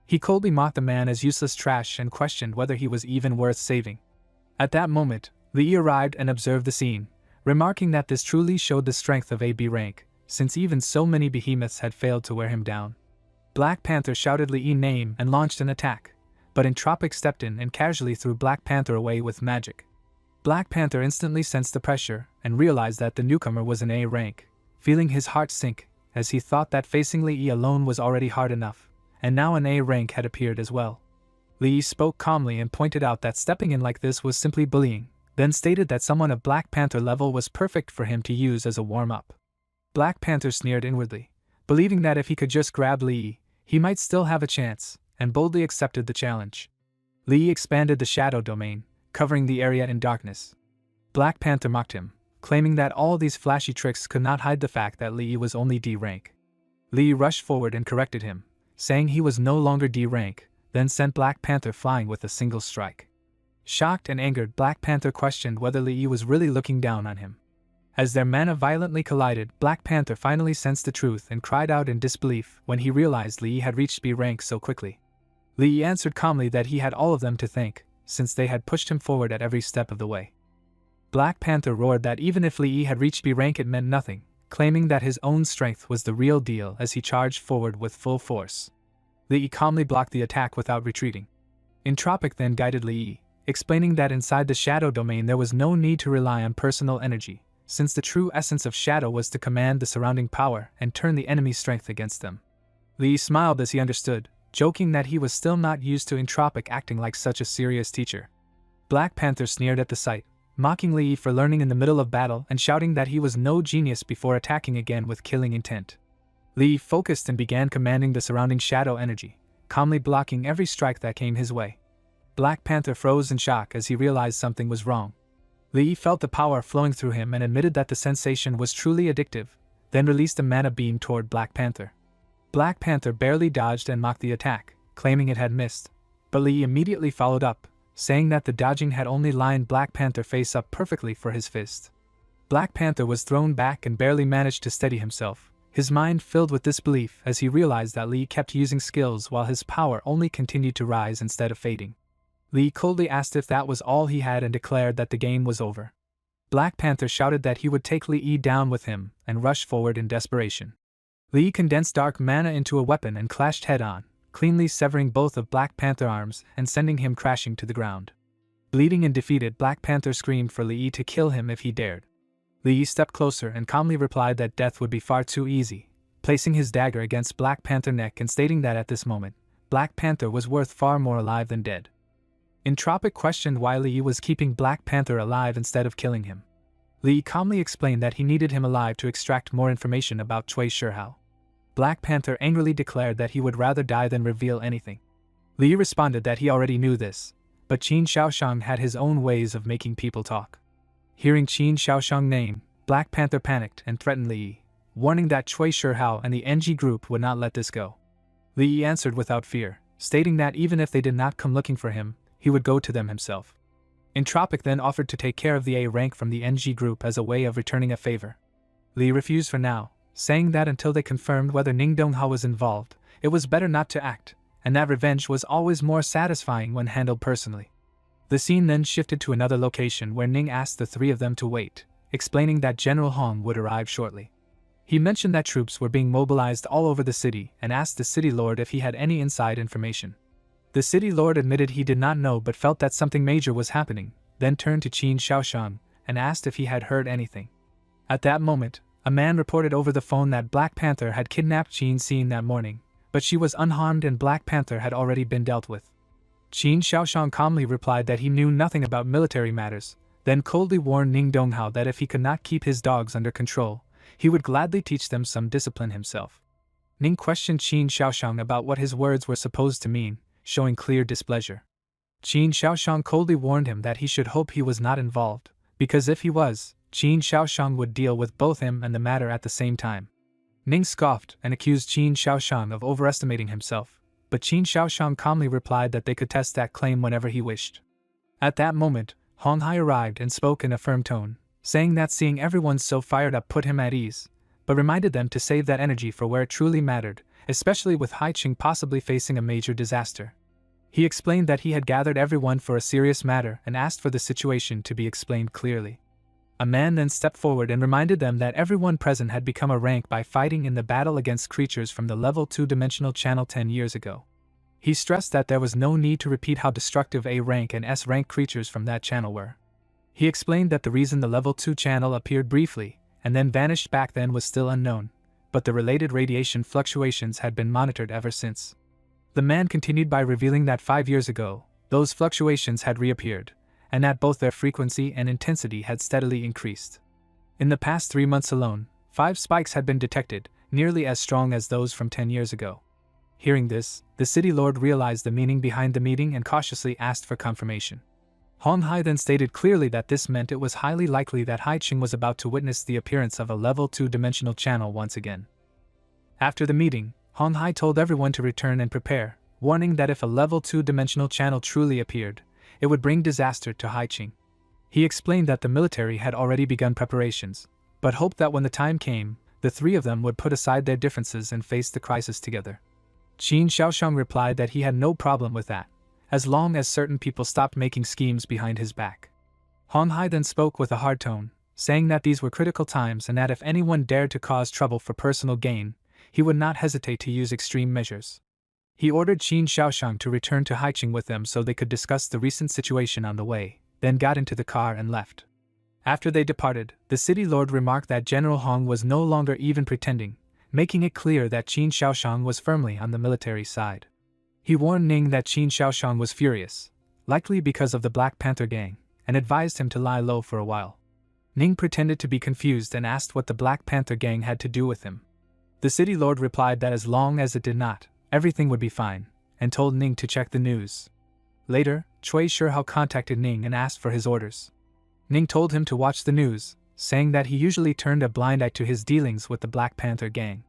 He coldly mocked the man as useless trash and questioned whether he was even worth saving. At that moment, Li arrived and observed the scene, remarking that this truly showed the strength of AB rank, since even so many behemoths had failed to wear him down. Black Panther shouted Li's name and launched an attack, but Entropic stepped in and casually threw Black Panther away with magic. Black Panther instantly sensed the pressure and realized that the newcomer was an A rank, feeling his heart sink as he thought that facing Li alone was already hard enough, and now an A rank had appeared as well. Li spoke calmly and pointed out that stepping in like this was simply bullying, then stated that someone of Black Panther level was perfect for him to use as a warm-up. Black Panther sneered inwardly, believing that if he could just grab Li, he might still have a chance, and boldly accepted the challenge. Li expanded the shadow domain, covering the area in darkness. Black Panther mocked him, claiming that all these flashy tricks could not hide the fact that Li was only D rank. Li rushed forward and corrected him, saying he was no longer D rank, then sent Black Panther flying with a single strike. Shocked and angered, Black Panther questioned whether Li was really looking down on him. As their mana violently collided, Black Panther finally sensed the truth and cried out in disbelief when he realized Li had reached B rank so quickly. Li answered calmly that he had all of them to thank, since they had pushed him forward at every step of the way. Black Panther roared that even if Li had reached B rank it meant nothing, claiming that his own strength was the real deal as he charged forward with full force. Li calmly blocked the attack without retreating. Entropic then guided Li, explaining that inside the shadow domain there was no need to rely on personal energy, since the true essence of shadow was to command the surrounding power and turn the enemy's strength against them. Li smiled as he understood, joking that he was still not used to Entropic acting like such a serious teacher. Black Panther sneered at the sight, mocking Li Yi for learning in the middle of battle and shouting that he was no genius before attacking again with killing intent. Li Yi focused and began commanding the surrounding shadow energy, calmly blocking every strike that came his way. Black Panther froze in shock as he realized something was wrong. Li Yi felt the power flowing through him and admitted that the sensation was truly addictive, then released a mana beam toward Black Panther. Black Panther barely dodged and mocked the attack, claiming it had missed, but Li Yi immediately followed up, saying that the dodging had only lined Black Panther face up perfectly for his fist. Black Panther was thrown back and barely managed to steady himself, his mind filled with disbelief as he realized that Li kept using skills while his power only continued to rise instead of fading. Li coldly asked if that was all he had and declared that the game was over. Black Panther shouted that he would take Li Yi down with him and rushed forward in desperation. Li condensed dark mana into a weapon and clashed head-on, cleanly severing both of Black Panther's arms and sending him crashing to the ground. Bleeding and defeated, Black Panther screamed for Li Yi to kill him if he dared. Li Yi stepped closer and calmly replied that death would be far too easy, placing his dagger against Black Panther's neck and stating that at this moment, Black Panther was worth far more alive than dead. Entropic questioned why Li Yi was keeping Black Panther alive instead of killing him. Li Yi calmly explained that he needed him alive to extract more information about Cui Shihao. Black Panther angrily declared that he would rather die than reveal anything. Li Yi responded that he already knew this, but Qin Shaoshang had his own ways of making people talk. Hearing Qin Shaoshang's name, Black Panther panicked and threatened Li Yi, warning that Cui Shihao and the NG group would not let this go. Li Yi answered without fear, stating that even if they did not come looking for him, he would go to them himself. Entropic then offered to take care of the A rank from the NG group as a way of returning a favor. Li refused for now, saying that until they confirmed whether DONGHUA was involved, it was better not to act, and that revenge was always more satisfying when handled personally. The scene then shifted to another location where Ning asked the three of them to wait, explaining that General Hong would arrive shortly. He mentioned that troops were being mobilized all over the city and asked the city lord if he had any inside information. The city lord admitted he did not know but felt that something major was happening, then turned to Qin Shaoshang and asked if he had heard anything. At that moment, a man reported over the phone that Black Panther had kidnapped Qin Xin that morning, but she was unharmed and Black Panther had already been dealt with. Qin Shaoshang calmly replied that he knew nothing about military matters, then coldly warned DONGHUA that if he could not keep his dogs under control, he would gladly teach them some discipline himself. Ning questioned Qin Shaoshang about what his words were supposed to mean, showing clear displeasure. Qin Shaoshang coldly warned him that he should hope he was not involved, because if he was, Qin Shaoshang would deal with both him and the matter at the same time. Ning scoffed and accused Qin Shaoshang of overestimating himself, but Qin Shaoshang calmly replied that they could test that claim whenever he wished. At that moment, Hong Hai arrived and spoke in a firm tone, saying that seeing everyone so fired up put him at ease, but reminded them to save that energy for where it truly mattered, especially with Haiqing possibly facing a major disaster. He explained that he had gathered everyone for a serious matter and asked for the situation to be explained clearly. A man then stepped forward and reminded them that everyone present had become a rank by fighting in the battle against creatures from the level 2-dimensional channel 10 years ago. He stressed that there was no need to repeat how destructive A rank and S rank creatures from that channel were. He explained that the reason the level 2 channel appeared briefly and then vanished back then was still unknown, but the related radiation fluctuations had been monitored ever since. The man continued by revealing that 5 years ago, those fluctuations had reappeared, and that both their frequency and intensity had steadily increased. In the past 3 months alone, 5 spikes had been detected, nearly as strong as those from 10 years ago. Hearing this, the city lord realized the meaning behind the meeting and cautiously asked for confirmation. Hong Hai then stated clearly that this meant it was highly likely that Haiqing was about to witness the appearance of a level 2-dimensional channel once again. After the meeting, Hong Hai told everyone to return and prepare, warning that if a level 2-dimensional channel truly appeared, it would bring disaster to Haiqing. He explained that the military had already begun preparations, but hoped that when the time came, the three of them would put aside their differences and face the crisis together. Qin Shaoshang replied that he had no problem with that, as long as certain people stopped making schemes behind his back. Hong Hai then spoke with a hard tone, saying that these were critical times and that if anyone dared to cause trouble for personal gain, he would not hesitate to use extreme measures. He ordered Qin Shaoshang to return to Haiqing with them so they could discuss the recent situation on the way, then got into the car and left. After they departed, the city lord remarked that General Hong was no longer even pretending, making it clear that Qin Shaoshang was firmly on the military side. He warned Ning that Qin Shaoshang was furious, likely because of the Black Panther gang, and advised him to lie low for a while. Ning pretended to be confused and asked what the Black Panther gang had to do with him. The city lord replied that as long as it did not, everything would be fine, and told Ning to check the news. Later, Cui Shihao contacted Ning and asked for his orders. Ning told him to watch the news, saying that he usually turned a blind eye to his dealings with the Black Panther gang.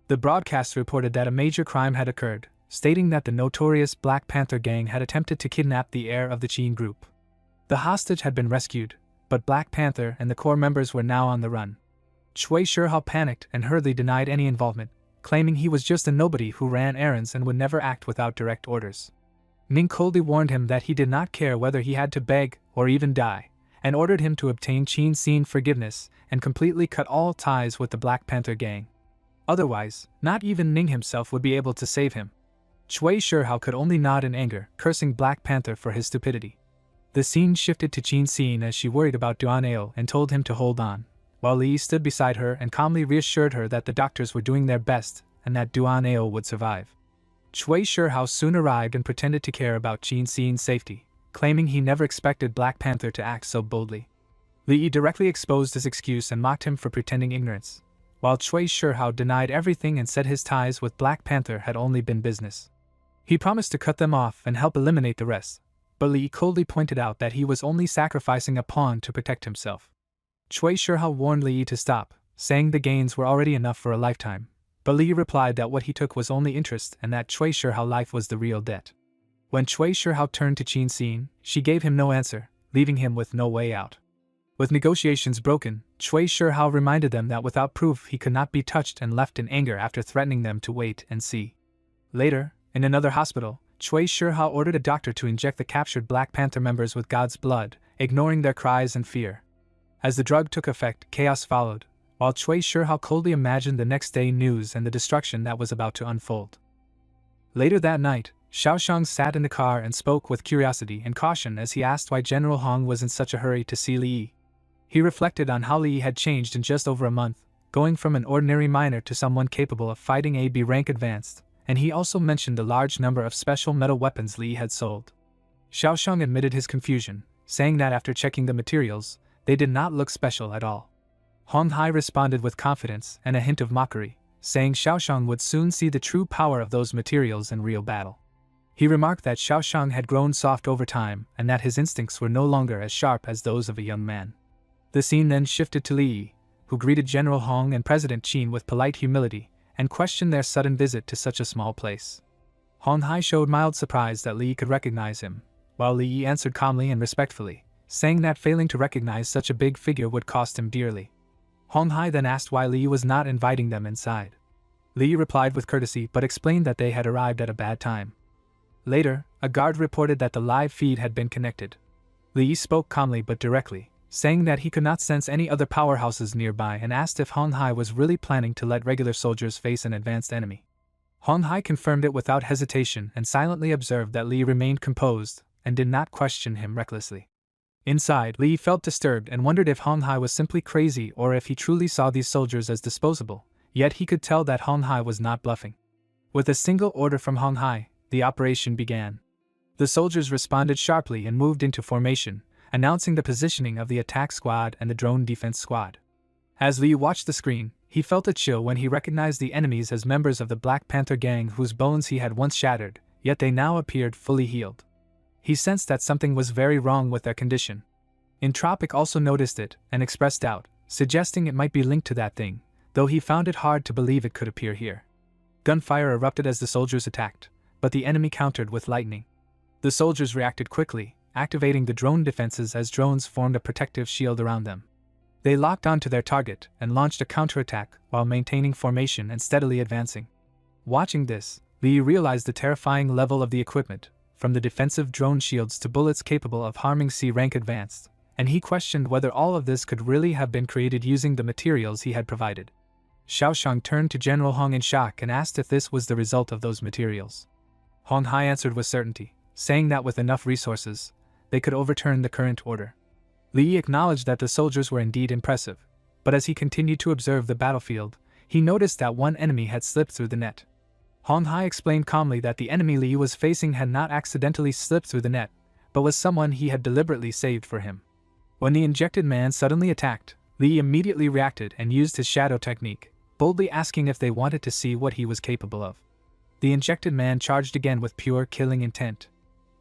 The broadcast reported that a major crime had occurred, stating that the notorious Black Panther gang had attempted to kidnap the heir of the Qin group. The hostage had been rescued, but Black Panther and the core members were now on the run. Cui Shihao panicked and hurriedly denied any involvement, claiming he was just a nobody who ran errands and would never act without direct orders. Ning coldly warned him that he did not care whether he had to beg or even die, and ordered him to obtain Qin Xin forgiveness and completely cut all ties with the Black Panther gang. Otherwise, not even Ning himself would be able to save him. Cui Shihao could only nod in anger, cursing Black Panther for his stupidity. The scene shifted to Qin Xin as she worried about DONGHUA and told him to hold on, while Li stood beside her and calmly reassured her that the doctors were doing their best and that DONGHUA would survive. Cui Shihao soon arrived and pretended to care about Qin Xin's safety, claiming he never expected Black Panther to act so boldly. Li directly exposed his excuse and mocked him for pretending ignorance, while Cui Shihao denied everything and said his ties with Black Panther had only been business. He promised to cut them off and help eliminate the rest, but Li coldly pointed out that he was only sacrificing a pawn to protect himself. Cui Shihao warned Li to stop, saying the gains were already enough for a lifetime, but Li replied that what he took was only interest and that Cui Shihao's life was the real debt. When Cui Shihao turned to Qin Xin, she gave him no answer, leaving him with no way out. With negotiations broken, Cui Shihao reminded them that without proof he could not be touched and left in anger after threatening them to wait and see. Later, in another hospital, Cui Shihao ordered a doctor to inject the captured Black Panther members with God's blood, ignoring their cries and fear. As the drug took effect, chaos followed, while Cui Shihao coldly imagined the next day news and the destruction that was about to unfold. Later that night, Xiaoshang sat in the car and spoke with curiosity and caution as he asked why General Hong was in such a hurry to see Li. He reflected on how Li had changed in just over a month, going from an ordinary miner to someone capable of fighting a B rank advanced, and he also mentioned the large number of special metal weapons Li had sold. Xiaoshang admitted his confusion, saying that after checking the materials, they did not look special at all. Hong Hai responded with confidence and a hint of mockery, saying Xiaoshang would soon see the true power of those materials in real battle. He remarked that Xiaoshang had grown soft over time and that his instincts were no longer as sharp as those of a young man. The scene then shifted to Li, who greeted General Hong and President Qin with polite humility and questioned their sudden visit to such a small place. Hong Hai showed mild surprise that Li could recognize him, while Li answered calmly and respectfully, saying that failing to recognize such a big figure would cost him dearly. Hong Hai then asked why Li was not inviting them inside. Li replied with courtesy but explained that they had arrived at a bad time. Later, a guard reported that the live feed had been connected. Li spoke calmly but directly, saying that he could not sense any other powerhouses nearby and asked if Hong Hai was really planning to let regular soldiers face an advanced enemy. Hong Hai confirmed it without hesitation and silently observed that Li remained composed and did not question him recklessly. Inside, Li felt disturbed and wondered if Hong Hai was simply crazy or if he truly saw these soldiers as disposable, yet he could tell that Hong Hai was not bluffing. With a single order from Hong Hai, the operation began. The soldiers responded sharply and moved into formation, announcing the positioning of the attack squad and the drone defense squad. As Li watched the screen, he felt a chill when he recognized the enemies as members of the Black Panther gang whose bones he had once shattered, yet they now appeared fully healed. He sensed that something was very wrong with their condition. Entropic also noticed it and expressed doubt, suggesting it might be linked to that thing, though he found it hard to believe it could appear here. Gunfire erupted as the soldiers attacked, but the enemy countered with lightning. The soldiers reacted quickly, activating the drone defenses as drones formed a protective shield around them. They locked onto their target and launched a counterattack while maintaining formation and steadily advancing. Watching this, Li realized the terrifying level of the equipment, from the defensive drone shields to bullets capable of harming C-rank advanced, and he questioned whether all of this could really have been created using the materials he had provided. Xiaoshang turned to General Hong in shock and asked if this was the result of those materials. Hong Hai answered with certainty, saying that with enough resources, they could overturn the current order. Li acknowledged that the soldiers were indeed impressive, but as he continued to observe the battlefield, he noticed that one enemy had slipped through the net. Hong Hai explained calmly that the enemy Li was facing had not accidentally slipped through the net, but was someone he had deliberately saved for him. When the injected man suddenly attacked, Li immediately reacted and used his shadow technique, boldly asking if they wanted to see what he was capable of. The injected man charged again with pure killing intent.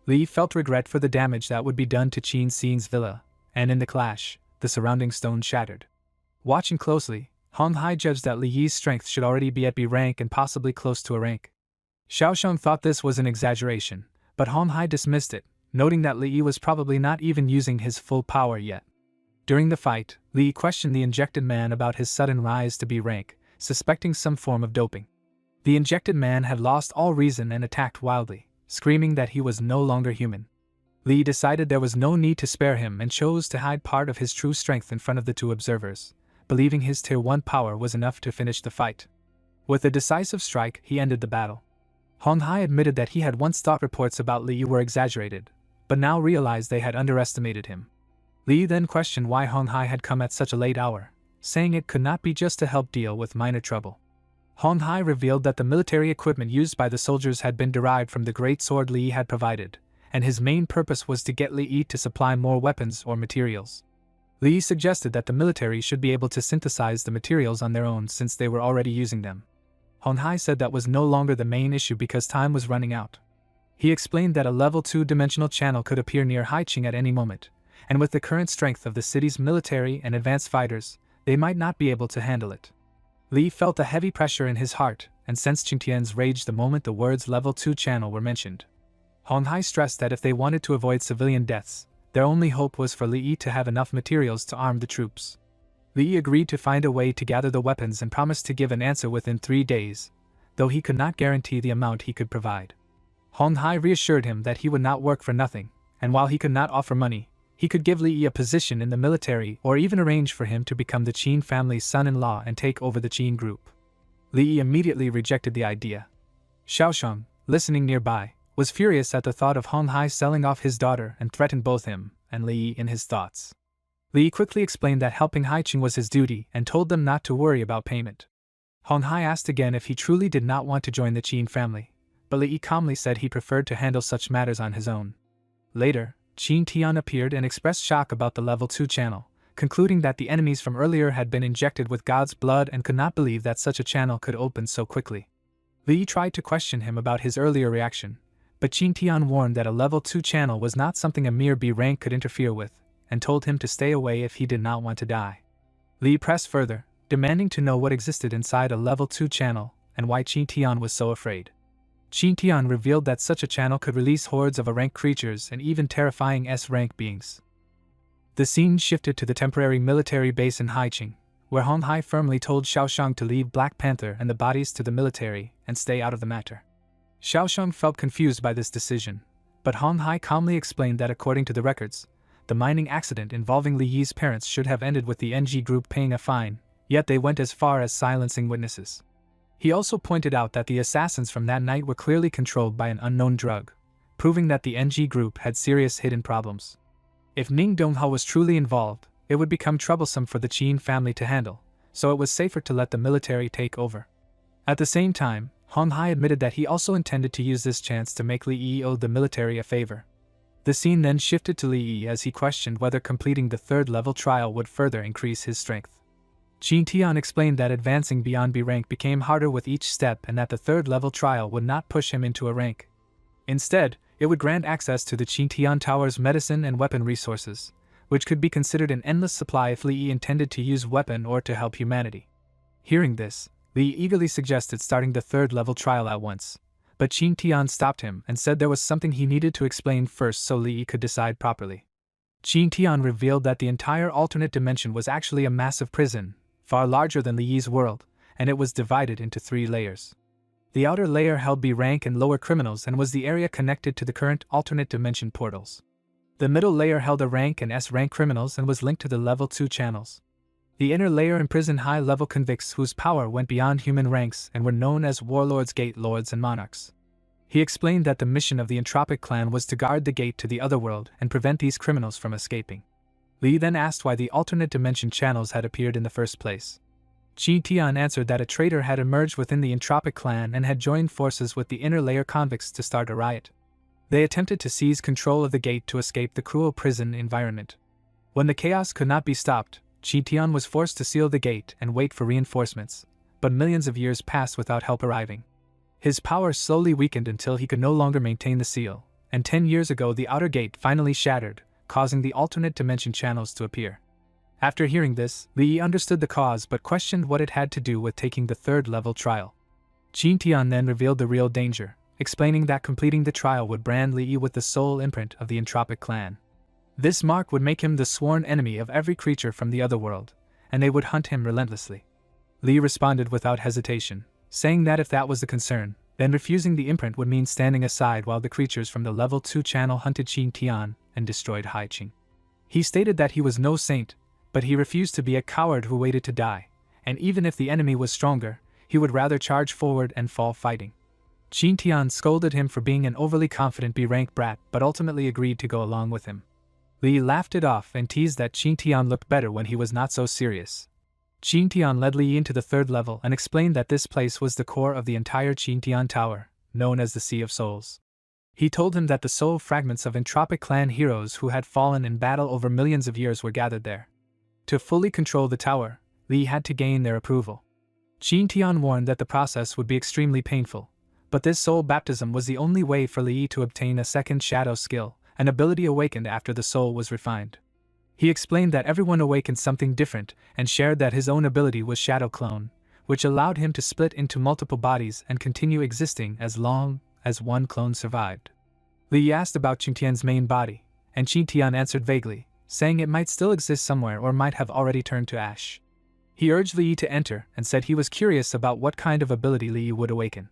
Li felt regret for the damage that would be done to Qin Xing's villa, and in the clash, the surrounding stone shattered. Watching closely, Hong Hai judged that Li Yi's strength should already be at B rank and possibly close to a rank. Xiaosheng thought this was an exaggeration, but Hong Hai dismissed it, noting that Li Yi was probably not even using his full power yet. During the fight, Li Yi questioned the injected man about his sudden rise to B rank, suspecting some form of doping. The injected man had lost all reason and attacked wildly, screaming that he was no longer human. Li decided there was no need to spare him and chose to hide part of his true strength in front of the two observers, believing his Tier 1 power was enough to finish the fight. With a decisive strike, he ended the battle. Hong Hai admitted that he had once thought reports about Li Yi were exaggerated, but now realized they had underestimated him. Li then questioned why Hong Hai had come at such a late hour, saying it could not be just to help deal with minor trouble. Hong Hai revealed that the military equipment used by the soldiers had been derived from the great sword Li Yi had provided, and his main purpose was to get Li Yi to supply more weapons or materials. Li Yi suggested that the military should be able to synthesize the materials on their own since they were already using them. Hong Hai said that was no longer the main issue because time was running out. He explained that a level 2-dimensional channel could appear near Haiqing at any moment, and with the current strength of the city's military and advanced fighters, they might not be able to handle it. Li felt a heavy pressure in his heart and sensed Qingtian's rage the moment the words level 2 channel were mentioned. Hong Hai stressed that if they wanted to avoid civilian deaths, their only hope was for Li Yi to have enough materials to arm the troops. Li Yi agreed to find a way to gather the weapons and promised to give an answer within 3 days, though he could not guarantee the amount he could provide. Hong Hai reassured him that he would not work for nothing, and while he could not offer money, he could give Li Yi a position in the military or even arrange for him to become the Qin family's son-in-law and take over the Qin group. Li Yi immediately rejected the idea. Xiaosheng, listening nearby, was furious at the thought of Hong Hai selling off his daughter and threatened both him and Li Yi in his thoughts. Li Yi quickly explained that helping Haiqing was his duty and told them not to worry about payment. Hong Hai asked again if he truly did not want to join the Qin family, but Li Yi calmly said he preferred to handle such matters on his own. Later, Qin Tian appeared and expressed shock about the level 2 channel, concluding that the enemies from earlier had been injected with God's blood and could not believe that such a channel could open so quickly. Li Yi tried to question him about his earlier reaction, but Qin Tian warned that a level 2 channel was not something a mere B rank could interfere with, and told him to stay away if he did not want to die. Li pressed further, demanding to know what existed inside a level 2 channel and why Qin Tian was so afraid. Qin Tian revealed that such a channel could release hordes of A-rank creatures and even terrifying S-rank beings. The scene shifted to the temporary military base in Haiqing, where Hong Hai firmly told Xiaosheng to leave Black Panther and the bodies to the military and stay out of the matter. Xiaosheng felt confused by this decision, but Hong Hai calmly explained that according to the records, the mining accident involving Li Yi's parents should have ended with the NG group paying a fine, yet they went as far as silencing witnesses. He also pointed out that the assassins from that night were clearly controlled by an unknown drug, proving that the NG group had serious hidden problems. If DONGHUA was truly involved, it would become troublesome for the Qin family to handle, so it was safer to let the military take over. At the same time, Hong Hai admitted that he also intended to use this chance to make Li Yi owe the military a favor. The scene then shifted to Li Yi as he questioned whether completing the 3rd level trial would further increase his strength. Qin Tian explained that advancing beyond B rank became harder with each step and that the 3rd level trial would not push him into a rank. Instead, it would grant access to the Qin Tian Tower's medicine and weapon resources, which could be considered an endless supply if Li Yi intended to use weapon or to help humanity. Hearing this, Li Yi eagerly suggested starting the 3rd level trial at once, but Qin Tian stopped him and said there was something he needed to explain first so Li Yi could decide properly. Qin Tian revealed that the entire alternate dimension was actually a massive prison, far larger than Li Yi's world, and it was divided into 3 layers. The outer layer held B rank and lower criminals and was the area connected to the current alternate dimension portals. The middle layer held A rank and S rank criminals and was linked to the level 2 channels. The inner layer imprisoned high-level convicts whose power went beyond human ranks and were known as warlords, gate lords, and monarchs. He explained that the mission of the Entropic clan was to guard the gate to the otherworld and prevent these criminals from escaping. Li then asked why the alternate dimension channels had appeared in the first place. Qin Tian answered that a traitor had emerged within the Entropic clan and had joined forces with the inner layer convicts to start a riot. They attempted to seize control of the gate to escape the cruel prison environment. When the chaos could not be stopped, Qi Tian was forced to seal the gate and wait for reinforcements, but millions of years passed without help arriving. His power slowly weakened until he could no longer maintain the seal, and 10 years ago the outer gate finally shattered, causing the alternate dimension channels to appear. After hearing this, Li Yi understood the cause but questioned what it had to do with taking the third-level trial. Qi Tian then revealed the real danger, explaining that completing the trial would brand Li Yi with the soul imprint of the Entropic clan. This mark would make him the sworn enemy of every creature from the other world, and they would hunt him relentlessly. Li responded without hesitation, saying that if that was the concern, then refusing the imprint would mean standing aside while the creatures from the level 2 channel hunted Qi Tian and destroyed Hai Qing. He stated that he was no saint, but he refused to be a coward who waited to die, and even if the enemy was stronger, he would rather charge forward and fall fighting. Qi Tian scolded him for being an overly confident B-rank brat but ultimately agreed to go along with him. Li laughed it off and teased that Qi Tian looked better when he was not so serious. Qi Tian led Li into the third level and explained that this place was the core of the entire Qi Tian Tower, known as the Sea of Souls. He told him that the soul fragments of Entropic clan heroes who had fallen in battle over millions of years were gathered there. To fully control the tower, Li had to gain their approval. Qi Tian warned that the process would be extremely painful, but this soul baptism was the only way for Li to obtain a second shadow skill, an ability awakened after the soul was refined. He explained that everyone awakened something different and shared that his own ability was Shadow Clone, which allowed him to split into multiple bodies and continue existing as long as one clone survived. Li asked about Qi Tian's main body, and Qi Tian answered vaguely, saying it might still exist somewhere or might have already turned to ash. He urged Li to enter and said he was curious about what kind of ability Li would awaken.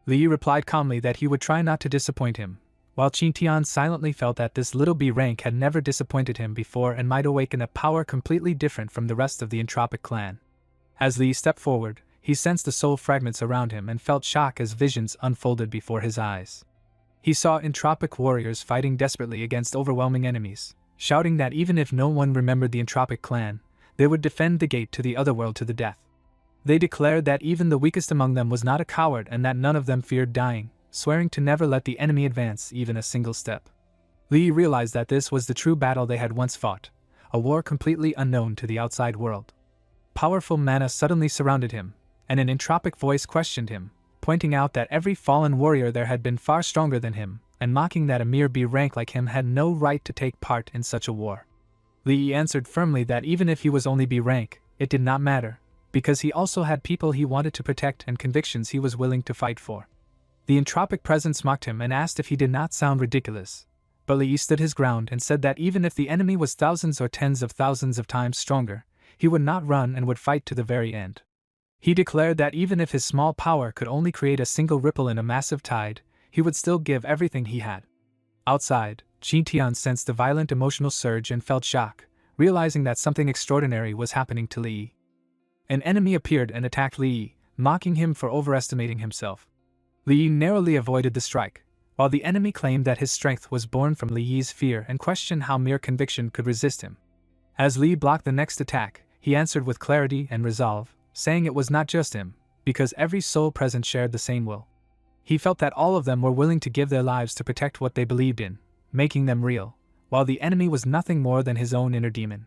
Li replied calmly that he would try not to disappoint him, while Qi Tian silently felt that this little B rank had never disappointed him before and might awaken a power completely different from the rest of the Entropic clan. As Li stepped forward, he sensed the soul fragments around him and felt shock as visions unfolded before his eyes. He saw Entropic warriors fighting desperately against overwhelming enemies, shouting that even if no one remembered the Entropic clan, they would defend the gate to the otherworld to the death. They declared that even the weakest among them was not a coward and that none of them feared dying, swearing to never let the enemy advance even a single step. Li realized that this was the true battle they had once fought, a war completely unknown to the outside world. Powerful mana suddenly surrounded him, and an entropic voice questioned him, pointing out that every fallen warrior there had been far stronger than him, and mocking that a mere B rank like him had no right to take part in such a war. Li answered firmly that even if he was only B rank, it did not matter, because he also had people he wanted to protect and convictions he was willing to fight for. The entropic presence mocked him and asked if he did not sound ridiculous, but Li stood his ground and said that even if the enemy was thousands or tens of thousands of times stronger, he would not run and would fight to the very end. He declared that even if his small power could only create a single ripple in a massive tide, he would still give everything he had. Outside, Qi Tian sensed a violent emotional surge and felt shock, realizing that something extraordinary was happening to Li. An enemy appeared and attacked Li, mocking him for overestimating himself. Li narrowly avoided the strike, while the enemy claimed that his strength was born from Li's fear and questioned how mere conviction could resist him. As Li blocked the next attack, he answered with clarity and resolve, saying it was not just him, because every soul present shared the same will. He felt that all of them were willing to give their lives to protect what they believed in, making them real, while the enemy was nothing more than his own inner demon.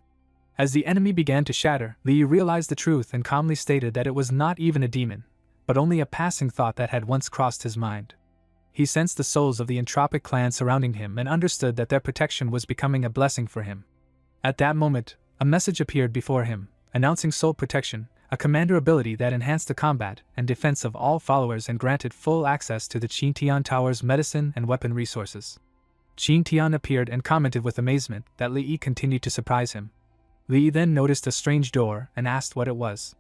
As the enemy began to shatter, Li realized the truth and calmly stated that it was not even a demon, but only a passing thought that had once crossed his mind. He sensed the souls of the Entropic clan surrounding him and understood that their protection was becoming a blessing for him. At that moment, a message appeared before him, announcing soul protection, a commander ability that enhanced the combat and defense of all followers and granted full access to the Qi Tian Tower's medicine and weapon resources. Qi Tian appeared and commented with amazement that Li continued to surprise him. Li then noticed a strange door and asked what it was.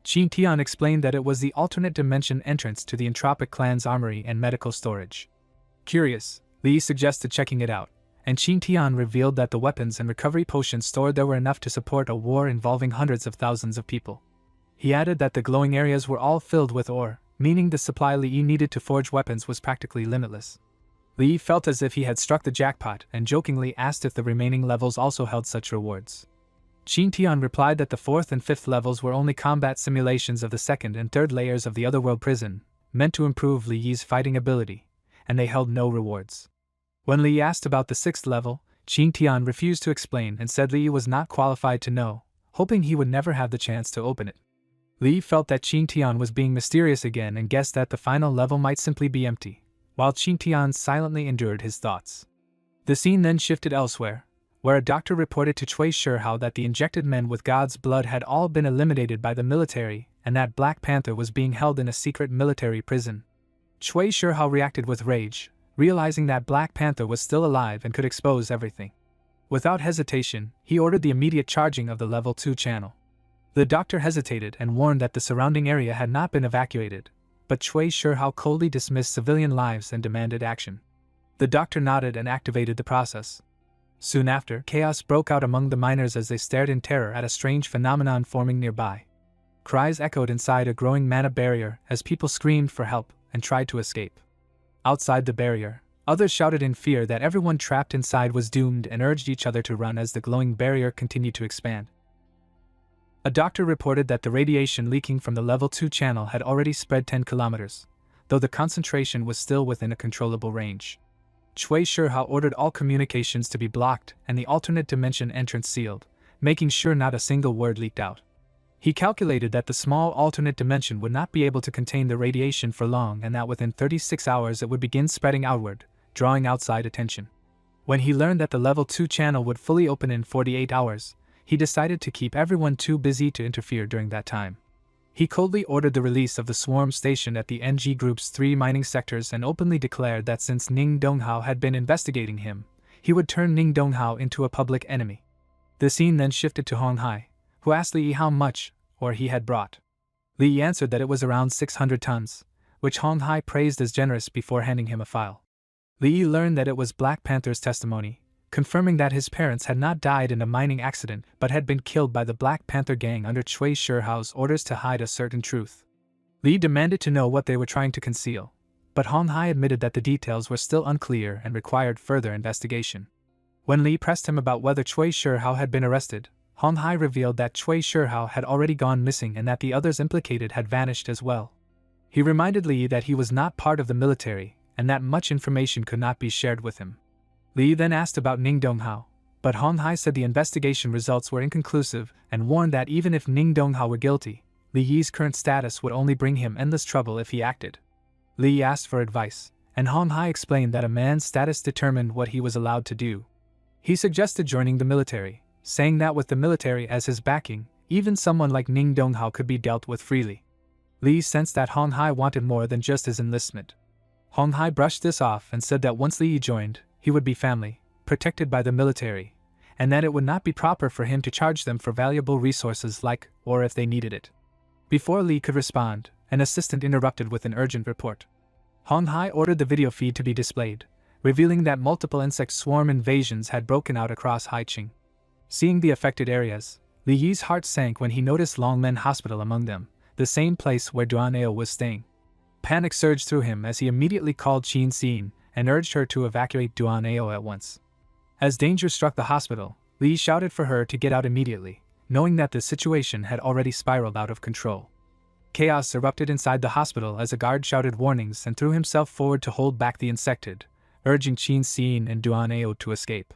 Qi Tian explained that it was the alternate dimension entrance to the Entropic clan's armory and medical storage. Curious, Li suggested checking it out, and Qi Tian revealed that the weapons and recovery potions stored there were enough to support a war involving hundreds of thousands of people. He added that the glowing areas were all filled with ore, meaning the supply Li needed to forge weapons was practically limitless. Li felt as if he had struck the jackpot and jokingly asked if the remaining levels also held such rewards. Qi Tian replied that the 4th and 5th levels were only combat simulations of the 2nd and 3rd layers of the otherworld prison, meant to improve Li's fighting ability, and they held no rewards. When Li asked about the 6th level, Qin Tian refused to explain and said Li was not qualified to know, hoping he would never have the chance to open it. Li felt that Qin Tian was being mysterious again and guessed that the final level might simply be empty, while Qin Tian silently endured his thoughts. The scene then shifted elsewhere, where a doctor reported to Cui Shihao that the injected men with God's blood had all been eliminated by the military and that Black Panther was being held in a secret military prison. Cui Shihao reacted with rage, realizing that Black Panther was still alive and could expose everything. Without hesitation, he ordered the immediate charging of the Level 2 channel. The doctor hesitated and warned that the surrounding area had not been evacuated, but Cui Shihao coldly dismissed civilian lives and demanded action. The doctor nodded and activated the process. Soon after, chaos broke out among the miners as they stared in terror at a strange phenomenon forming nearby. Cries echoed inside a growing mana barrier as people screamed for help and tried to escape. Outside the barrier, others shouted in fear that everyone trapped inside was doomed and urged each other to run as the glowing barrier continued to expand. A doctor reported that the radiation leaking from the Level 2 channel had already spread 10 kilometers, though the concentration was still within a controllable range. Cui Shihao ordered all communications to be blocked and the alternate dimension entrance sealed, making sure not a single word leaked out. He calculated that the small alternate dimension would not be able to contain the radiation for long and that within 36 hours it would begin spreading outward, drawing outside attention. When he learned that the Level 2 channel would fully open in 48 hours, he decided to keep everyone too busy to interfere during that time. He coldly ordered the release of the swarm stationed at the NG Group's 3 mining sectors and openly declared that since Ning Donghua had been investigating him, he would turn Ning Donghua into a public enemy. The scene then shifted to Hong Hai, who asked Li how much ore he had brought. Li answered that it was around 600 tons, which Hong Hai praised as generous before handing him a file. Li learned that it was Black Panther's testimony, confirming that his parents had not died in a mining accident but had been killed by the Black Panther gang under Cui Shihao's orders to hide a certain truth. Li demanded to know what they were trying to conceal, but Hong Hai admitted that the details were still unclear and required further investigation. When Li pressed him about whether Cui Shihao had been arrested, Hong Hai revealed that Cui Shihao had already gone missing and that the others implicated had vanished as well. He reminded Li that he was not part of the military and that much information could not be shared with him. Li then asked about Ning Donghua, but Hong Hai said the investigation results were inconclusive and warned that even if Ning Donghua were guilty, Li Yi's current status would only bring him endless trouble if he acted. Li asked for advice, and Hong Hai explained that a man's status determined what he was allowed to do. He suggested joining the military, saying that with the military as his backing, even someone like Ning Donghua could be dealt with freely. Li sensed that Hong Hai wanted more than just his enlistment. Hong Hai brushed this off and said that once Li Yi joined, he would be family, protected by the military, and that it would not be proper for him to charge them for valuable resources like or if they needed it. Before Li could respond, an assistant interrupted with an urgent report. Hong Hai ordered the video feed to be displayed, revealing that multiple insect swarm invasions had broken out across Haiqing. Seeing the affected areas, Li Yi's heart sank when he noticed Longmen Hospital among them, the same place where Duan Ao was staying. Panic surged through him as he immediately called Qin Xin and urged her to evacuate Duan Ao at once. As danger struck the hospital, Li shouted for her to get out immediately, knowing that the situation had already spiraled out of control. Chaos erupted inside the hospital as a guard shouted warnings and threw himself forward to hold back the insected, urging Qin Xin and Duan Ao to escape.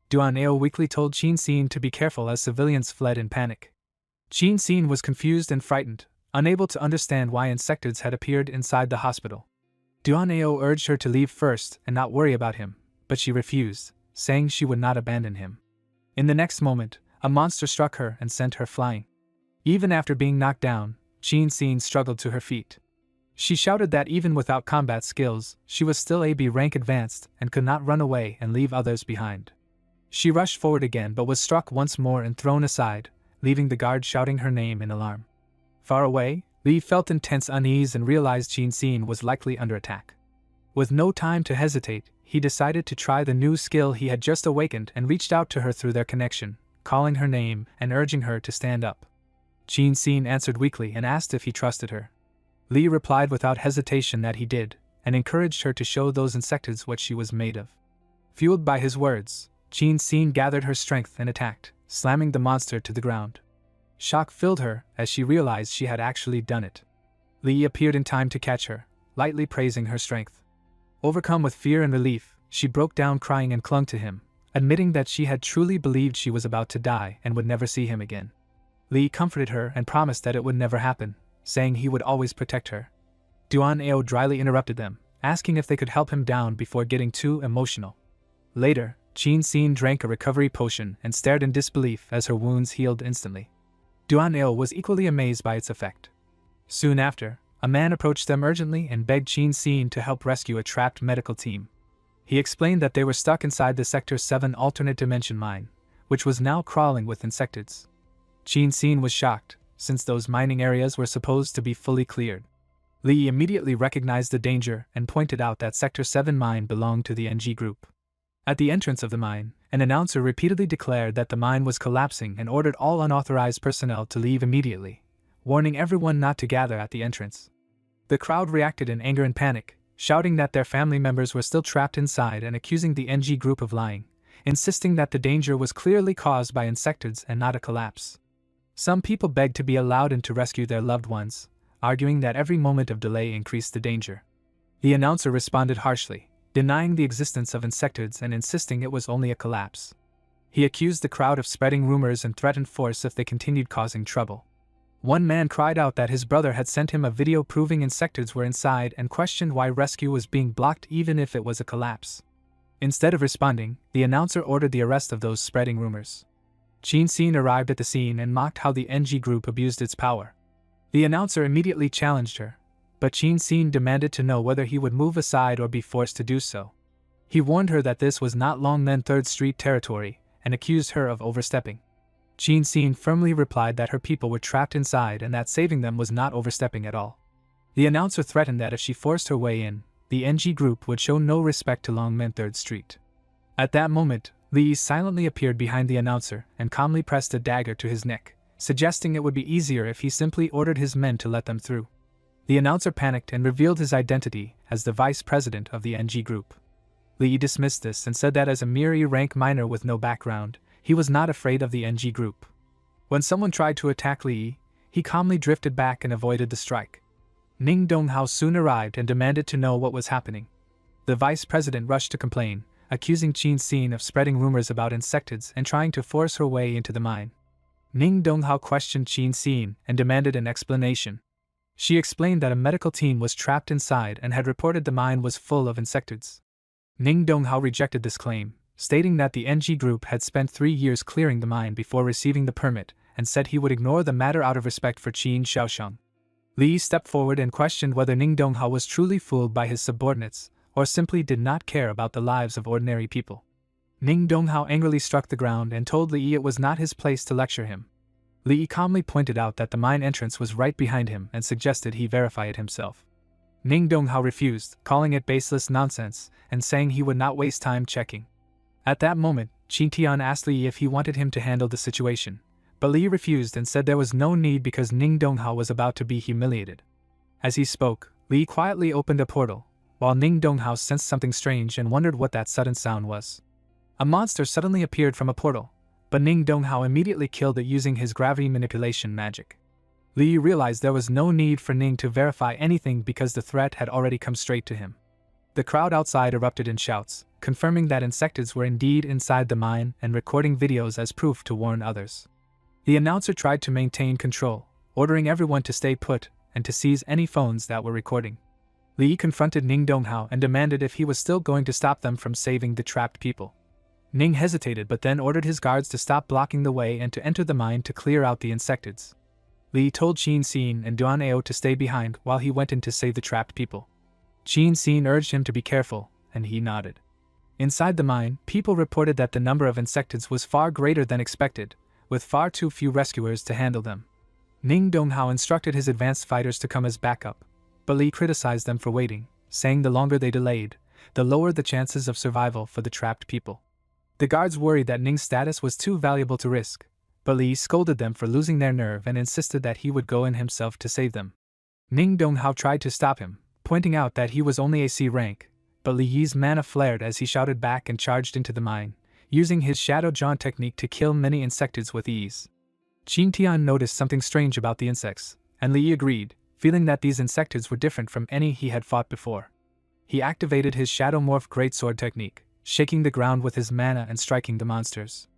Duan Ao weakly told Qin Xin to be careful as civilians fled in panic. Qin Xin was confused and frightened, unable to understand why insectids had appeared inside the hospital. Duan Ao urged her to leave first and not worry about him, but she refused, saying she would not abandon him. In the next moment, a monster struck her and sent her flying. Even after being knocked down, Qin Xin struggled to her feet. She shouted that even without combat skills, she was still AB rank advanced and could not run away and leave others behind. She rushed forward again but was struck once more and thrown aside, leaving the guard shouting her name in alarm. Far away, Li felt intense unease and realized Qin Xin was likely under attack. With no time to hesitate, he decided to try the new skill he had just awakened and reached out to her through their connection, calling her name and urging her to stand up. Qin Xin answered weakly and asked if he trusted her. Li replied without hesitation that he did, and encouraged her to show those insectids what she was made of. Fueled by his words, Qin Xin gathered her strength and attacked, slamming the monster to the ground. Shock filled her as she realized she had actually done it. Li appeared in time to catch her, lightly praising her strength. Overcome with fear and relief, She broke down crying and clung to him, admitting that she had truly believed she was about to die and would never see him again. Lee comforted her and promised that it would never happen, saying he would always protect her. DONGHUA dryly interrupted them, asking if they could help him down before getting too emotional. Later, Jin-Sin drank a recovery potion and stared in disbelief as her wounds healed instantly. DONGHUA was equally amazed by its effect. Soon after, a man approached them urgently and begged Jin-Sin to help rescue a trapped medical team. He explained that they were stuck inside the Sector 7 alternate dimension mine, which was now crawling with insectoids. Jin-Sin was shocked, since those mining areas were supposed to be fully cleared. Lee immediately recognized the danger and pointed out that Sector 7 mine belonged to the NG group. At the entrance of the mine, an announcer repeatedly declared that the mine was collapsing and ordered all unauthorized personnel to leave immediately, warning everyone not to gather at the entrance. The crowd reacted in anger and panic, shouting that their family members were still trapped inside and accusing the NG group of lying, insisting that the danger was clearly caused by insectoids and not a collapse. Some people begged to be allowed in to rescue their loved ones, arguing that every moment of delay increased the danger. The announcer responded harshly, denying the existence of insectoids and insisting it was only a collapse. He accused the crowd of spreading rumors and threatened force if they continued causing trouble. One man cried out that his brother had sent him a video proving insectoids were inside and questioned why rescue was being blocked even if it was a collapse. Instead of responding, the announcer ordered the arrest of those spreading rumors. Jin-Sin arrived at the scene and mocked how the NG group abused its power. The announcer immediately challenged her, but Jin-Sin demanded to know whether he would move aside or be forced to do so. He warned her that this was not Longmen 3rd Street territory and accused her of overstepping. Jin-Sin firmly replied that her people were trapped inside and that saving them was not overstepping at all. The announcer threatened that if she forced her way in, the NG group would show no respect to Longmen 3rd Street. At that moment, Lee silently appeared behind the announcer and calmly pressed a dagger to his neck, suggesting it would be easier if he simply ordered his men to let them through. The announcer panicked and revealed his identity as the vice president of the NG group. Lee dismissed this and said that as a mere E-rank miner with no background, he was not afraid of the NG group. When someone tried to attack Lee, he calmly drifted back and avoided the strike. Ning Donghua soon arrived and demanded to know what was happening. The vice president rushed to complain, accusing Jin-Sin of spreading rumors about insectoids and trying to force her way into the mine. Ning Donghua questioned Jin-Sin and demanded an explanation. She explained that a medical team was trapped inside and had reported the mine was full of insectoids. Ning Donghua rejected this claim, stating that the NG group had spent 3 years clearing the mine before receiving the permit and said he would ignore the matter out of respect for Qin Shaosheng. Lee stepped forward and questioned whether Ning Donghua was truly fooled by his subordinates or simply did not care about the lives of ordinary people. Ning Donghua angrily struck the ground and told Lee it was not his place to lecture him. Lee calmly pointed out that the mine entrance was right behind him and suggested he verify it himself. Ning Donghua refused, calling it baseless nonsense and saying he would not waste time checking. At that moment, Qin Tian asked Lee if he wanted him to handle the situation, but Lee refused and said there was no need because Ning Donghua was about to be humiliated. As he spoke, Lee quietly opened a portal, while Ning Donghua sensed something strange and wondered what that sudden sound was. A monster suddenly appeared from a portal, but Ning Donghua immediately killed it using his gravity manipulation magic. Lee realized there was no need for Ning to verify anything because the threat had already come straight to him. The crowd outside erupted in shouts, confirming that insectoids were indeed inside the mine and recording videos as proof to warn others. The announcer tried to maintain control, ordering everyone to stay put and to seize any phones that were recording. Lee confronted Ning Donghua and demanded if he was still going to stop them from saving the trapped people. Ning hesitated but then ordered his guards to stop blocking the way and to enter the mine to clear out the insectoids. Lee told Jin-Sin and DONGHUA to stay behind while he went in to save the trapped people. Jin-Sin urged him to be careful, and he nodded. Inside the mine, people reported that the number of insectoids was far greater than expected, with far too few rescuers to handle them. Ning Donghua instructed his advanced fighters to come as backup, but Lee criticized them for waiting, saying the longer they delayed, the lower the chances of survival for the trapped people. The guards worried that Ning's status was too valuable to risk, but Lee scolded them for losing their nerve and insisted that he would go in himself to save them. Ning Donghua tried to stop him, pointing out that he was only a C rank, but Li's mana flared as he shouted back and charged into the mine, using his Shadow Jawn technique to kill many insectoids with ease. Qin Tian noticed something strange about the insects, and Li agreed, feeling that these insectoids were different from any he had fought before. He activated his Shadow Morph Greatsword technique, shaking the ground with his mana and striking the monsters.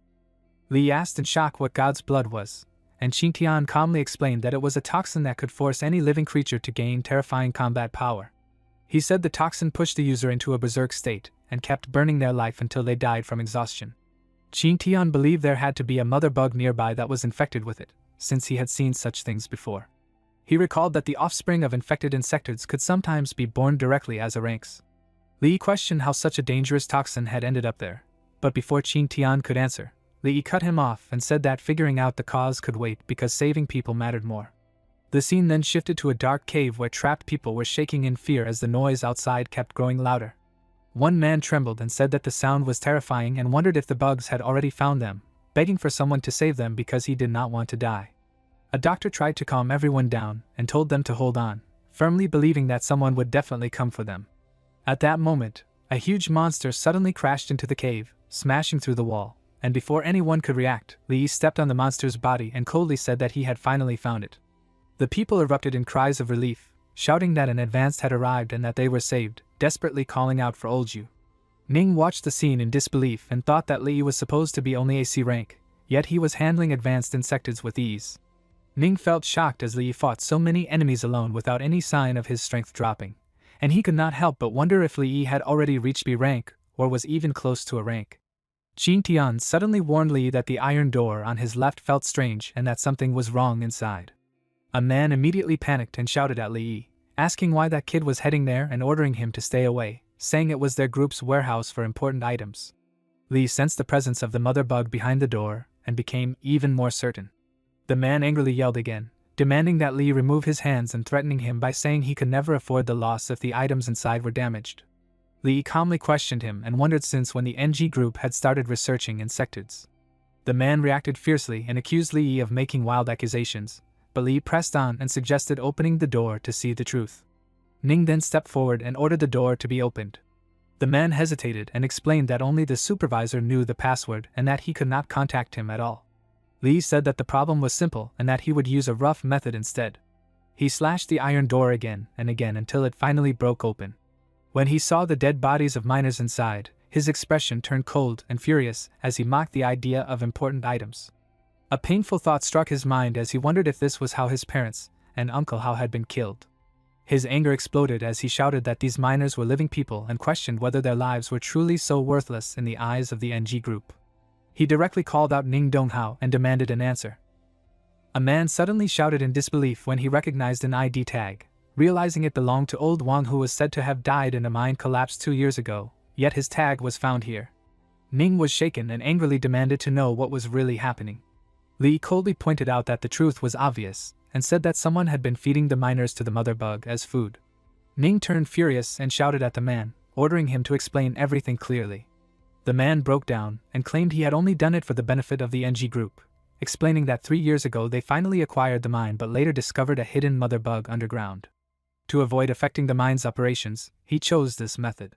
Li asked in shock what God's blood was, and Qing Tian calmly explained that it was a toxin that could force any living creature to gain terrifying combat power. He said the toxin pushed the user into a berserk state and kept burning their life until they died from exhaustion. Qing Tian believed there had to be a mother bug nearby that was infected with it, since he had seen such things before. He recalled that the offspring of infected insectoids could sometimes be born directly as a ranks. Li questioned how such a dangerous toxin had ended up there, but before Qing Tian could answer, Li cut him off and said that figuring out the cause could wait because saving people mattered more. The scene then shifted to a dark cave where trapped people were shaking in fear as the noise outside kept growing louder. One man trembled and said that the sound was terrifying and wondered if the bugs had already found them, begging for someone to save them because he did not want to die. A doctor tried to calm everyone down and told them to hold on, firmly believing that someone would definitely come for them. At that moment, a huge monster suddenly crashed into the cave, smashing through the wall, and before anyone could react, Li stepped on the monster's body and coldly said that he had finally found it. The people erupted in cries of relief, shouting that an advance had arrived and that they were saved, desperately calling out for Olju. Ning watched the scene in disbelief and thought that Li was supposed to be only a C rank, yet he was handling advanced insectoids with ease. Ning felt shocked as Li fought so many enemies alone without any sign of his strength dropping, and he could not help but wonder if Li had already reached B rank or was even close to a rank. Qing Tian suddenly warned Li that the iron door on his left felt strange and that something was wrong inside. A man immediately panicked and shouted at Li, asking why that kid was heading there and ordering him to stay away, saying it was their group's warehouse for important items. Li sensed the presence of the mother bug behind the door and became even more certain. The man angrily yelled again, demanding that Li remove his hands and threatening him by saying he could never afford the loss if the items inside were damaged. Li calmly questioned him and wondered since when the NG group had started researching insectoids. The man reacted fiercely and accused Li of making wild accusations, but Li pressed on and suggested opening the door to see the truth. Ning then stepped forward and ordered the door to be opened. The man hesitated and explained that only the supervisor knew the password and that he could not contact him at all. Li said that the problem was simple and that he would use a rough method instead. He slashed the iron door again and again until it finally broke open. When he saw the dead bodies of miners inside, his expression turned cold and furious as he mocked the idea of important items. A painful thought struck his mind as he wondered if this was how his parents and uncle Hao had been killed. His anger exploded as he shouted that these miners were living people and questioned whether their lives were truly so worthless in the eyes of the NG group. He directly called out Ning Donghua and demanded an answer. A man suddenly shouted in disbelief when he recognized an ID tag, realizing it belonged to old Wang, who was said to have died in a mine collapse 2 years ago, yet his tag was found here. Ning was shaken and angrily demanded to know what was really happening. Li coldly pointed out that the truth was obvious, and said that someone had been feeding the miners to the mother bug as food. Ning turned furious and shouted at the man, ordering him to explain everything clearly. The man broke down and claimed he had only done it for the benefit of the NG group, explaining that 3 years ago they finally acquired the mine but later discovered a hidden mother bug underground. To avoid affecting the mine's operations, he chose this method.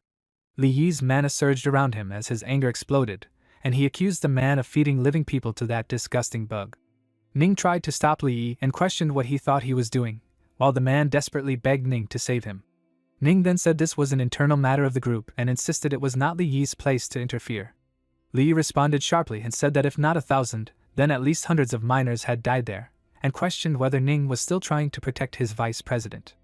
Li Yi's mana surged around him as his anger exploded, and he accused the man of feeding living people to that disgusting bug. Ning tried to stop Li Yi and questioned what he thought he was doing, while the man desperately begged Ning to save him. Ning then said this was an internal matter of the group and insisted it was not Li Yi's place to interfere. Li Yi responded sharply and said that if not 1,000, then at least hundreds of miners had died there, and questioned whether Ning was still trying to protect his vice president.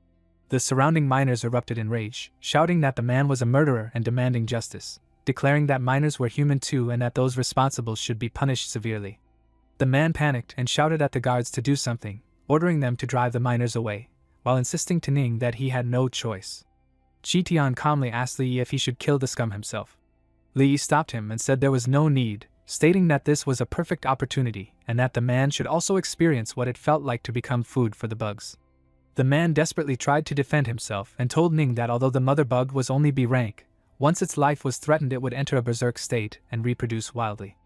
The surrounding miners erupted in rage, shouting that the man was a murderer and demanding justice, declaring that miners were human too and that those responsible should be punished severely. The man panicked and shouted at the guards to do something, ordering them to drive the miners away, while insisting to Ning that he had no choice. Qi Tian calmly asked Li Yi if he should kill the scum himself. Li Yi stopped him and said there was no need, stating that this was a perfect opportunity and that the man should also experience what it felt like to become food for the bugs. The man desperately tried to defend himself and told Ning that although the mother bug was only B rank, once its life was threatened it would enter a berserk state and reproduce wildly.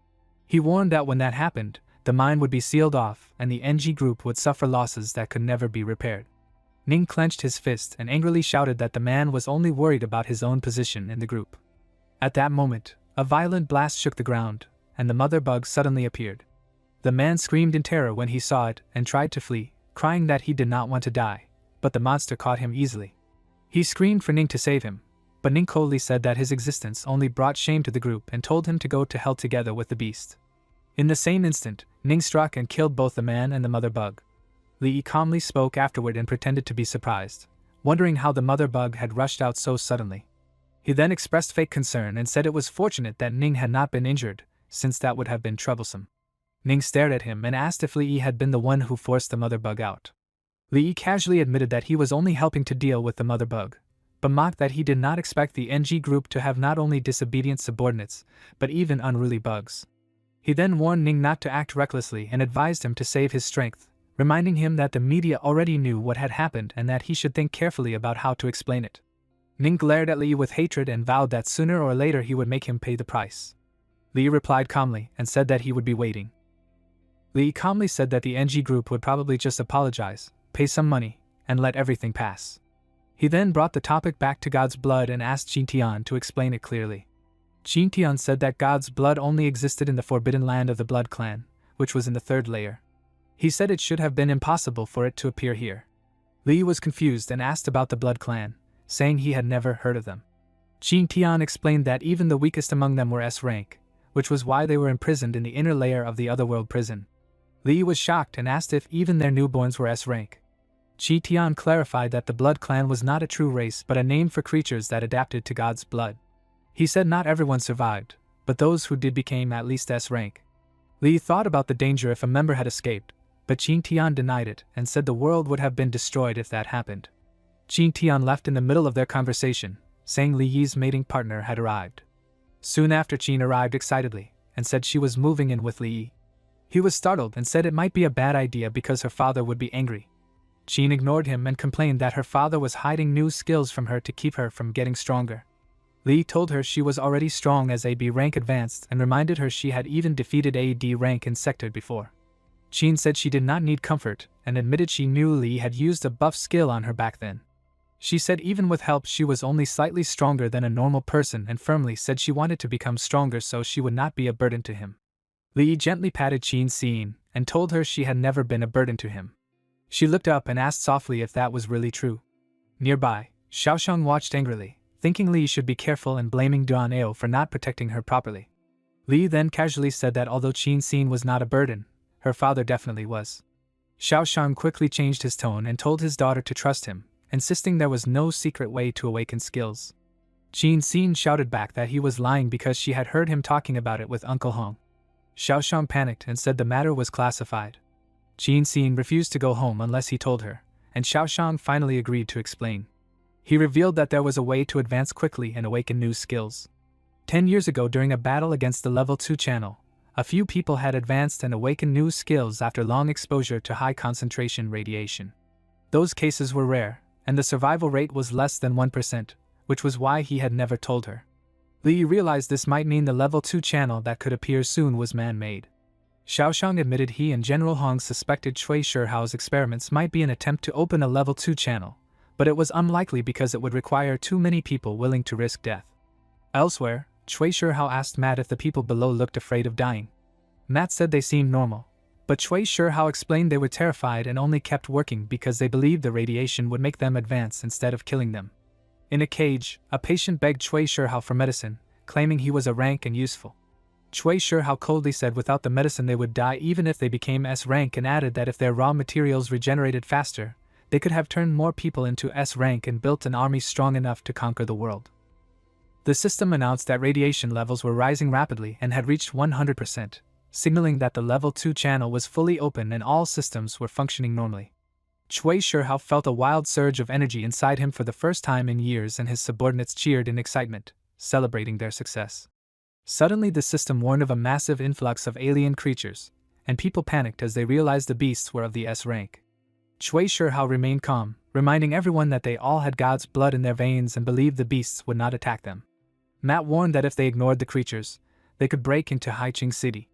He warned that when that happened, the mine would be sealed off and the NG group would suffer losses that could never be repaired. Ning clenched his fist and angrily shouted that the man was only worried about his own position in the group. At that moment, a violent blast shook the ground, and the mother bug suddenly appeared. The man screamed in terror when he saw it and tried to flee, crying that he did not want to die, but the monster caught him easily. He screamed for Ning to save him, but Ning coldly said that his existence only brought shame to the group and told him to go to hell together with the beast. In the same instant, Ning struck and killed both the man and the mother bug. Li calmly spoke afterward and pretended to be surprised, wondering how the mother bug had rushed out so suddenly. He then expressed fake concern and said it was fortunate that Ning had not been injured, since that would have been troublesome. Ning stared at him and asked if Li had been the one who forced the mother bug out. Li casually admitted that he was only helping to deal with the mother bug, but mocked that he did not expect the NG group to have not only disobedient subordinates, but even unruly bugs. He then warned Ning not to act recklessly and advised him to save his strength, reminding him that the media already knew what had happened and that he should think carefully about how to explain it. Ning glared at Li with hatred and vowed that sooner or later he would make him pay the price. Li replied calmly and said that he would be waiting. Li calmly said that the NG group would probably just apologize, pay some money, and let everything pass. He then brought the topic back to God's blood and asked Jin Tian to explain it clearly. Jin Tian said that God's blood only existed in the forbidden land of the Blood Clan, which was in the third layer. He said it should have been impossible for it to appear here. Li was confused and asked about the Blood Clan, saying he had never heard of them. Jin Tian explained that even the weakest among them were S rank, which was why they were imprisoned in the inner layer of the otherworld prison. Li was shocked and asked if even their newborns were S rank. Jin Tian clarified that the Blood Clan was not a true race but a name for creatures that adapted to God's blood. He said not everyone survived, but those who did became at least S rank. Li thought about the danger if a member had escaped, but Jin Tian denied it and said the world would have been destroyed if that happened. Jin Tian left in the middle of their conversation, saying Li Yi's mating partner had arrived. Soon after, Jin arrived excitedly and said she was moving in with Li Yi. He was startled and said it might be a bad idea because her father would be angry. Jin ignored him and complained that her father was hiding new skills from her to keep her from getting stronger. Li told her she was already strong as AB rank advanced and reminded her she had even defeated AD rank in Sector before. Jin said she did not need comfort and admitted she knew Li had used a buff skill on her back then. She said even with help she was only slightly stronger than a normal person and firmly said she wanted to become stronger so she would not be a burden to him. Li gently patted Jin's scene and told her she had never been a burden to him. She looked up and asked softly if that was really true. Nearby, Xiaoshang watched angrily, thinking Li should be careful and blaming Duan Ao for not protecting her properly. Li then casually said that although Jin's scene was not a burden, her father definitely was. Xiaoshang quickly changed his tone and told his daughter to trust him, insisting there was no secret way to awaken skills. Jin's scene shouted back that he was lying because she had heard him talking about it with Uncle Hong. Xiaoshang panicked and said the matter was classified. Jin's scene refused to go home unless he told her, and Xiaoshang finally agreed to explain. He revealed that there was a way to advance quickly and awaken new skills. 10 years ago during a battle against the level 2 channel, a few people had advanced and awakened new skills after long exposure to high concentration radiation. Those cases were rare, and the survival rate was less than 1%, which was why he had never told her. Li realized this might mean the level 2 channel that could appear soon was man-made. Xiaoshang admitted he and General Hong suspected Cui Shihao's experiments might be an attempt to open a level 2 channel, but it was unlikely because it would require too many people willing to risk death. Elsewhere, Cui Shihao asked Matt if the people below looked afraid of dying. Matt said they seemed normal, but Cui Shihao explained they were terrified and only kept working because they believed the radiation would make them advance instead of killing them. In a cage, a patient begged Cui Shihao for medicine, claiming he was a rank and useful. Cui Shihao coldly said without the medicine they would die even if they became S rank and added that if their raw materials regenerated faster, they could have turned more people into S rank and built an army strong enough to conquer the world. The system announced that radiation levels were rising rapidly and had reached 100%, signaling that the level 2 channel was fully open and all systems were functioning normally. Cui Shihao felt a wild surge of energy inside him for the first time in years and his subordinates cheered in excitement, celebrating their success. Suddenly the system warned of a massive influx of alien creatures, and people panicked as they realized the beasts were of the S rank. Cui Shihao remained calm, reminding everyone that they all had God's blood in their veins and believed the beasts would not attack them. Matt warned that if they ignored the creatures, they could break into Haiqing City.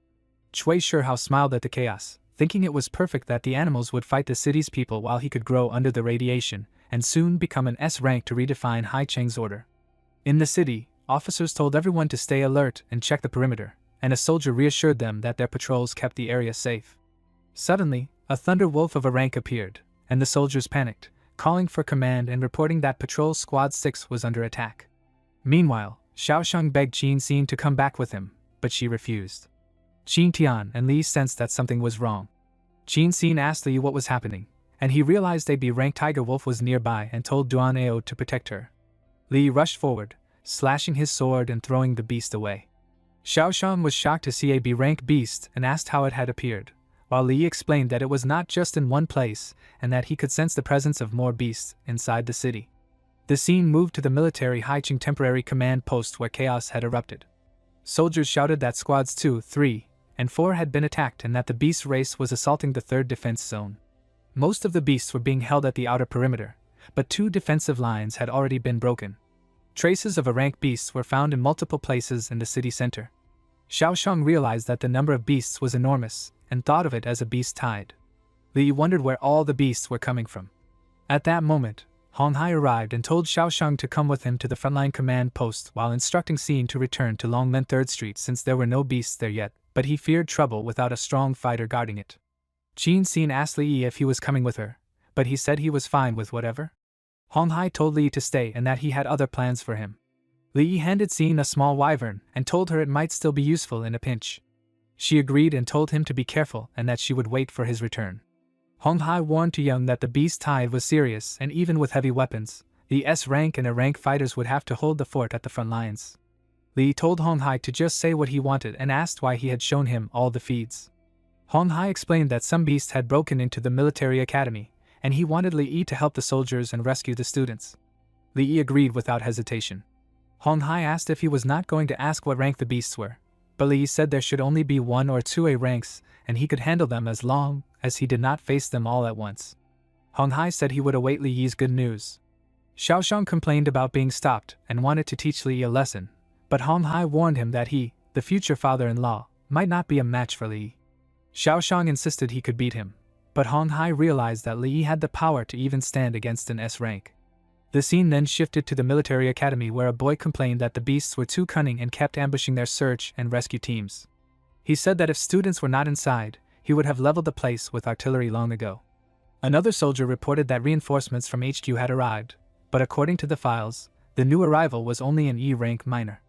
Cui Shihao smiled at the chaos, thinking it was perfect that the animals would fight the city's people while he could grow under the radiation and soon become an S rank to redefine Haiqing's order. In the city, officers told everyone to stay alert and check the perimeter, and a soldier reassured them that their patrols kept the area safe. Suddenly, a thunder wolf of a rank appeared, and the soldiers panicked, calling for command and reporting that Patrol Squad 6 was under attack. Meanwhile, Xiaosheng begged Qin Xin to come back with him, but she refused. Qin Tian and Li sensed that something was wrong. Qin Xin asked Li what was happening, and he realized a B-rank tiger wolf was nearby and told Duan Ao to protect her. Li rushed forward, slashing his sword and throwing the beast away. Xiaosheng was shocked to see a B-rank beast and asked how it had appeared, while Li explained that it was not just in one place and that he could sense the presence of more beasts inside the city. The scene moved to the military Haiqing temporary command post where chaos had erupted. Soldiers shouted that squads 2, 3, and 4 had been attacked and that the beast race was assaulting the 3rd defense zone. Most of the beasts were being held at the outer perimeter, but 2 defensive lines had already been broken. Traces of a rank beast were found in multiple places in the city center. Xiaosheng realized that the number of beasts was enormous and thought of it as a beast tide. Li wondered where all the beasts were coming from. At that moment, Hong Hai arrived and told Xiaosheng to come with him to the frontline command post while instructing Xin to return to Longmen 3rd Street since there were no beasts there yet, but he feared trouble without a strong fighter guarding it. Qin Xin asked Li if he was coming with her, but he said he was fine with whatever. Hong Hai told Li to stay and that he had other plans for him. Li handed Xin a small wyvern and told her it might still be useful in a pinch. She agreed and told him to be careful and that she would wait for his return. Hong Hai warned Tu Young that the beast tide was serious and even with heavy weapons, the S-rank and A-rank fighters would have to hold the fort at the front lines. Li told Hong Hai to just say what he wanted and asked why he had shown him all the feeds. Hong Hai explained that some beasts had broken into the military academy, and he wanted Li Yi to help the soldiers and rescue the students. Li Yi agreed without hesitation. Hong Hai asked if he was not going to ask what rank the beasts were, but Li Yi said there should only be 1 or 2 A ranks, and he could handle them as long as he did not face them all at once. Hong Hai said he would await Li Yi's good news. Xiaosheng complained about being stopped and wanted to teach Li Yi a lesson, but Hong Hai warned him that he, the future father-in-law, might not be a match for Li Yi. Xiaosheng insisted he could beat him, but Hong Hai realized that Li Yi had the power to even stand against an S rank. The scene then shifted to the military academy where a boy complained that the beasts were too cunning and kept ambushing their search and rescue teams. He said that if students were not inside, he would have leveled the place with artillery long ago. Another soldier reported that reinforcements from HQ had arrived, but according to the files, the new arrival was only an E-rank minor.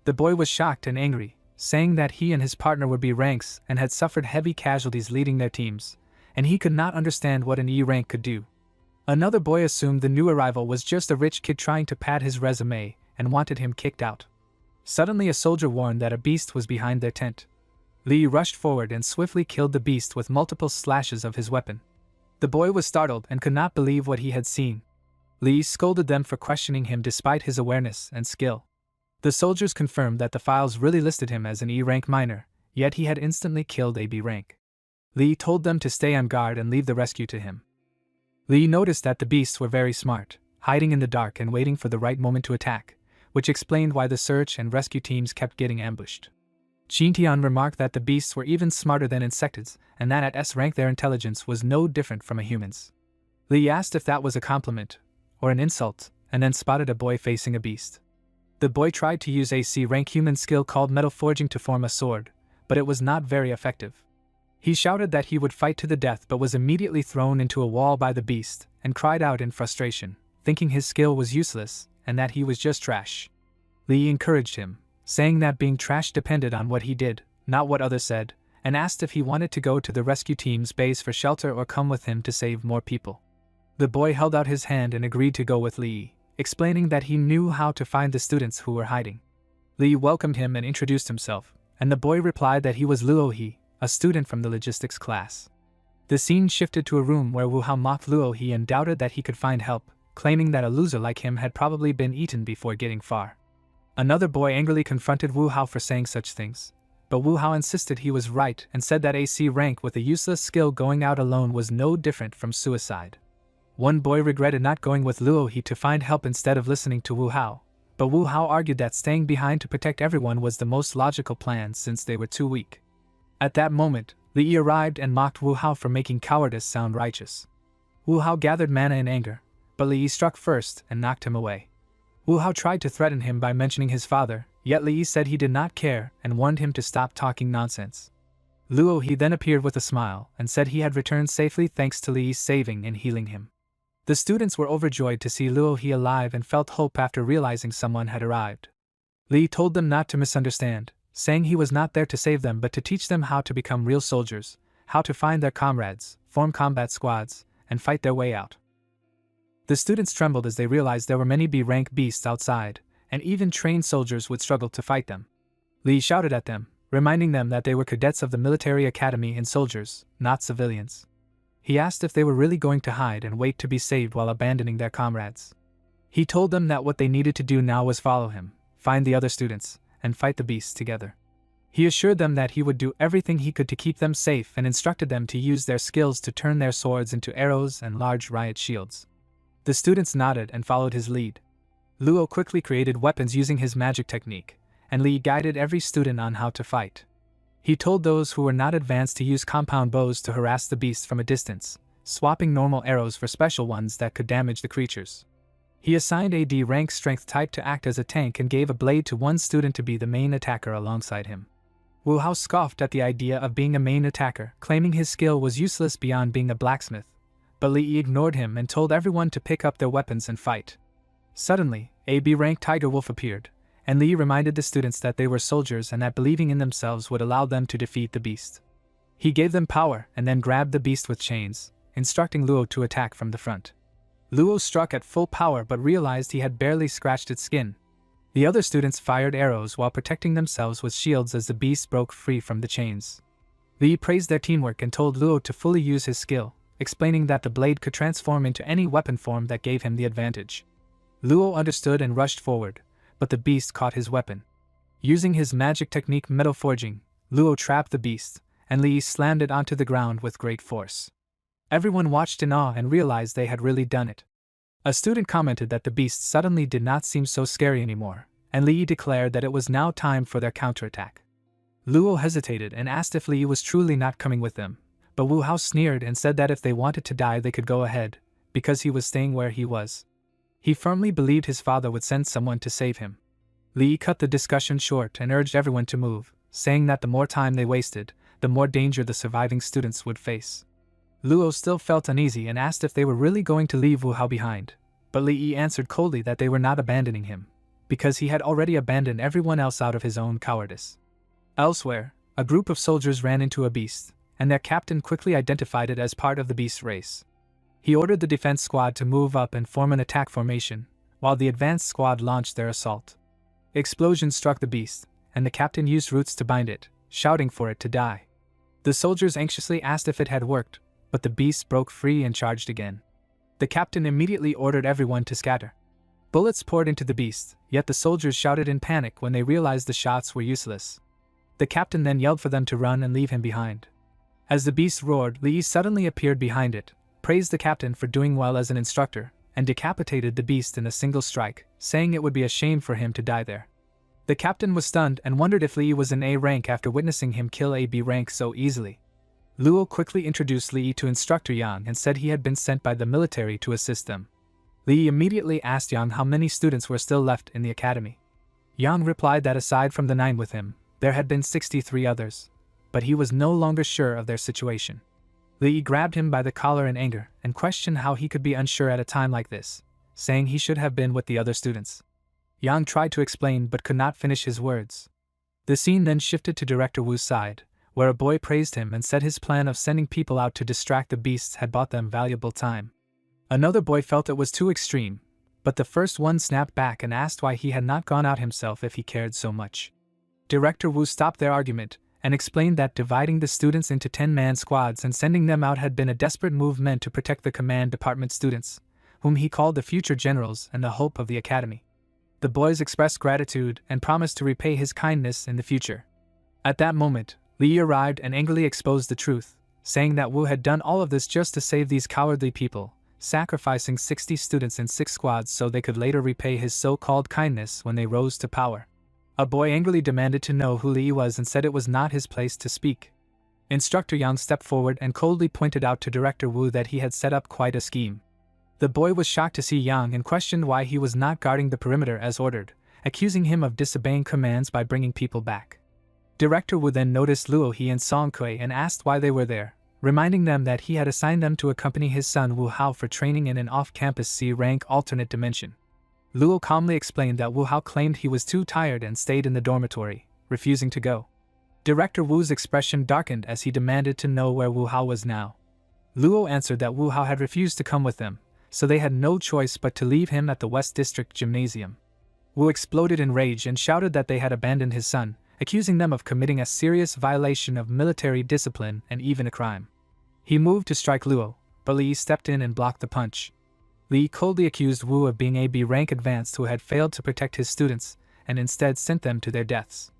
The boy was shocked and angry, saying that he and his partner were B ranks and had suffered heavy casualties leading their teams, and he could not understand what an E rank could do. Another boy assumed the new arrival was just a rich kid trying to pad his resume and wanted him kicked out. Suddenly a soldier warned that a beast was behind their tent. Li rushed forward and swiftly killed the beast with multiple slashes of his weapon. The boy was startled and could not believe what he had seen. Li scolded them for questioning him despite his awareness and skill. The soldiers confirmed that the files really listed him as an E-rank minor, yet he had instantly killed a B rank. Li told them to stay on guard and leave the rescue to him. Li noticed that the beasts were very smart, hiding in the dark and waiting for the right moment to attack, which explained why the search and rescue teams kept getting ambushed. Qin Tian remarked that the beasts were even smarter than insectoids, and that at S rank their intelligence was no different from a human's. Li asked if that was a compliment or an insult, and then spotted a boy facing a beast. The boy tried to use a C rank human skill called metal forging to form a sword, but it was not very effective. He shouted that he would fight to the death but was immediately thrown into a wall by the beast and cried out in frustration, thinking his skill was useless and that he was just trash. Li encouraged him, saying that being trash depended on what he did, not what others said, and asked if he wanted to go to the rescue team's base for shelter or come with him to save more people. The boy held out his hand and agreed to go with Li, explaining that he knew how to find the students who were hiding. Li welcomed him and introduced himself, and the boy replied that he was Luo He, a student from the logistics class. The scene shifted to a room where Wu Hao mocked Luo He and doubted that he could find help, claiming that a loser like him had probably been eaten before getting far. Another boy angrily confronted Wu Hao for saying such things, but Wu Hao insisted he was right and said that a C rank with a useless skill going out alone was no different from suicide. One boy regretted not going with Luo He to find help instead of listening to Wu Hao, but Wu Hao argued that staying behind to protect everyone was the most logical plan since they were too weak. At that moment, Li Yi arrived and mocked Wu Hao for making cowardice sound righteous. Wu Hao gathered mana in anger, but Li Yi struck first and knocked him away. Wu Hao tried to threaten him by mentioning his father, yet Li Yi said he did not care and warned him to stop talking nonsense. Luo He then appeared with a smile and said he had returned safely thanks to Li Yi's saving and healing him. The students were overjoyed to see Luo He alive and felt hope after realizing someone had arrived. Li told them not to misunderstand, saying he was not there to save them but to teach them how to become real soldiers, how to find their comrades, form combat squads, and fight their way out. The students trembled as they realized there were many B-rank beasts outside, and even trained soldiers would struggle to fight them. Li shouted at them, reminding them that they were cadets of the military academy and soldiers, not civilians. He asked if they were really going to hide and wait to be saved while abandoning their comrades. He told them that what they needed to do now was follow him, find the other students, and fight the beasts together. He assured them that he would do everything he could to keep them safe and instructed them to use their skills to turn their swords into arrows and large riot shields. The students nodded and followed his lead. Luo quickly created weapons using his magic technique, and Li guided every student on how to fight. He told those who were not advanced to use compound bows to harass the beasts from a distance, swapping normal arrows for special ones that could damage the creatures. He assigned a D-rank strength type to act as a tank and gave a blade to one student to be the main attacker alongside him. Wu Hao scoffed at the idea of being a main attacker, claiming his skill was useless beyond being a blacksmith, but Li ignored him and told everyone to pick up their weapons and fight. Suddenly, a B-rank tiger wolf appeared, and Li reminded the students that they were soldiers and that believing in themselves would allow them to defeat the beast. He gave them power and then grabbed the beast with chains, instructing Luo to attack from the front. Luo struck at full power but realized he had barely scratched its skin. The other students fired arrows while protecting themselves with shields as the beast broke free from the chains. Li praised their teamwork and told Luo to fully use his skill, explaining that the blade could transform into any weapon form that gave him the advantage. Luo understood and rushed forward, but the beast caught his weapon. Using his magic technique metal forging, Luo trapped the beast, and Li slammed it onto the ground with great force. Everyone watched in awe and realized they had really done it. A student commented that the beast suddenly did not seem so scary anymore, and Li declared that it was now time for their counterattack. Luo hesitated and asked if Li was truly not coming with them, but Wu Hao sneered and said that if they wanted to die they could go ahead, because he was staying where he was. He firmly believed his father would send someone to save him. Li cut the discussion short and urged everyone to move, saying that the more time they wasted, the more danger the surviving students would face. Luo still felt uneasy and asked if they were really going to leave Wu Hao behind, but Li answered coldly that they were not abandoning him, because he had already abandoned everyone else out of his own cowardice. Elsewhere, a group of soldiers ran into a beast, and their captain quickly identified it as part of the beast's race. He ordered the defense squad to move up and form an attack formation, while the advanced squad launched their assault. Explosions struck the beast, and the captain used roots to bind it, shouting for it to die. The soldiers anxiously asked if it had worked, but the beast broke free and charged again. The captain immediately ordered everyone to scatter. Bullets poured into the beast, yet the soldiers shouted in panic when they realized the shots were useless. The captain then yelled for them to run and leave him behind. As the beast roared, Li suddenly appeared behind it, praised the captain for doing well as an instructor, and decapitated the beast in a single strike, saying it would be a shame for him to die there. The captain was stunned and wondered if Li was in A rank after witnessing him kill a B rank so easily. Luo quickly introduced Li to Instructor Yang and said he had been sent by the military to assist them. Li immediately asked Yang how many students were still left in the academy. Yang replied that aside from the 9 with him, there had been 63 others, but he was no longer sure of their situation. Li grabbed him by the collar in anger and questioned how he could be unsure at a time like this, saying he should have been with the other students. Yang tried to explain but could not finish his words. The scene then shifted to Director Wu's side, where a boy praised him and said his plan of sending people out to distract the beasts had bought them valuable time. Another boy felt it was too extreme, but the first one snapped back and asked why he had not gone out himself if he cared so much. Director Wu stopped their argument and explained that dividing the students into 10-man squads and sending them out had been a desperate move meant to protect the command department students, whom he called the future generals and the hope of the academy. The boys expressed gratitude and promised to repay his kindness in the future. At that moment, Li arrived and angrily exposed the truth, saying that Wu had done all of this just to save these cowardly people, sacrificing 60 students in 6 squads so they could later repay his so-called kindness when they rose to power. A boy angrily demanded to know who Li was and said it was not his place to speak. Instructor Yang stepped forward and coldly pointed out to Director Wu that he had set up quite a scheme. The boy was shocked to see Yang and questioned why he was not guarding the perimeter as ordered, accusing him of disobeying commands by bringing people back. Director Wu then noticed Luo He and Song Kui and asked why they were there, reminding them that he had assigned them to accompany his son Wu Hao for training in an off-campus C-rank alternate dimension. Luo calmly explained that Wu Hao claimed he was too tired and stayed in the dormitory, refusing to go. Director Wu's expression darkened as he demanded to know where Wu Hao was now. Luo answered that Wu Hao had refused to come with them, so they had no choice but to leave him at the West District Gymnasium. Wu exploded in rage and shouted that they had abandoned his son, accusing them of committing a serious violation of military discipline and even a crime. He moved to strike Luo, but Li stepped in and blocked the punch. Li coldly accused Wu of being a B-rank advanced who had failed to protect his students, and instead sent them to their deaths.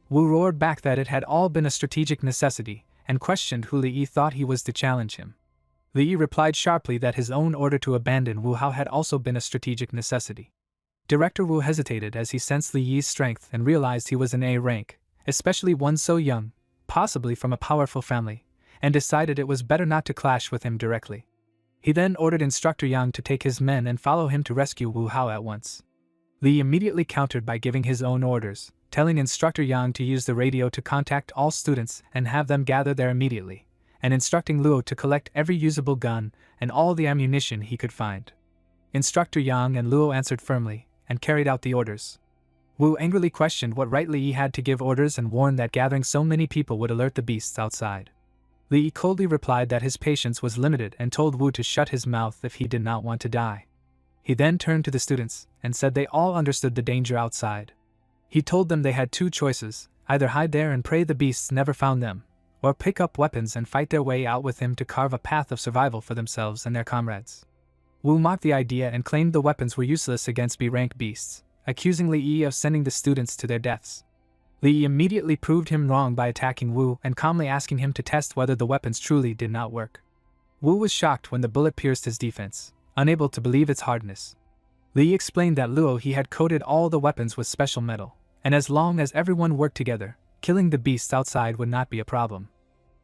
Wu roared back that it had all been a strategic necessity, and questioned who Li thought he was to challenge him. Li replied sharply that his own order to abandon Wu Hao had also been a strategic necessity. Director Wu hesitated as he sensed Li Yi's strength and realized he was an A rank, especially one so young, possibly from a powerful family, and decided it was better not to clash with him directly. He then ordered Instructor Yang to take his men and follow him to rescue Wu Hao at once. Li immediately countered by giving his own orders, telling Instructor Yang to use the radio to contact all students and have them gather there immediately, and instructing Luo to collect every usable gun and all the ammunition he could find. Instructor Yang and Luo answered firmly, and carried out the orders. Wu angrily questioned what right Li had to give orders and warned that gathering so many people would alert the beasts outside. Li coldly replied that his patience was limited and told Wu to shut his mouth if he did not want to die. He then turned to the students and said they all understood the danger outside. He told them they had two choices, either hide there and pray the beasts never found them, or pick up weapons and fight their way out with him to carve a path of survival for themselves and their comrades. Wu mocked the idea and claimed the weapons were useless against B-rank beasts, accusing Li Yi of sending the students to their deaths. Li Yi immediately proved him wrong by attacking Wu and calmly asking him to test whether the weapons truly did not work. Wu was shocked when the bullet pierced his defense, unable to believe its hardness. Li Yi explained that Luo he had coated all the weapons with special metal, and as long as everyone worked together, killing the beasts outside would not be a problem.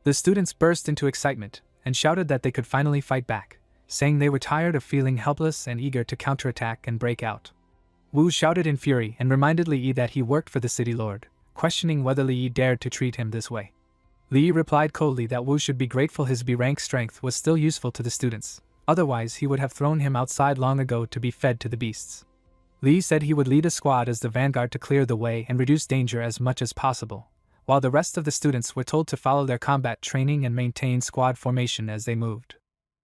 The students burst into excitement and shouted that they could finally fight back, saying they were tired of feeling helpless and eager to counterattack and break out. Wu shouted in fury and reminded Li Yi that he worked for the city lord, questioning whether Li Yi dared to treat him this way. Li Yi replied coldly that Wu should be grateful his B-rank strength was still useful to the students, otherwise he would have thrown him outside long ago to be fed to the beasts. Li Yi said he would lead a squad as the vanguard to clear the way and reduce danger as much as possible, while the rest of the students were told to follow their combat training and maintain squad formation as they moved.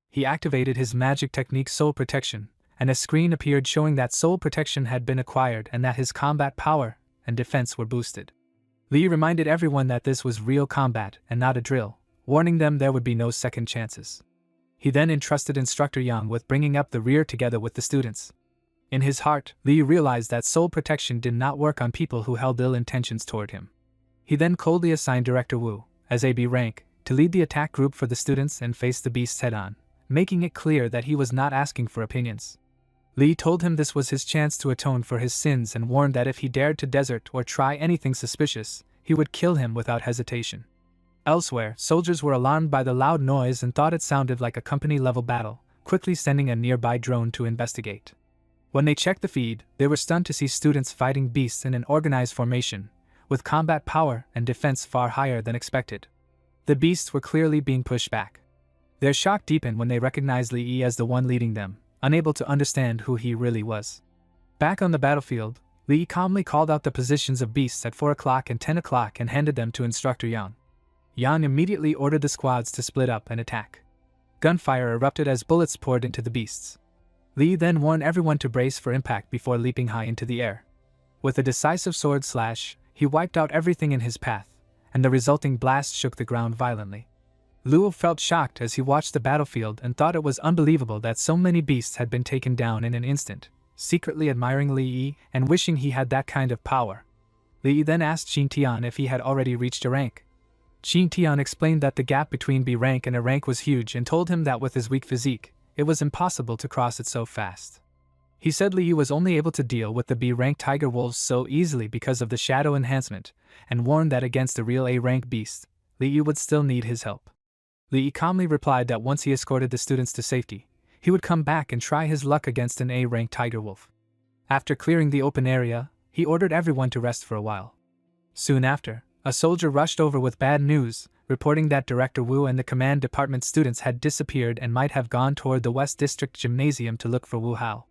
He activated his magic technique Soul Protection, and a screen appeared showing that Soul Protection had been acquired and that his combat power and defense were boosted. Li reminded everyone that this was real combat and not a drill, warning them there would be no second chances. He then entrusted Instructor Yang with bringing up the rear together with the students. In his heart, Li realized that Soul Protection did not work on people who held ill intentions toward him. He then coldly assigned Director Wu, as a B rank, to lead the attack group for the students and face the beasts head-on, making it clear that he was not asking for opinions. Li told him this was his chance to atone for his sins and warned that if he dared to desert or try anything suspicious, he would kill him without hesitation. Elsewhere, soldiers were alarmed by the loud noise and thought it sounded like a company-level battle, quickly sending a nearby drone to investigate. When they checked the feed, they were stunned to see students fighting beasts in an organized formation, with combat power and defense far higher than expected. The beasts were clearly being pushed back. Their shock deepened when they recognized Li Yi as the one leading them, unable to understand who he really was. Back on the battlefield, Li Yi calmly called out the positions of beasts at 4 o'clock and 10 o'clock and handed them to Instructor Yang. Yang immediately ordered the squads to split up and attack. Gunfire erupted as bullets poured into the beasts. Li then warned everyone to brace for impact before leaping high into the air. With a decisive sword slash, he wiped out everything in his path, and the resulting blast shook the ground violently. Luo felt shocked as he watched the battlefield and thought it was unbelievable that so many beasts had been taken down in an instant, secretly admiring Li Yi and wishing he had that kind of power. Li Yi then asked Qin Tian if he had already reached a rank. Qin Tian explained that the gap between B rank and A rank was huge and told him that with his weak physique, it was impossible to cross it so fast. He said Li Yi was only able to deal with the B rank tiger wolves so easily because of the shadow enhancement, and warned that against a real A rank beast, Li Yi would still need his help. Li Yi calmly replied that once he escorted the students to safety, he would come back and try his luck against an A rank tiger wolf. After clearing the open area, he ordered everyone to rest for a while. Soon after, a soldier rushed over with bad news, reporting that Director Wu and the command department students had disappeared and might have gone toward the West District Gymnasium to look for Wu Hao.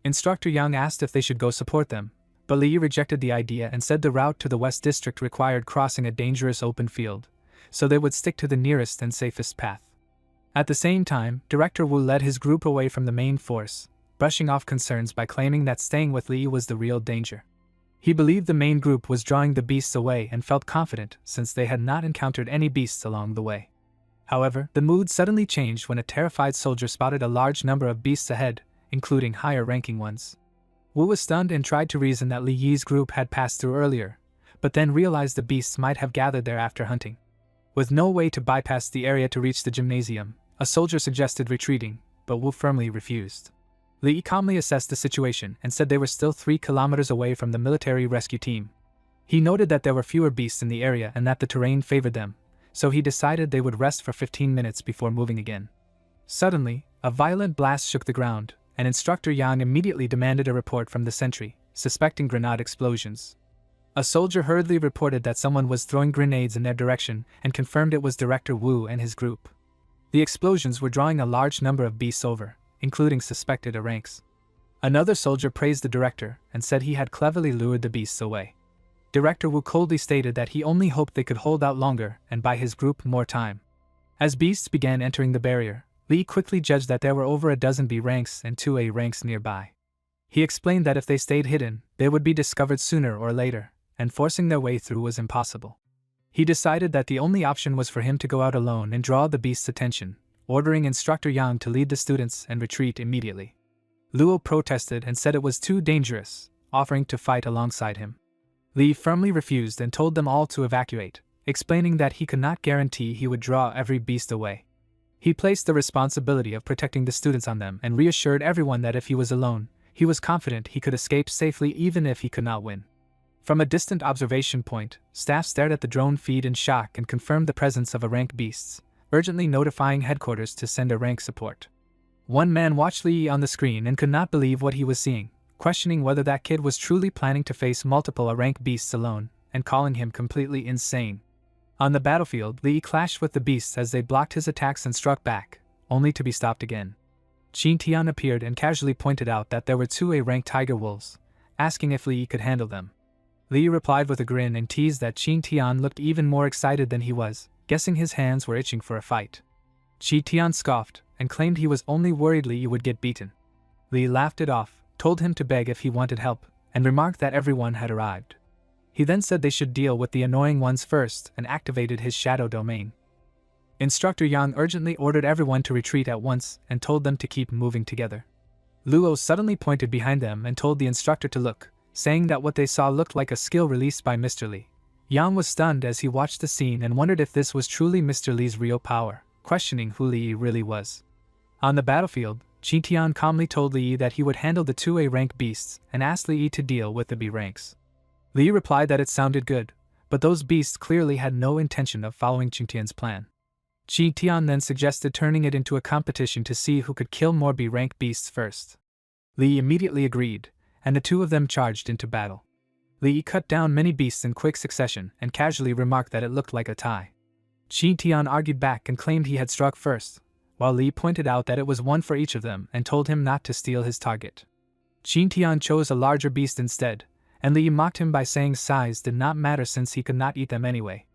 Instructor Yang asked if they should go support them, but Li rejected the idea and said the route to the West District required crossing a dangerous open field, so they would stick to the nearest and safest path. At the same time, Director Wu led his group away from the main force, brushing off concerns by claiming that staying with Li was the real danger. He believed the main group was drawing the beasts away and felt confident since they had not encountered any beasts along the way. However, the mood suddenly changed when a terrified soldier spotted a large number of beasts ahead, including higher-ranking ones. Wu was stunned and tried to reason that Li Yi's group had passed through earlier, but then realized the beasts might have gathered there after hunting. With no way to bypass the area to reach the gymnasium, a soldier suggested retreating, but Wu firmly refused. Li calmly assessed the situation and said they were still 3 kilometers away from the military rescue team. He noted that there were fewer beasts in the area and that the terrain favored them, so he decided they would rest for 15 minutes before moving again. Suddenly, a violent blast shook the ground, and Instructor Yang immediately demanded a report from the sentry, suspecting grenade explosions. A soldier hurriedly reported that someone was throwing grenades in their direction and confirmed it was Director Wu and his group. The explosions were drawing a large number of beasts over, including suspected ranks. Another soldier praised the director and said he had cleverly lured the beasts away. Director Wu coldly stated that he only hoped they could hold out longer and buy his group more time. As beasts began entering the barrier, Li quickly judged that there were over a dozen B ranks and 2A ranks nearby. He explained that if they stayed hidden, they would be discovered sooner or later, and forcing their way through was impossible. He decided that the only option was for him to go out alone and draw the beast's attention, ordering Instructor Yang to lead the students and retreat immediately. Luo protested and said it was too dangerous, offering to fight alongside him. Li firmly refused and told them all to evacuate, explaining that he could not guarantee he would draw every beast away. He placed the responsibility of protecting the students on them and reassured everyone that if he was alone, he was confident he could escape safely even if he could not win. From a distant observation point, staff stared at the drone feed in shock and confirmed the presence of rank beasts, urgently notifying headquarters to send a rank support. One man watched Li on the screen and could not believe what he was seeing, questioning whether that kid was truly planning to face multiple rank beasts alone, and calling him completely insane. On the battlefield, Li clashed with the beasts as they blocked his attacks and struck back, only to be stopped again. Qin Tian appeared and casually pointed out that there were 2 rank tiger wolves, asking if Li could handle them. Li replied with a grin and teased that Qin Tian looked even more excited than he was, guessing his hands were itching for a fight. Qin Tian scoffed and claimed he was only worried Li would get beaten. Li laughed it off, told him to beg if he wanted help, and remarked that everyone had arrived. He then said they should deal with the annoying ones first and activated his shadow domain. Instructor Yang urgently ordered everyone to retreat at once and told them to keep moving together. Luo suddenly pointed behind them and told the instructor to look, saying that what they saw looked like a skill released by Mr. Li. Yang was stunned as he watched the scene and wondered if this was truly Mr. Li's real power, questioning who Li really was. On the battlefield, Qin Tian calmly told Li that he would handle the 2A rank beasts and asked Li to deal with the B ranks. Li replied that it sounded good, but those beasts clearly had no intention of following Qin Tian's plan. Qin Tian then suggested turning it into a competition to see who could kill more B rank beasts first. Li immediately agreed, and the two of them charged into battle. Li cut down many beasts in quick succession and casually remarked that it looked like a tie. Qin Tian argued back and claimed he had struck first, while Li pointed out that it was one for each of them and told him not to steal his target. Qin Tian chose a larger beast instead, and Li mocked him by saying size did not matter since he could not eat them anyway.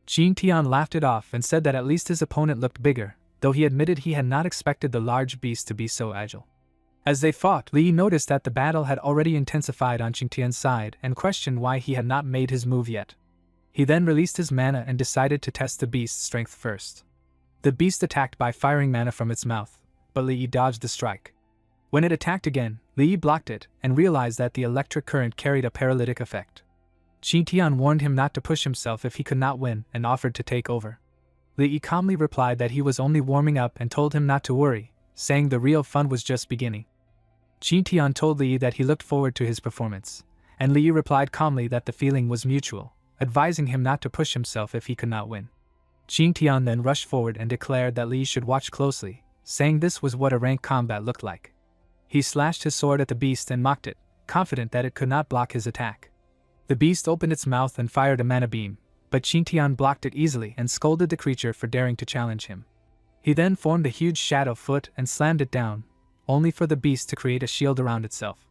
Qin Tian laughed it off and said that at least his opponent looked bigger, though he admitted he had not expected the large beast to be so agile. As they fought, Li noticed that the battle had already intensified on Qin Tian's side and questioned why he had not made his move yet. He then released his mana and decided to test the beast's strength first. The beast attacked by firing mana from its mouth, but Li dodged the strike. When it attacked again, Li blocked it and realized that the electric current carried a paralytic effect. Qin Tian warned him not to push himself if he could not win and offered to take over. Li calmly replied that he was only warming up and told him not to worry, saying the real fun was just beginning. Qin Tian told Li that he looked forward to his performance, and Li replied calmly that the feeling was mutual, advising him not to push himself if he could not win. Qin Tian then rushed forward and declared that Li should watch closely, saying this was what a ranked combat looked like. He slashed his sword at the beast and mocked it, confident that it could not block his attack. The beast opened its mouth and fired a mana beam, but Qingtian blocked it easily and scolded the creature for daring to challenge him. He then formed a huge shadow foot and slammed it down, only for the beast to create a shield around itself.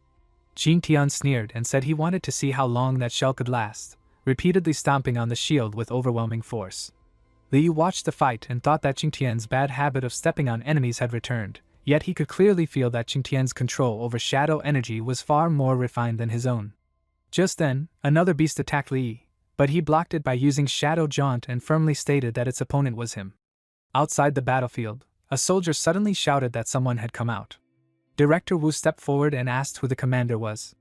Qingtian sneered and said he wanted to see how long that shell could last, repeatedly stomping on the shield with overwhelming force. Li watched the fight and thought that Qingtian's bad habit of stepping on enemies had returned, yet he could clearly feel that Qingtian's control over shadow energy was far more refined than his own. Just then, another beast attacked Li, but he blocked it by using Shadow Jaunt and firmly stated that its opponent was him. Outside the battlefield, a soldier suddenly shouted that someone had come out. Director Wu stepped forward and asked who the commander was.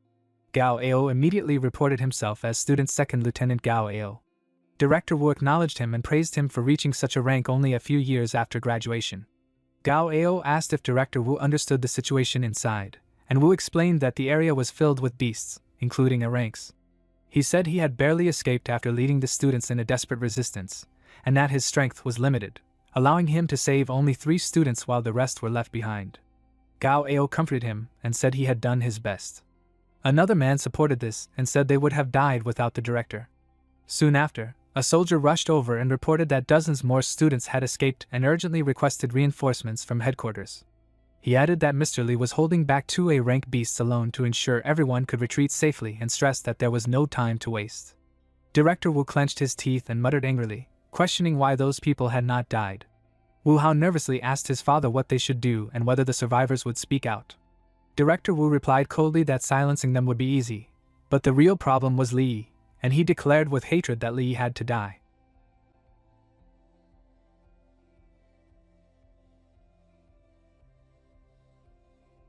Gao Ao immediately reported himself as Student Second Lieutenant Gao Ao. Director Wu acknowledged him and praised him for reaching such a rank only a few years after graduation. Gao Ao asked if Director Wu understood the situation inside, and Wu explained that the area was filled with beasts, including a ranks. He said he had barely escaped after leading the students in a desperate resistance, and that his strength was limited, allowing him to save only 3 students while the rest were left behind. Gao Ao comforted him and said he had done his best. Another man supported this and said they would have died without the director. Soon after, a soldier rushed over and reported that dozens more students had escaped and urgently requested reinforcements from headquarters. He added that Mr. Li was holding back 2 A-rank beasts alone to ensure everyone could retreat safely and stressed that there was no time to waste. Director Wu clenched his teeth and muttered angrily, questioning why those people had not died. Wu Hao nervously asked his father what they should do and whether the survivors would speak out. Director Wu replied coldly that silencing them would be easy, but the real problem was Li, and he declared with hatred that Li had to die.